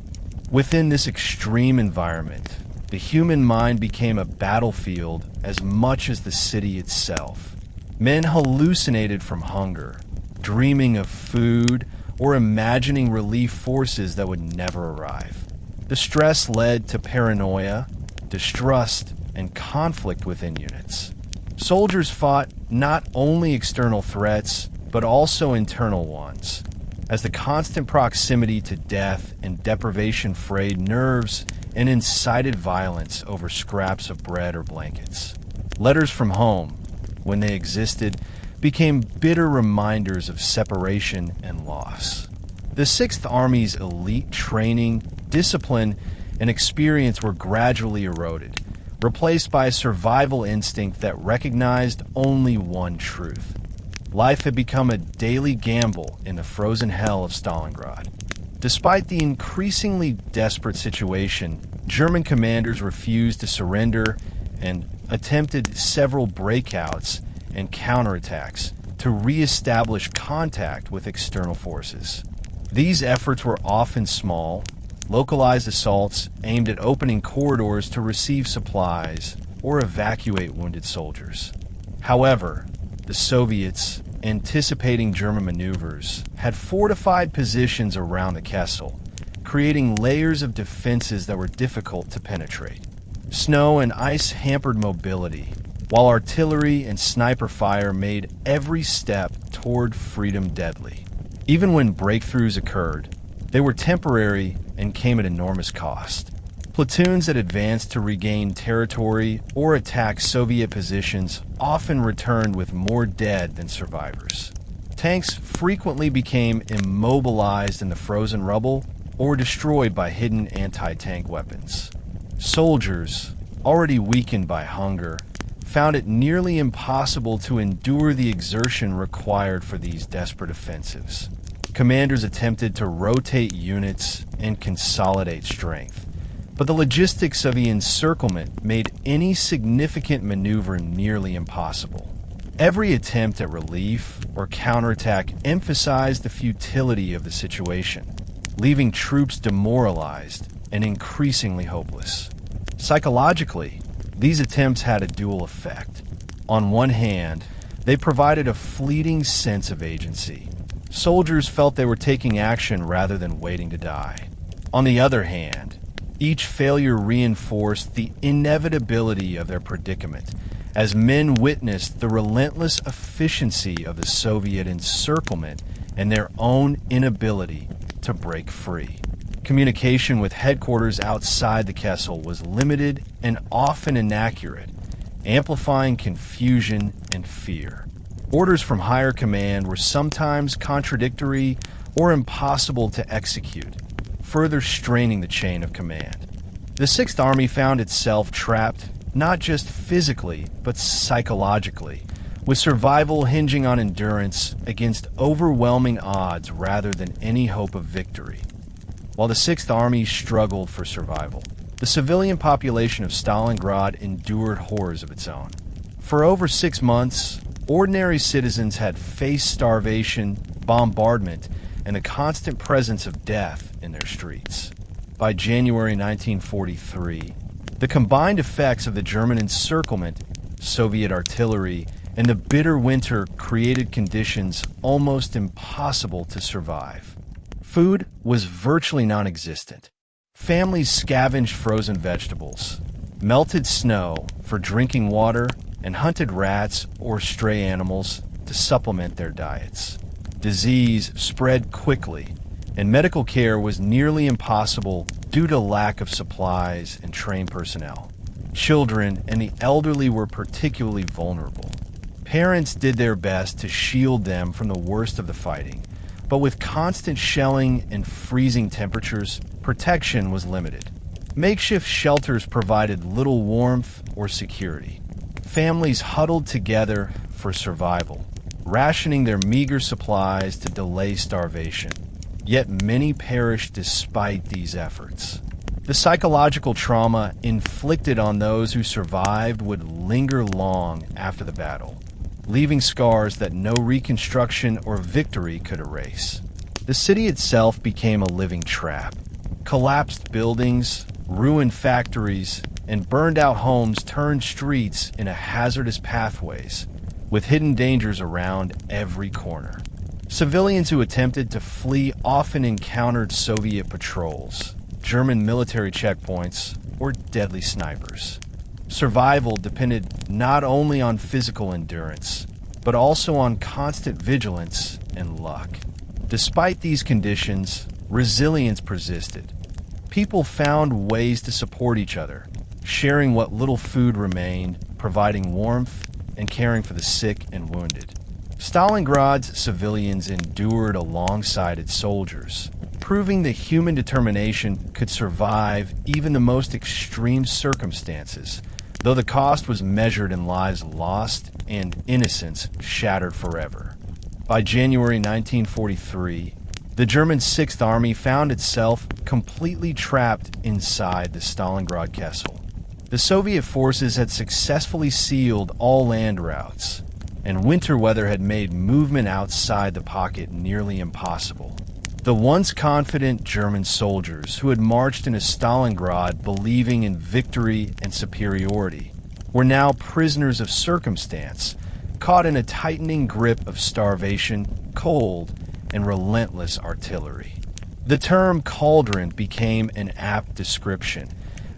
Within this extreme environment, the human mind became a battlefield as much as the city itself. Men hallucinated from hunger, dreaming of food, or imagining relief forces that would never arrive. The stress led to paranoia, distrust, and conflict within units. Soldiers fought not only external threats, but also internal ones, as the constant proximity to death and deprivation frayed nerves and incited violence over scraps of bread or blankets. Letters from home, when they existed, became bitter reminders of separation and loss. The Sixth Army's elite training, discipline, and experience were gradually eroded, replaced by a survival instinct that recognized only one truth. Life had become a daily gamble in the frozen hell of Stalingrad. Despite the increasingly desperate situation, German commanders refused to surrender and attempted several breakouts and counterattacks to re-establish contact with external forces. These efforts were often small, localized assaults aimed at opening corridors to receive supplies or evacuate wounded soldiers. However, the Soviets, anticipating German maneuvers, had fortified positions around the Kessel, creating layers of defenses that were difficult to penetrate. Snow and ice hampered mobility, while artillery and sniper fire made every step toward freedom deadly. Even when breakthroughs occurred, they were temporary and came at enormous cost. Platoons that advanced to regain territory or attack Soviet positions often returned with more dead than survivors. Tanks frequently became immobilized in the frozen rubble or destroyed by hidden anti-tank weapons. Soldiers, already weakened by hunger, found it nearly impossible to endure the exertion required for these desperate offensives. Commanders attempted to rotate units and consolidate strength, but the logistics of the encirclement made any significant maneuver nearly impossible. Every attempt at relief or counterattack emphasized the futility of the situation, leaving troops demoralized and increasingly hopeless. Psychologically, these attempts had a dual effect. On one hand, they provided a fleeting sense of agency. Soldiers felt they were taking action rather than waiting to die. On the other hand, each failure reinforced the inevitability of their predicament, as men witnessed the relentless efficiency of the Soviet encirclement and their own inability to break free. Communication with headquarters outside the Kessel was limited and often inaccurate, amplifying confusion and fear. Orders from higher command were sometimes contradictory or impossible to execute, further straining the chain of command. The Sixth Army found itself trapped not just physically, but psychologically, with survival hinging on endurance against overwhelming odds rather than any hope of victory. While the Sixth Army struggled for survival, the civilian population of Stalingrad endured horrors of its own. For over 6 months, ordinary citizens had faced starvation, bombardment, and the constant presence of death in their streets. By January 1943, the combined effects of the German encirclement, Soviet artillery, and the bitter winter created conditions almost impossible to survive. Food was virtually non-existent. Families scavenged frozen vegetables, melted snow for drinking water, and hunted rats or stray animals to supplement their diets. Disease spread quickly, and medical care was nearly impossible due to lack of supplies and trained personnel. Children and the elderly were particularly vulnerable. Parents did their best to shield them from the worst of the fighting, but with constant shelling and freezing temperatures, protection was limited. Makeshift shelters provided little warmth or security. Families huddled together for survival, rationing their meager supplies to delay starvation. Yet many perished despite these efforts. The psychological trauma inflicted on those who survived would linger long after the battle, leaving scars that no reconstruction or victory could erase. The city itself became a living trap. Collapsed buildings, ruined factories, and burned-out homes turned streets into hazardous pathways, with hidden dangers around every corner. Civilians who attempted to flee often encountered Soviet patrols, German military checkpoints, or deadly snipers. Survival depended not only on physical endurance, but also on constant vigilance and luck. Despite these conditions, resilience persisted. People found ways to support each other, sharing what little food remained, providing warmth, and caring for the sick and wounded. Stalingrad's civilians endured alongside its soldiers, proving that human determination could survive even the most extreme circumstances, though the cost was measured in lives lost and innocence shattered forever. By January 1943, the German Sixth Army found itself completely trapped inside the Stalingrad Castle. The Soviet forces had successfully sealed all land routes, and winter weather had made movement outside the pocket nearly impossible. The once confident German soldiers who had marched into Stalingrad believing in victory and superiority were now prisoners of circumstance, caught in a tightening grip of starvation, cold, and relentless artillery. The term cauldron became an apt description,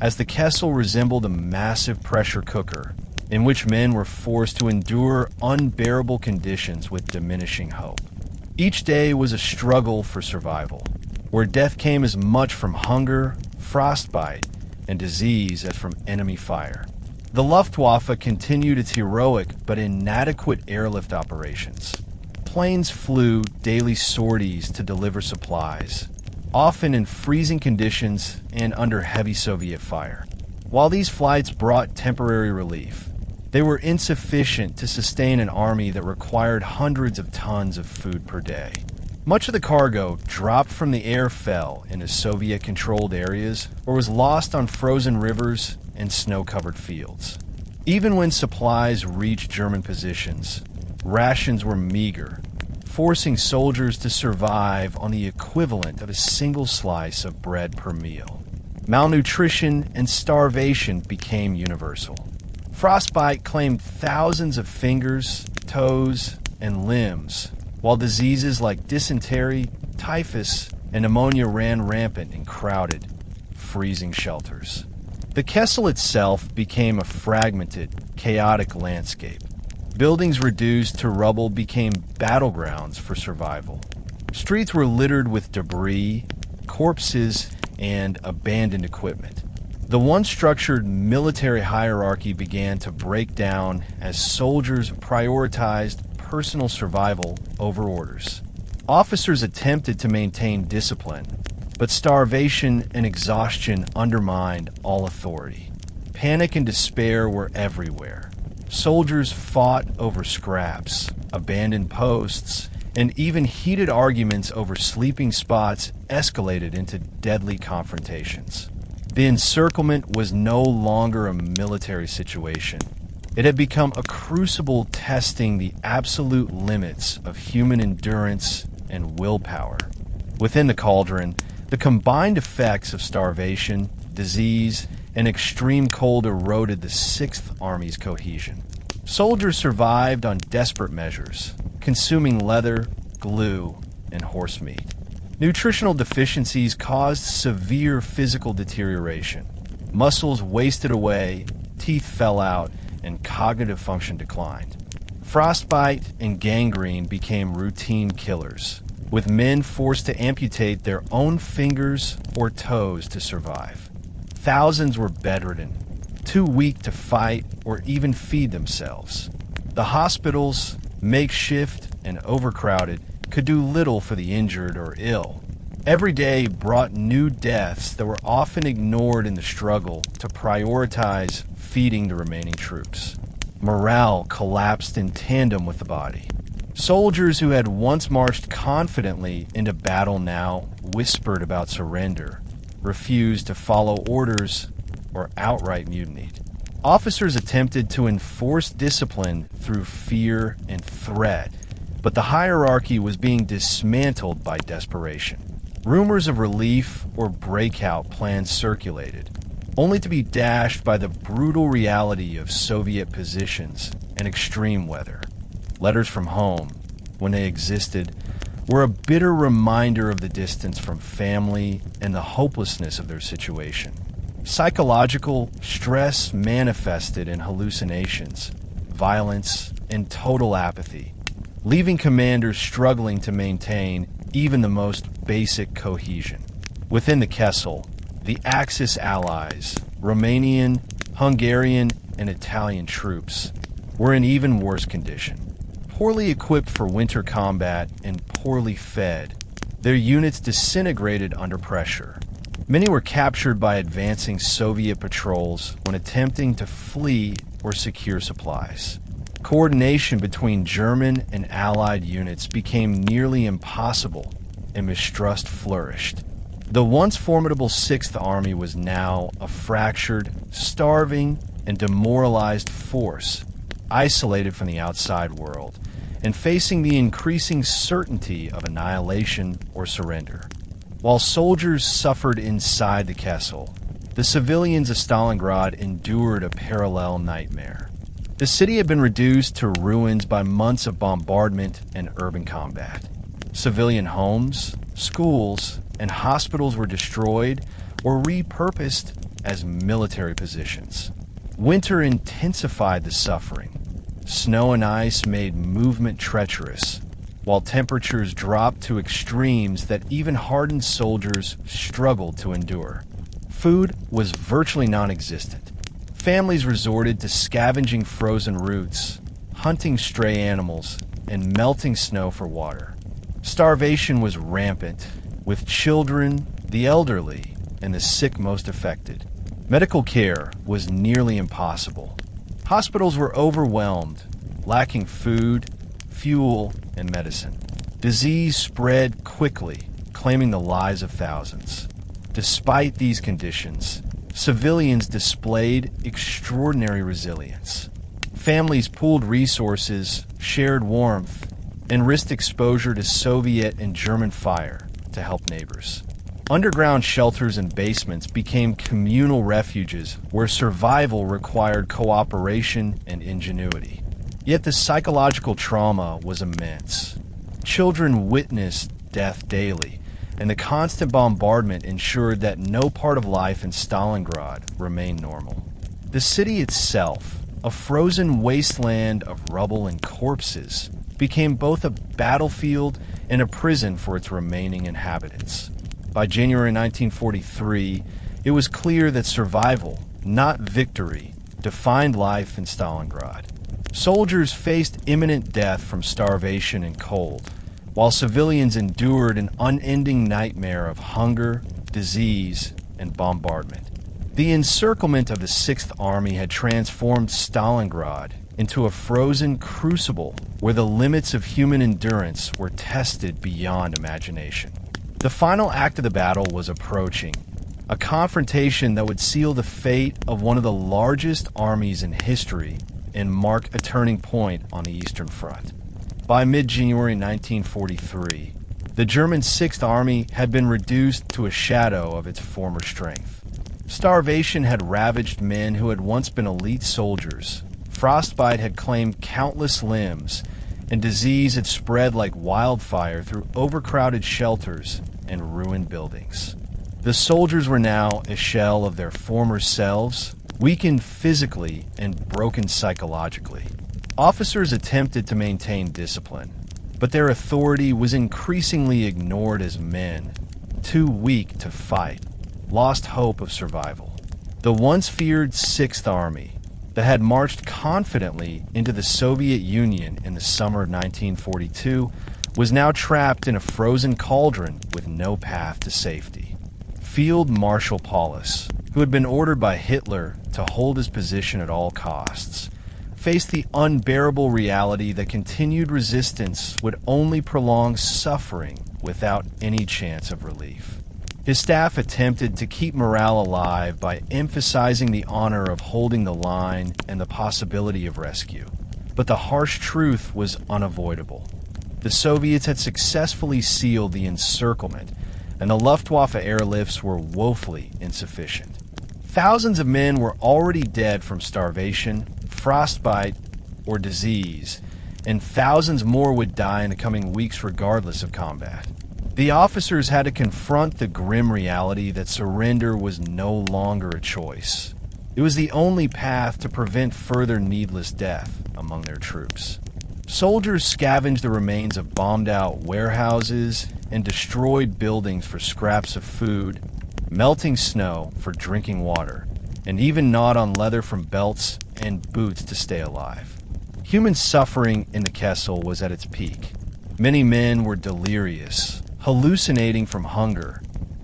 as the Kessel resembled a massive pressure cooker in which men were forced to endure unbearable conditions with diminishing hope. Each day was a struggle for survival, where death came as much from hunger, frostbite, and disease as from enemy fire. The Luftwaffe continued its heroic but inadequate airlift operations. Planes flew daily sorties to deliver supplies, often in freezing conditions and under heavy Soviet fire. While these flights brought temporary relief, they were insufficient to sustain an army that required hundreds of tons of food per day. Much of the cargo dropped from the air fell into Soviet-controlled areas or was lost on frozen rivers and snow-covered fields. Even when supplies reached German positions, rations were meager, forcing soldiers to survive on the equivalent of a single slice of bread per meal. Malnutrition and starvation became universal. Frostbite claimed thousands of fingers, toes, and limbs, while diseases like dysentery, typhus, and pneumonia ran rampant in crowded, freezing shelters. The Kessel itself became a fragmented, chaotic landscape. Buildings reduced to rubble became battlegrounds for survival. Streets were littered with debris, corpses, and abandoned equipment. The once structured military hierarchy began to break down as soldiers prioritized personal survival over orders. Officers attempted to maintain discipline, but starvation and exhaustion undermined all authority. Panic and despair were everywhere. Soldiers fought over scraps, abandoned posts, and even heated arguments over sleeping spots escalated into deadly confrontations. The encirclement was no longer a military situation. It had become a crucible testing the absolute limits of human endurance and willpower. Within the cauldron, the combined effects of starvation, disease, and extreme cold eroded the Sixth Army's cohesion. Soldiers survived on desperate measures, consuming leather, glue, and horse meat. Nutritional deficiencies caused severe physical deterioration. Muscles wasted away, teeth fell out, and cognitive function declined. Frostbite and gangrene became routine killers, with men forced to amputate their own fingers or toes to survive. Thousands were bedridden, too weak to fight or even feed themselves. The hospitals, makeshift and overcrowded, could do little for the injured or ill. Every day brought new deaths that were often ignored in the struggle to prioritize feeding the remaining troops. Morale collapsed in tandem with the body. Soldiers who had once marched confidently into battle now whispered about surrender, refused to follow orders, or outright mutinied. Officers attempted to enforce discipline through fear and threat, but the hierarchy was being dismantled by desperation. Rumors of relief or breakout plans circulated, only to be dashed by the brutal reality of Soviet positions and extreme weather. Letters from home, when they existed, were a bitter reminder of the distance from family and the hopelessness of their situation. Psychological stress manifested in hallucinations, violence, and total apathy, leaving commanders struggling to maintain even the most basic cohesion. Within the Kessel, the Axis allies, Romanian, Hungarian, and Italian troops, were in even worse condition. Poorly equipped for winter combat and poorly fed, their units disintegrated under pressure. Many were captured by advancing Soviet patrols when attempting to flee or secure supplies. Coordination between German and Allied units became nearly impossible, and mistrust flourished. The once formidable Sixth Army was now a fractured, starving, and demoralized force, isolated from the outside world, and facing the increasing certainty of annihilation or surrender. While soldiers suffered inside the Kessel, the civilians of Stalingrad endured a parallel nightmare. The city had been reduced to ruins by months of bombardment and urban combat. Civilian homes, schools, and hospitals were destroyed or repurposed as military positions. Winter intensified the suffering. Snow and ice made movement treacherous, while temperatures dropped to extremes that even hardened soldiers struggled to endure. Food was virtually non-existent. Families resorted to scavenging frozen roots, hunting stray animals, and melting snow for water. Starvation was rampant, with children, the elderly, and the sick most affected. Medical care was nearly impossible. Hospitals were overwhelmed, lacking food, fuel, and medicine. Disease spread quickly, claiming the lives of thousands. Despite these conditions, civilians displayed extraordinary resilience. Families pooled resources, shared warmth, and risked exposure to Soviet and German fire to help neighbors. Underground shelters and basements became communal refuges where survival required cooperation and ingenuity. Yet the psychological trauma was immense. Children witnessed death daily, and the constant bombardment ensured that no part of life in Stalingrad remained normal. The city itself, a frozen wasteland of rubble and corpses, became both a battlefield and a prison for its remaining inhabitants. By January 1943, it was clear that survival, not victory, defined life in Stalingrad. Soldiers faced imminent death from starvation and cold, while civilians endured an unending nightmare of hunger, disease, and bombardment. The encirclement of the Sixth Army had transformed Stalingrad into a frozen crucible where the limits of human endurance were tested beyond imagination. The final act of the battle was approaching, a confrontation that would seal the fate of one of the largest armies in history and mark a turning point on the Eastern Front. By mid-January 1943, the German Sixth Army had been reduced to a shadow of its former strength. Starvation had ravaged men who had once been elite soldiers. Frostbite had claimed countless limbs, and disease had spread like wildfire through overcrowded shelters and ruined buildings. The soldiers were now a shell of their former selves, weakened physically and broken psychologically. Officers attempted to maintain discipline, but their authority was increasingly ignored as men, too weak to fight, lost hope of survival. The once feared Sixth Army that had marched confidently into the Soviet Union in the summer of 1942 was now trapped in a frozen cauldron with no path to safety. Field Marshal Paulus, who had been ordered by Hitler to hold his position at all costs, faced the unbearable reality that continued resistance would only prolong suffering without any chance of relief. His staff attempted to keep morale alive by emphasizing the honor of holding the line and the possibility of rescue. But the harsh truth was unavoidable. The Soviets had successfully sealed the encirclement, and the Luftwaffe airlifts were woefully insufficient. Thousands of men were already dead from starvation, frostbite, or disease, and thousands more would die in the coming weeks regardless of combat. The officers had to confront the grim reality that surrender was no longer a choice. It was the only path to prevent further needless death among their troops. Soldiers scavenged the remains of bombed-out warehouses and destroyed buildings for scraps of food, melting snow for drinking water, and even gnawed on leather from belts and boots to stay alive. Human suffering in the Kessel was at its peak. Many men were delirious, hallucinating from hunger,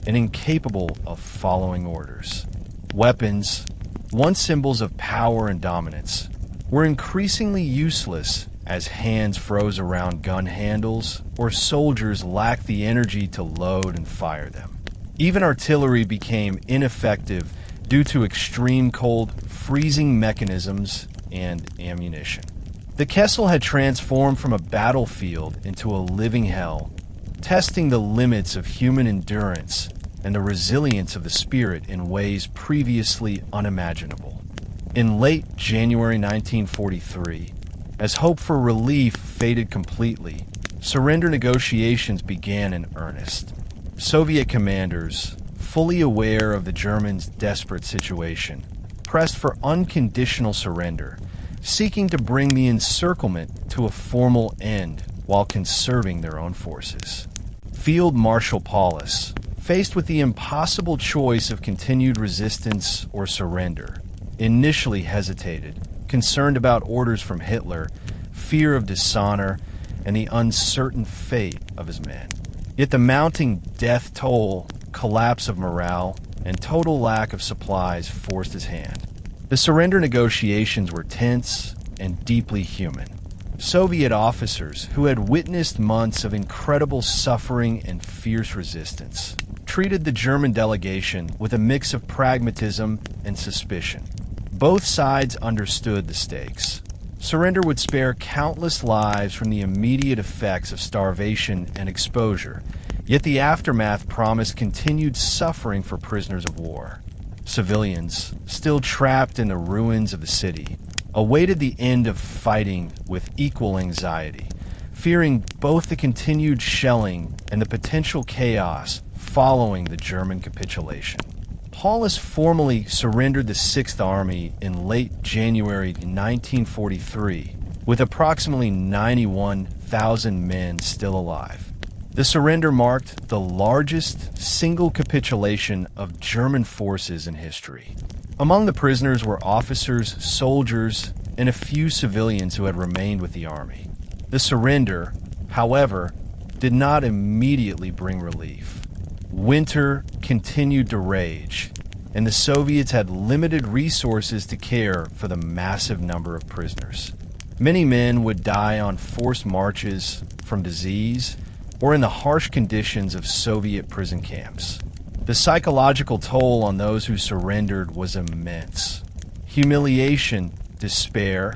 and incapable of following orders. Weapons, once symbols of power and dominance, were increasingly useless as hands froze around gun handles or soldiers lacked the energy to load and fire them. Even artillery became ineffective due to extreme cold, freezing mechanisms and ammunition. The Kessel had transformed from a battlefield into a living hell, testing the limits of human endurance and the resilience of the spirit in ways previously unimaginable. In late January 1943, as hope for relief faded completely, surrender negotiations began in earnest. Soviet commanders, fully aware of the Germans' desperate situation, pressed for unconditional surrender, seeking to bring the encirclement to a formal end while conserving their own forces. Field Marshal Paulus, faced with the impossible choice of continued resistance or surrender, initially hesitated, concerned about orders from Hitler, fear of dishonor, and the uncertain fate of his men. Yet the mounting death toll, collapse of morale, and total lack of supplies forced his hand. The surrender negotiations were tense and deeply human. Soviet officers, who had witnessed months of incredible suffering and fierce resistance, treated the German delegation with a mix of pragmatism and suspicion. Both sides understood the stakes. Surrender would spare countless lives from the immediate effects of starvation and exposure, yet the aftermath promised continued suffering for prisoners of war. Civilians, still trapped in the ruins of the city, awaited the end of fighting with equal anxiety, fearing both the continued shelling and the potential chaos following the German capitulation. Paulus formally surrendered the Sixth Army in late January 1943, with approximately 91,000 men still alive. The surrender marked the largest single capitulation of German forces in history. Among the prisoners were officers, soldiers, and a few civilians who had remained with the army. The surrender, however, did not immediately bring relief. Winter continued to rage, and the Soviets had limited resources to care for the massive number of prisoners. Many men would die on forced marches from disease or in the harsh conditions of Soviet prison camps. The psychological toll on those who surrendered was immense. Humiliation, despair,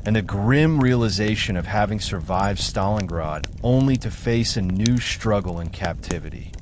and the grim realization of having survived Stalingrad only to face a new struggle in captivity.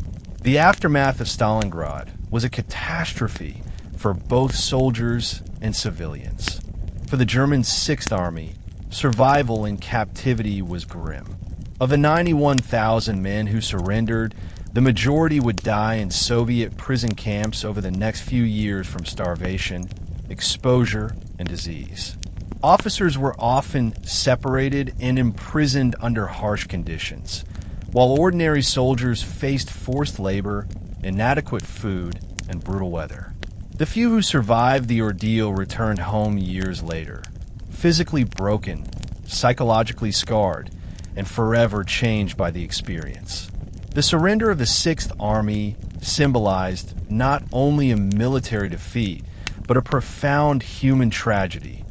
The aftermath of Stalingrad was a catastrophe for both soldiers and civilians. For the German Sixth Army, survival in captivity was grim. Of the 91,000 men who surrendered, the majority would die in Soviet prison camps over the next few years from starvation, exposure, and disease. Officers were often separated and imprisoned under harsh conditions, while ordinary soldiers faced forced labor, inadequate food, and brutal weather. The few who survived the ordeal returned home years later, physically broken, psychologically scarred, and forever changed by the experience. The surrender of the Sixth Army symbolized not only a military defeat, but a profound human tragedy,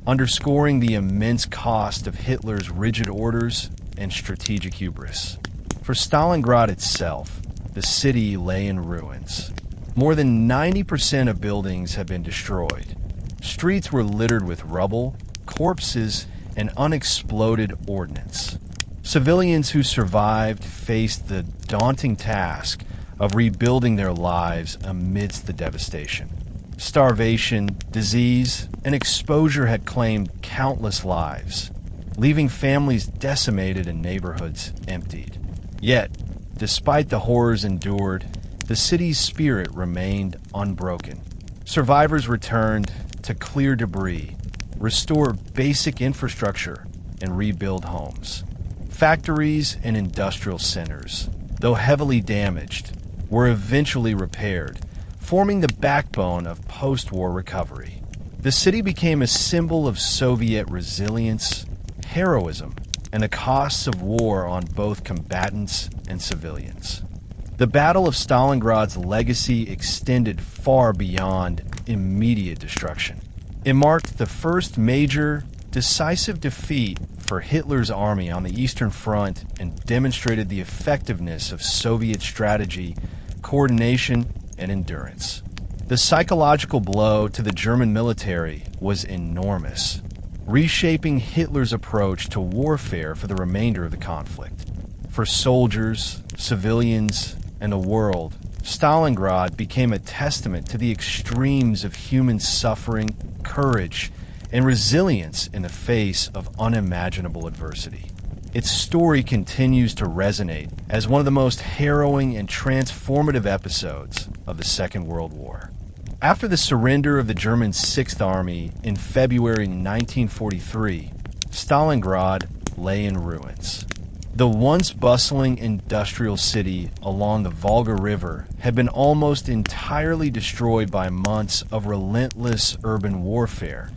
underscoring the immense cost of Hitler's rigid orders and strategic hubris. For Stalingrad itself, the city lay in ruins. More than 90% of buildings had been destroyed. Streets were littered with rubble, corpses, and unexploded ordnance. Civilians who survived faced the daunting task of rebuilding their lives amidst the devastation. Starvation, disease, and exposure had claimed countless lives, leaving families decimated and neighborhoods emptied. Yet, despite the horrors endured, the city's spirit remained unbroken. Survivors returned to clear debris, restore basic infrastructure, and rebuild homes. Factories and industrial centers, though heavily damaged, were eventually repaired, forming the backbone of post-war recovery. The city became a symbol of Soviet resilience, heroism, and the costs of war on both combatants and civilians. The Battle of Stalingrad's legacy extended far beyond immediate destruction. It marked the first major, decisive defeat for Hitler's army on the Eastern Front and demonstrated the effectiveness of Soviet strategy, coordination, and endurance. The psychological blow to the German military was enormous, reshaping Hitler's approach to warfare for the remainder of the conflict. For soldiers, civilians, and the world, Stalingrad became a testament to the extremes of human suffering, courage, and resilience in the face of unimaginable adversity. Its story continues to resonate as one of the most harrowing and transformative episodes of the Second World War. After the surrender of the German Sixth Army in February 1943, Stalingrad lay in ruins. The once bustling industrial city along the Volga River had been almost entirely destroyed by months of relentless urban warfare,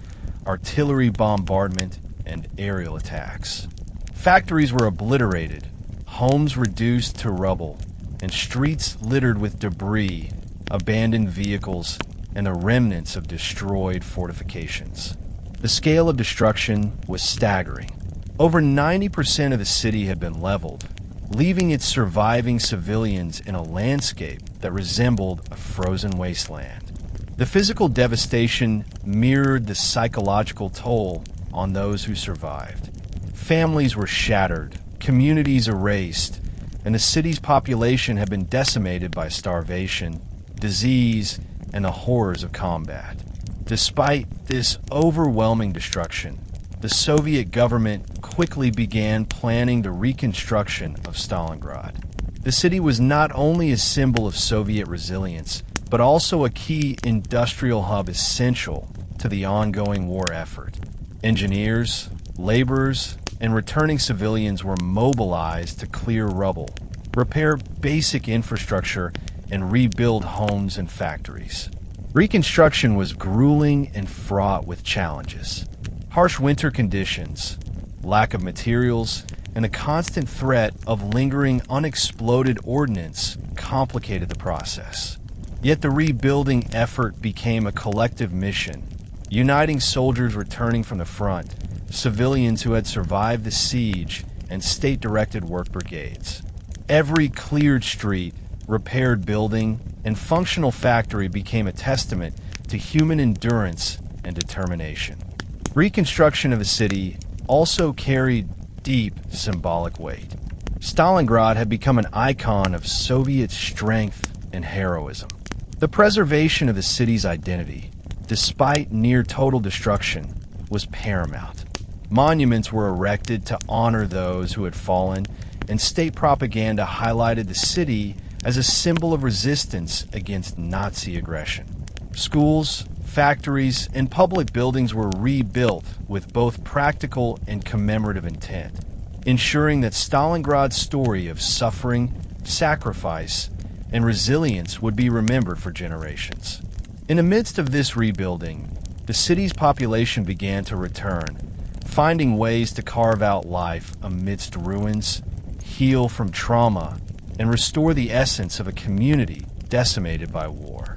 artillery bombardment, and aerial attacks. Factories were obliterated, homes reduced to rubble, and streets littered with debris, abandoned vehicles, and the remnants of destroyed fortifications. The scale of destruction was staggering. Over 90% of the city had been leveled, leaving its surviving civilians in a landscape that resembled a frozen wasteland. The physical devastation mirrored the psychological toll on those who survived. Families were shattered, communities erased, and the city's population had been decimated by starvation, disease, and the horrors of combat. Despite this overwhelming destruction, the Soviet government quickly began planning the reconstruction of Stalingrad. The city was not only a symbol of Soviet resilience, but also a key industrial hub essential to the ongoing war effort. Engineers, laborers, and returning civilians were mobilized to clear rubble, repair basic infrastructure, and rebuild homes and factories. Reconstruction was grueling and fraught with challenges. Harsh winter conditions, lack of materials, and the constant threat of lingering unexploded ordnance complicated the process. Yet the rebuilding effort became a collective mission, uniting soldiers returning from the front, civilians who had survived the siege, and state-directed work brigades. Every cleared street, repaired building, and functional factory became a testament to human endurance and determination. Reconstruction of the city also carried deep symbolic weight. Stalingrad had become an icon of Soviet strength and heroism. The preservation of the city's identity, despite near-total destruction, was paramount. Monuments were erected to honor those who had fallen, and state propaganda highlighted the city as a symbol of resistance against Nazi aggression. Schools, factories, and public buildings were rebuilt with both practical and commemorative intent, ensuring that Stalingrad's story of suffering, sacrifice, and resilience would be remembered for generations. In the midst of this rebuilding, the city's population began to return, finding ways to carve out life amidst ruins, heal from trauma, and restore the essence of a community decimated by war.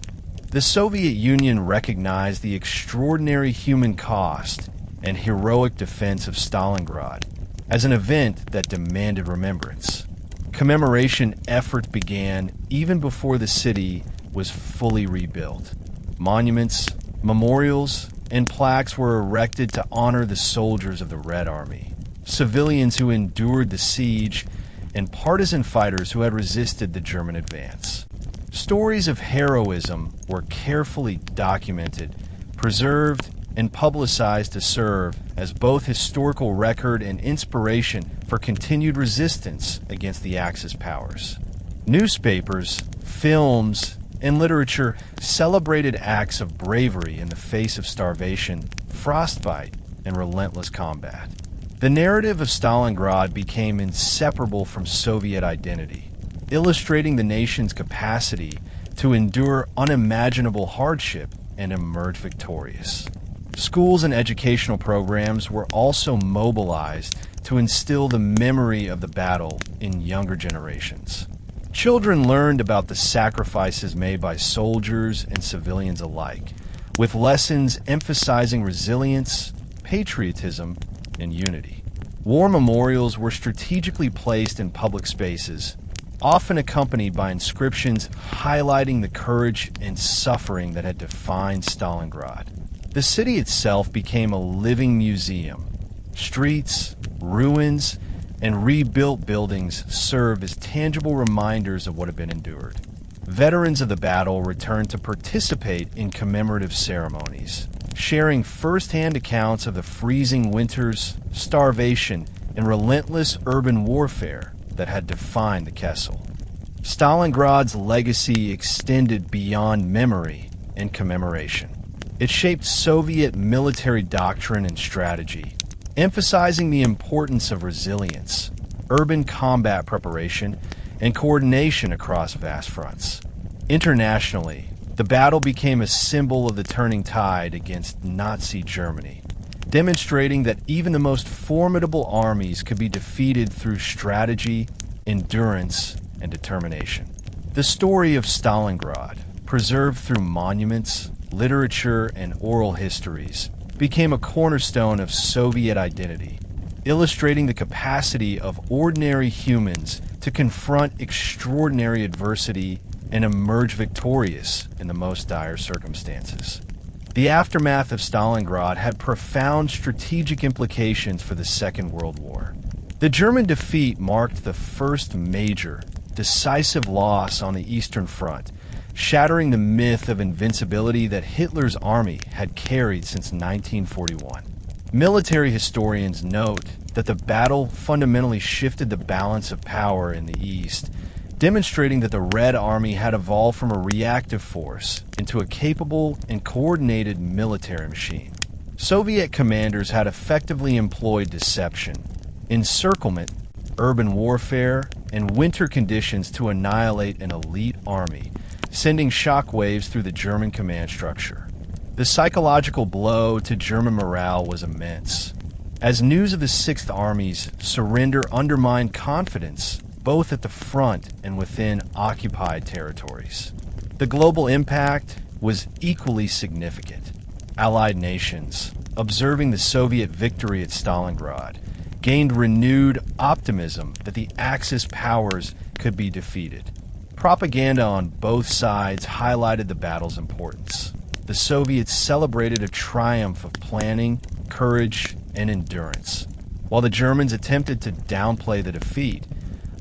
The Soviet Union recognized the extraordinary human cost and heroic defense of Stalingrad as an event that demanded remembrance. Commemoration efforts began even before the city was fully rebuilt. Monuments, memorials, and plaques were erected to honor the soldiers of the Red Army, civilians who endured the siege, and partisan fighters who had resisted the German advance. Stories of heroism were carefully documented, preserved, and publicized to serve as both historical record and inspiration for continued resistance against the Axis powers. Newspapers, films, and literature celebrated acts of bravery in the face of starvation, frostbite, and relentless combat. The narrative of Stalingrad became inseparable from Soviet identity, illustrating the nation's capacity to endure unimaginable hardship and emerge victorious. Schools and educational programs were also mobilized to instill the memory of the battle in younger generations. Children learned about the sacrifices made by soldiers and civilians alike, with lessons emphasizing resilience, patriotism, and unity. War memorials were strategically placed in public spaces, often accompanied by inscriptions highlighting the courage and suffering that had defined Stalingrad. The city itself became a living museum. Streets, ruins, and rebuilt buildings served as tangible reminders of what had been endured. Veterans of the battle returned to participate in commemorative ceremonies, sharing first-hand accounts of the freezing winters, starvation, and relentless urban warfare that had defined the Kessel. Stalingrad's legacy extended beyond memory and commemoration. It shaped Soviet military doctrine and strategy, emphasizing the importance of resilience, urban combat preparation, and coordination across vast fronts. Internationally, the battle became a symbol of the turning tide against Nazi Germany, demonstrating that even the most formidable armies could be defeated through strategy, endurance, and determination. The story of Stalingrad, preserved through monuments, literature, and oral histories, became a cornerstone of Soviet identity, illustrating the capacity of ordinary humans to confront extraordinary adversity and emerge victorious in the most dire circumstances. The aftermath of Stalingrad had profound strategic implications for the Second World War. The German defeat marked the first major, decisive loss on the Eastern Front, shattering the myth of invincibility that Hitler's army had carried since 1941. Military historians note that the battle fundamentally shifted the balance of power in the East, demonstrating that the Red Army had evolved from a reactive force into a capable and coordinated military machine. Soviet commanders had effectively employed deception, encirclement, urban warfare, and winter conditions to annihilate an elite army, sending shockwaves through the German command structure. The psychological blow to German morale was immense, as news of the Sixth Army's surrender undermined confidence both at the front and within occupied territories. The global impact was equally significant. Allied nations, observing the Soviet victory at Stalingrad, gained renewed optimism that the Axis powers could be defeated. Propaganda on both sides highlighted the battle's importance. The Soviets celebrated a triumph of planning, courage, and endurance, while the Germans attempted to downplay the defeat,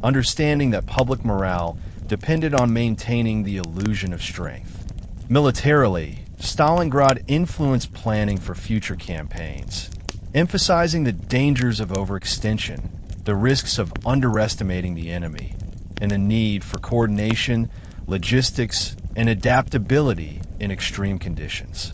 understanding that public morale depended on maintaining the illusion of strength. Militarily, Stalingrad influenced planning for future campaigns, emphasizing the dangers of overextension, the risks of underestimating the enemy, and the need for coordination, logistics, and adaptability in extreme conditions.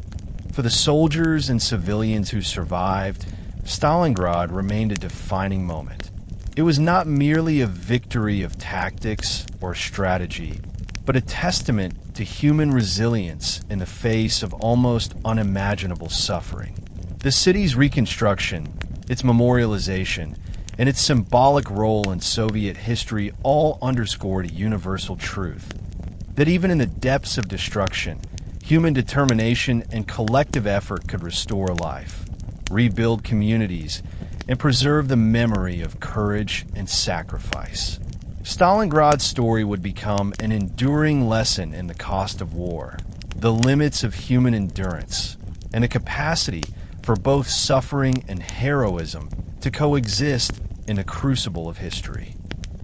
For the soldiers and civilians who survived, Stalingrad remained a defining moment. It was not merely a victory of tactics or strategy, but a testament to human resilience in the face of almost unimaginable suffering. The city's reconstruction, its memorialization, and its symbolic role in Soviet history all underscored a universal truth: that even in the depths of destruction, human determination and collective effort could restore life, rebuild communities, and preserve the memory of courage and sacrifice. Stalingrad's story would become an enduring lesson in the cost of war, the limits of human endurance, and the capacity for both suffering and heroism to coexist in the crucible of history.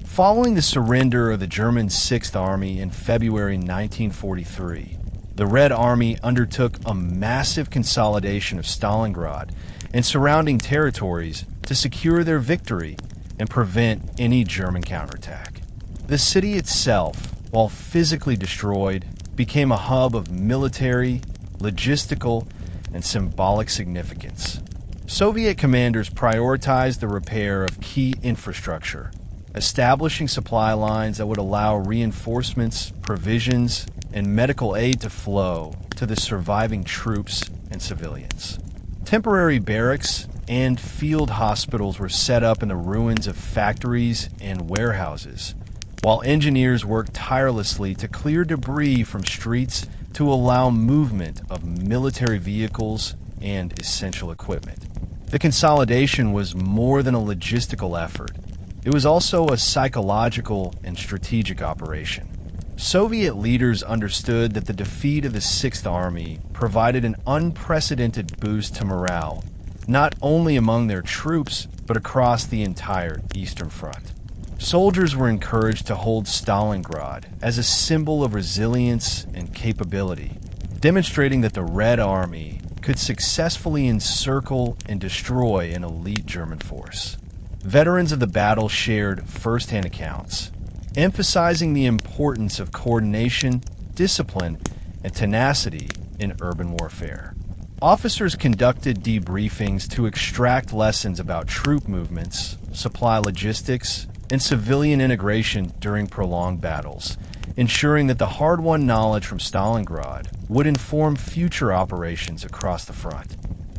Following the surrender of the German Sixth Army in February 1943, the Red Army undertook a massive consolidation of Stalingrad and surrounding territories to secure their victory and prevent any German counterattack. The city itself, while physically destroyed, became a hub of military, logistical, and symbolic significance. Soviet commanders prioritized the repair of key infrastructure, establishing supply lines that would allow reinforcements, provisions, and medical aid to flow to the surviving troops and civilians. Temporary barracks and field hospitals were set up in the ruins of factories and warehouses, while engineers worked tirelessly to clear debris from streets to allow movement of military vehicles and essential equipment. The consolidation was more than a logistical effort. It was also a psychological and strategic operation. Soviet leaders understood that the defeat of the Sixth Army provided an unprecedented boost to morale, not only among their troops, but across the entire Eastern Front. Soldiers were encouraged to hold Stalingrad as a symbol of resilience and capability, demonstrating that the Red Army could successfully encircle and destroy an elite German force. Veterans of the battle shared first-hand accounts, emphasizing the importance of coordination, discipline, and tenacity in urban warfare. Officers conducted debriefings to extract lessons about troop movements, supply logistics, and civilian integration during prolonged battles, ensuring that the hard-won knowledge from Stalingrad would inform future operations across the front.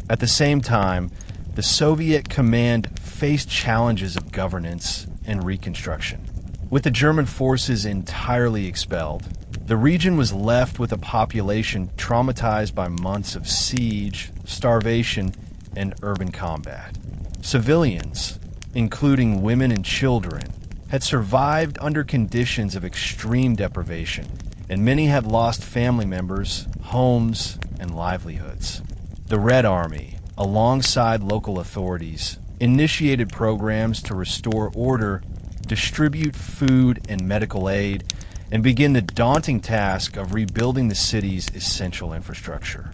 At the same time, the Soviet command faced challenges of governance and reconstruction. With the German forces entirely expelled, the region was left with a population traumatized by months of siege, starvation, and urban combat. Civilians, including women and children, had survived under conditions of extreme deprivation, and many had lost family members, homes, and livelihoods. The Red Army, alongside local authorities, initiated programs to restore order, distribute food and medical aid, and begin the daunting task of rebuilding the city's essential infrastructure.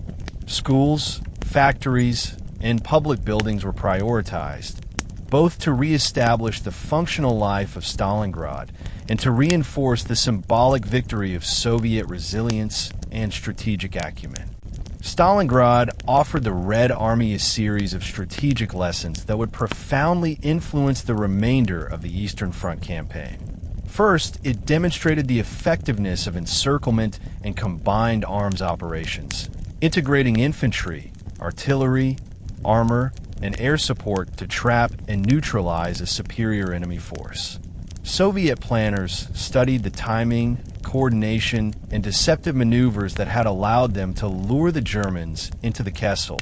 Schools, factories, and public buildings were prioritized, both to reestablish the functional life of Stalingrad and to reinforce the symbolic victory of Soviet resilience and strategic acumen. Stalingrad offered the Red Army a series of strategic lessons that would profoundly influence the remainder of the Eastern Front campaign. First, it demonstrated the effectiveness of encirclement and combined arms operations, integrating infantry, artillery, armor, and air support to trap and neutralize a superior enemy force. Soviet planners studied the timing, coordination, and deceptive maneuvers that had allowed them to lure the Germans into the Kessel,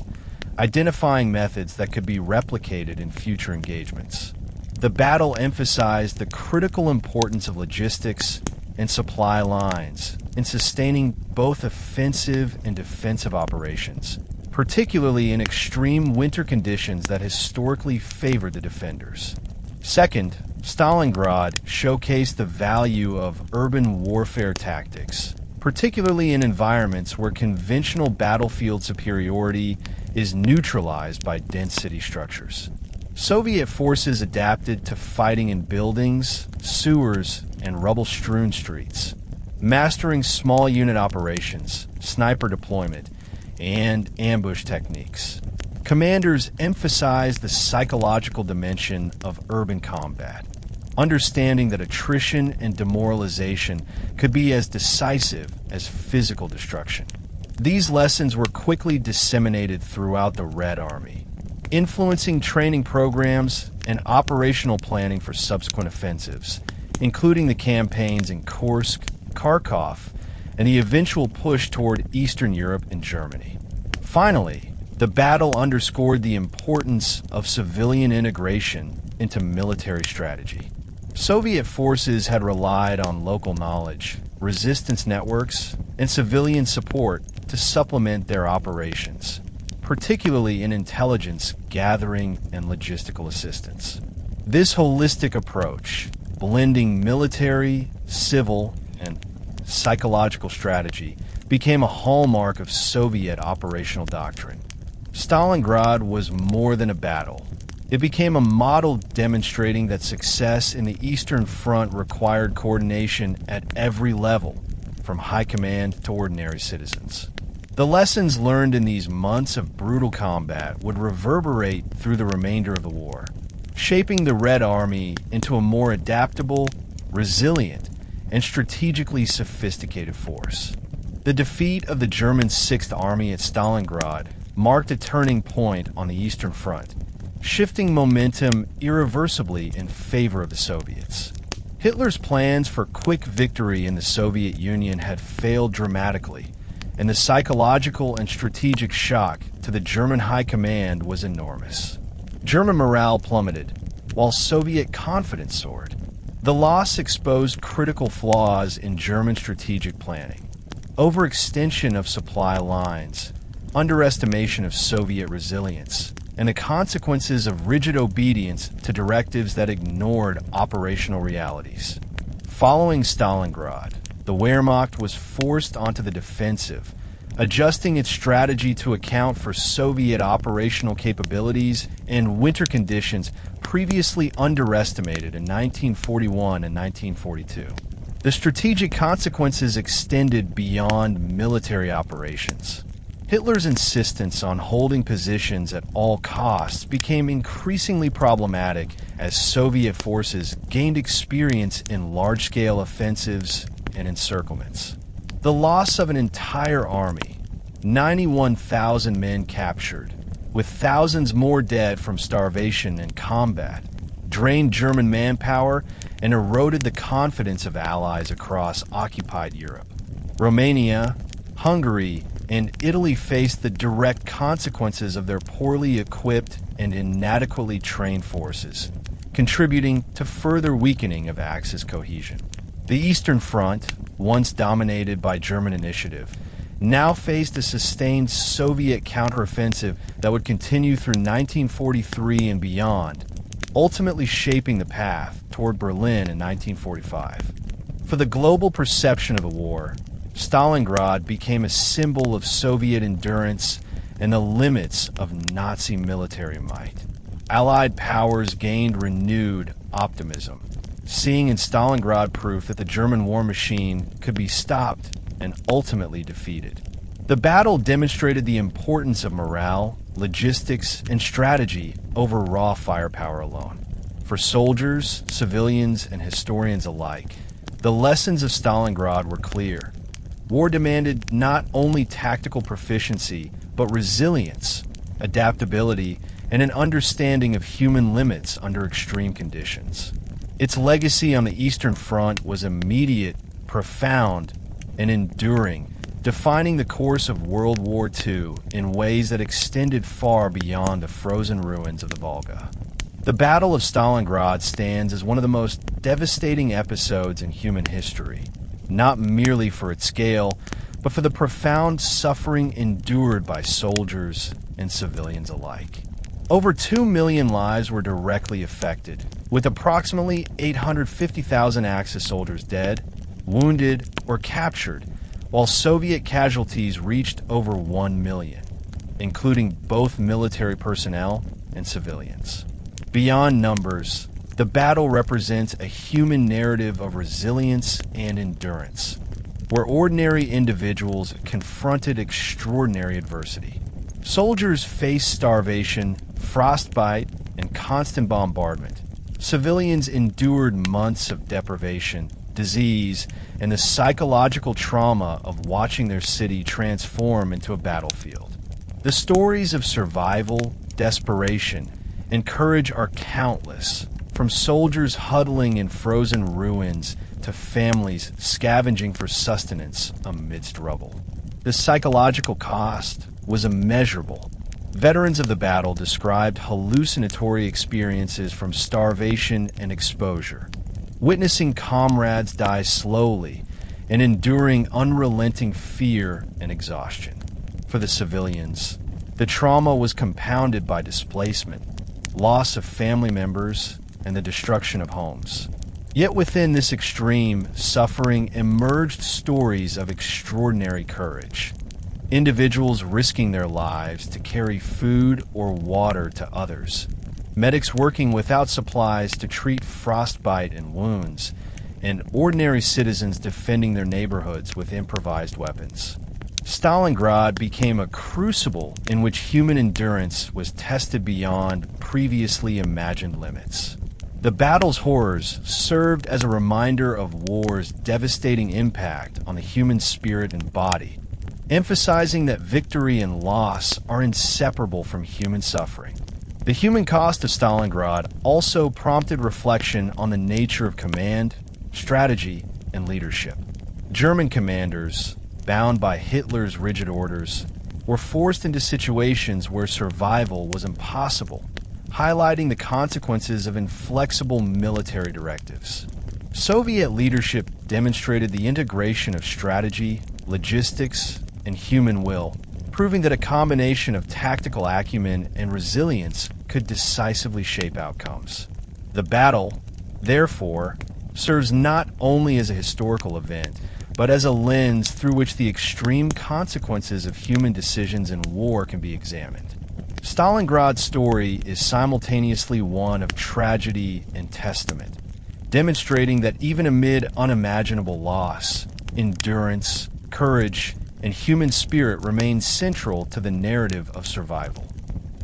identifying methods that could be replicated in future engagements. The battle emphasized the critical importance of logistics and supply lines in sustaining both offensive and defensive operations, particularly in extreme winter conditions that historically favored the defenders. Second, Stalingrad showcased the value of urban warfare tactics, particularly in environments where conventional battlefield superiority is neutralized by dense city structures. Soviet forces adapted to fighting in buildings, sewers, and rubble-strewn streets. mastering small unit operations, sniper deployment, and ambush techniques. Commanders emphasized the psychological dimension of urban combat, understanding that attrition and demoralization could be as decisive as physical destruction. These lessons were quickly disseminated throughout the Red Army, influencing training programs and operational planning for subsequent offensives, including the campaigns in Kursk, Kharkov, and the eventual push toward Eastern Europe and Germany. Finally, the battle underscored the importance of civilian integration into military strategy. Soviet forces had relied on local knowledge, resistance networks, and civilian support to supplement their operations, particularly in intelligence gathering and logistical assistance. This holistic approach, blending military, civil, and psychological strategy, became a hallmark of Soviet operational doctrine. Stalingrad was more than a battle. It became a model demonstrating that success in the Eastern Front required coordination at every level, from high command to ordinary citizens. The lessons learned in these months of brutal combat would reverberate through the remainder of the war, shaping the Red Army into a more adaptable, resilient, and strategically sophisticated force. The defeat of the German Sixth Army at Stalingrad marked a turning point on the Eastern Front, shifting momentum irreversibly in favor of the Soviets. Hitler's plans for quick victory in the Soviet Union had failed dramatically, and the psychological and strategic shock to the German high command was enormous. German morale plummeted, while Soviet confidence soared. The loss exposed critical flaws in German strategic planning: overextension of supply lines, underestimation of Soviet resilience, and the consequences of rigid obedience to directives that ignored operational realities. Following Stalingrad, the Wehrmacht was forced onto the defensive, adjusting its strategy to account for Soviet operational capabilities and winter conditions previously underestimated in 1941 and 1942. The strategic consequences extended beyond military operations. Hitler's insistence on holding positions at all costs became increasingly problematic as Soviet forces gained experience in large-scale offensives and encirclements. The loss of an entire army, 91,000 men captured, with thousands more dead from starvation and combat, drained German manpower and eroded the confidence of allies across occupied Europe. Romania, Hungary, and Italy faced the direct consequences of their poorly equipped and inadequately trained forces, contributing to further weakening of Axis cohesion. The Eastern Front, once dominated by German initiative, now faced a sustained Soviet counteroffensive that would continue through 1943 and beyond, ultimately shaping the path toward Berlin in 1945. For the global perception of the war, Stalingrad became a symbol of Soviet endurance and the limits of Nazi military might. Allied powers gained renewed optimism, seeing in Stalingrad proof that the German war machine could be stopped and ultimately defeated. The battle demonstrated the importance of morale, logistics, and strategy over raw firepower alone. For soldiers, civilians, and historians alike, the lessons of Stalingrad were clear. War demanded not only tactical proficiency, but resilience, adaptability, and an understanding of human limits under extreme conditions. Its legacy on the Eastern Front was immediate, profound, and enduring, defining the course of World War II in ways that extended far beyond the frozen ruins of the Volga. The Battle of Stalingrad stands as one of the most devastating episodes in human history, not merely for its scale, but for the profound suffering endured by soldiers and civilians alike. Over 2 million lives were directly affected, with approximately 850,000 Axis soldiers dead, wounded, or captured, while Soviet casualties reached over 1 million, including both military personnel and civilians. Beyond numbers, the battle represents a human narrative of resilience and endurance. where ordinary individuals confronted extraordinary adversity. Soldiers faced starvation, frostbite, and constant bombardment. Civilians endured months of deprivation, disease, and the psychological trauma of watching their city transform into a battlefield. The stories of survival, desperation, and courage are countless, from soldiers huddling in frozen ruins to families scavenging for sustenance amidst rubble. The psychological cost was immeasurable. Veterans of the battle described hallucinatory experiences from starvation and exposure, witnessing comrades die slowly and enduring unrelenting fear and exhaustion. For the civilians, the trauma was compounded by displacement, loss of family members, and the destruction of homes. Yet within this extreme suffering emerged stories of extraordinary courage. Individuals risking their lives to carry food or water to others. Medics working without supplies to treat frostbite and wounds. And ordinary citizens defending their neighborhoods with improvised weapons. Stalingrad became a crucible in which human endurance was tested beyond previously imagined limits. The battle's horrors served as a reminder of war's devastating impact on the human spirit and body, emphasizing that victory and loss are inseparable from human suffering. The human cost of Stalingrad also prompted reflection on the nature of command, strategy, and leadership. German commanders, bound by Hitler's rigid orders, were forced into situations where survival was impossible, highlighting the consequences of inflexible military directives. Soviet leadership demonstrated the integration of strategy, logistics, and human will, proving that a combination of tactical acumen and resilience could decisively shape outcomes. The battle, therefore, serves not only as a historical event, but as a lens through which the extreme consequences of human decisions in war can be examined. Stalingrad's story is simultaneously one of tragedy and testament, demonstrating that even amid unimaginable loss, endurance, courage, and human spirit remain central to the narrative of survival.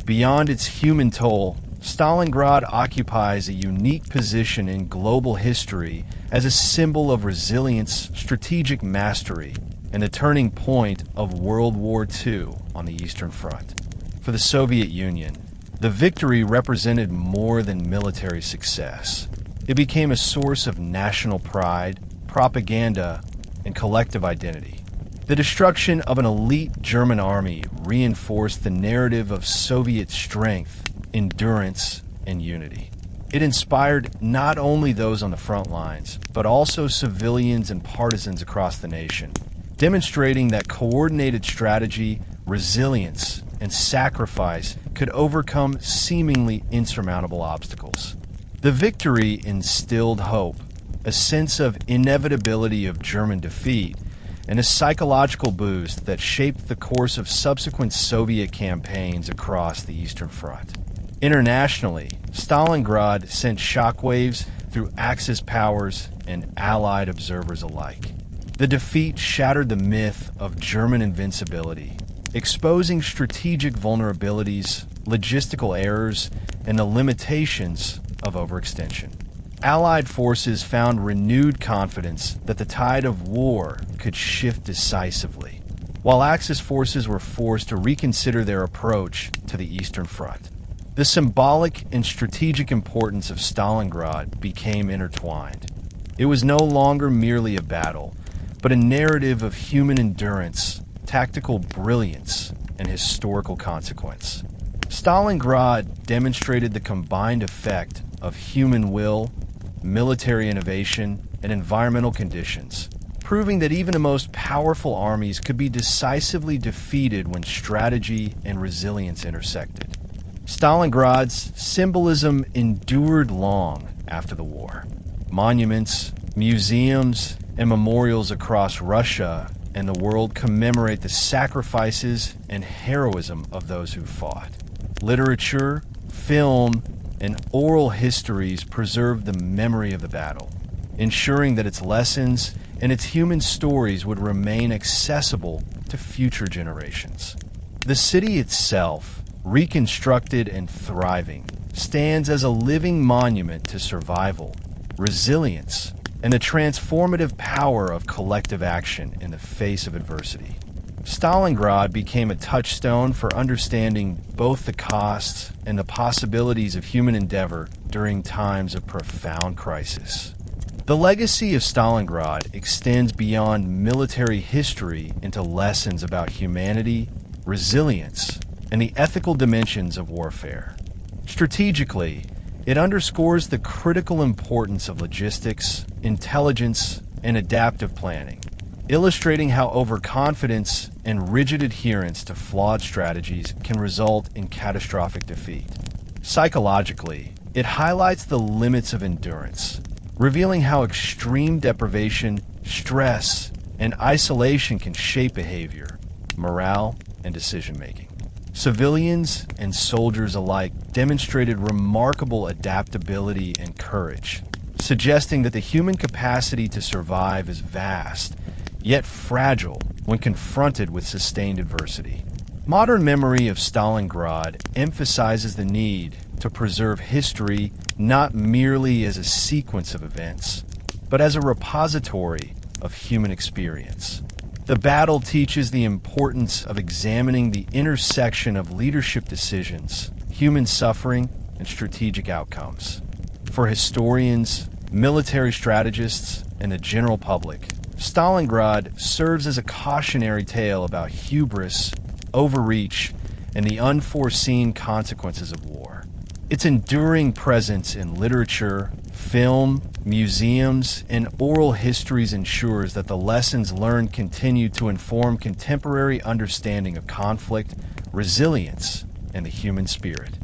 Beyond its human toll, Stalingrad occupies a unique position in global history as a symbol of resilience, strategic mastery, and the turning point of World War II on the Eastern Front. For the Soviet Union, the victory represented more than military success. It became a source of national pride, propaganda, and collective identity. The destruction of an elite German army reinforced the narrative of Soviet strength, endurance, and unity. It inspired not only those on the front lines, but also civilians and partisans across the nation, demonstrating that coordinated strategy, resilience, and sacrifice could overcome seemingly insurmountable obstacles. The victory instilled hope, a sense of inevitability of German defeat, and a psychological boost that shaped the course of subsequent Soviet campaigns across the Eastern Front. Internationally, Stalingrad sent shockwaves through Axis powers and Allied observers alike. The defeat shattered the myth of German invincibility, exposing strategic vulnerabilities, logistical errors, and the limitations of overextension. Allied forces found renewed confidence that the tide of war could shift decisively, while Axis forces were forced to reconsider their approach to the Eastern Front. The symbolic and strategic importance of Stalingrad became intertwined. It was no longer merely a battle, but a narrative of human endurance, tactical brilliance, and historical consequence. Stalingrad demonstrated the combined effect of human will, military innovation, and environmental conditions, proving that even the most powerful armies could be decisively defeated when strategy and resilience intersected. Stalingrad's symbolism endured long after the war. Monuments, museums, and memorials across Russia and the world commemorate the sacrifices and heroism of those who fought. Literature, film, and oral histories preserve the memory of the battle, ensuring that its lessons and its human stories would remain accessible to future generations. The city itself, reconstructed and thriving, stands as a living monument to survival, resilience, and the transformative power of collective action in the face of adversity. Stalingrad became a touchstone for understanding both the costs and the possibilities of human endeavor during times of profound crisis. The legacy of Stalingrad extends beyond military history into lessons about humanity, resilience, and the ethical dimensions of warfare. Strategically, it underscores the critical importance of logistics, intelligence, and adaptive planning, illustrating how overconfidence and rigid adherence to flawed strategies can result in catastrophic defeat. Psychologically, it highlights the limits of endurance, revealing how extreme deprivation, stress, and isolation can shape behavior, morale, and decision-making. Civilians and soldiers alike demonstrated remarkable adaptability and courage, suggesting that the human capacity to survive is vast, yet fragile when confronted with sustained adversity. Modern memory of Stalingrad emphasizes the need to preserve history not merely as a sequence of events, but as a repository of human experience. The battle teaches the importance of examining the intersection of leadership decisions, human suffering, and strategic outcomes. For historians, military strategists, and the general public, Stalingrad serves as a cautionary tale about hubris, overreach, and the unforeseen consequences of war. Its enduring presence in literature, film, museums, and oral histories ensures that the lessons learned continue to inform contemporary understanding of conflict, resilience, and the human spirit.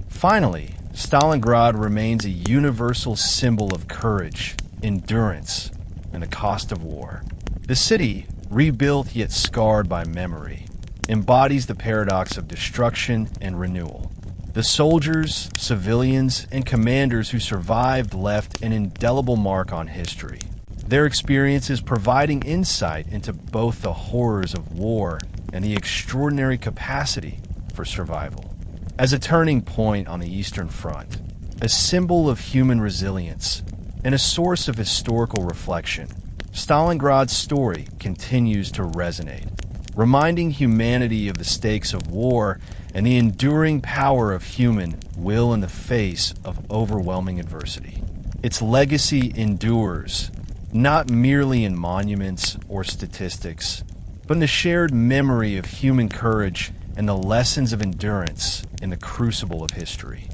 Finally, Stalingrad remains a universal symbol of courage, endurance, and the cost of war. The city, rebuilt yet scarred by memory, embodies the paradox of destruction and renewal. The soldiers, civilians, and commanders who survived left an indelible mark on history, their experiences providing insight into both the horrors of war and the extraordinary capacity for survival. As a turning point on the Eastern Front, a symbol of human resilience, and a source of historical reflection, Stalingrad's story continues to resonate, reminding humanity of the stakes of war and the enduring power of human will in the face of overwhelming adversity. Its legacy endures, not merely in monuments or statistics, but in the shared memory of human courage and the lessons of endurance in the crucible of history.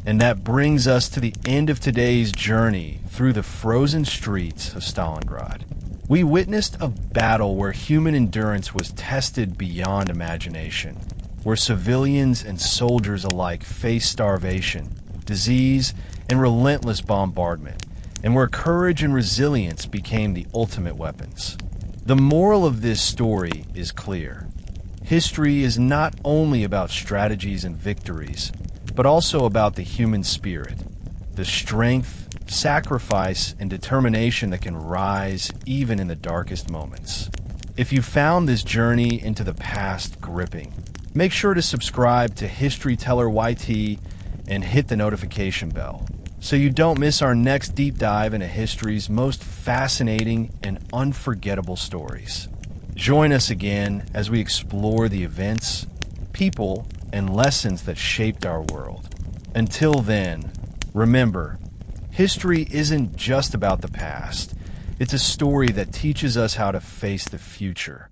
And that brings us to the end of today's journey through the frozen streets of Stalingrad. We witnessed a battle where human endurance was tested beyond imagination, where civilians and soldiers alike faced starvation, disease, and relentless bombardment, and where courage and resilience became the ultimate weapons. The moral of this story is clear. History is not only about strategies and victories, but also about the human spirit, the strength, sacrifice, and determination that can rise even in the darkest moments. If you found this journey into the past gripping, make sure to subscribe to History Teller YT and hit the notification bell so you don't miss our next deep dive into history's most fascinating and unforgettable stories. Join us again as we explore the events, people, and lessons that shaped our world. Until then, remember, history isn't just about the past. It's a story that teaches us how to face the future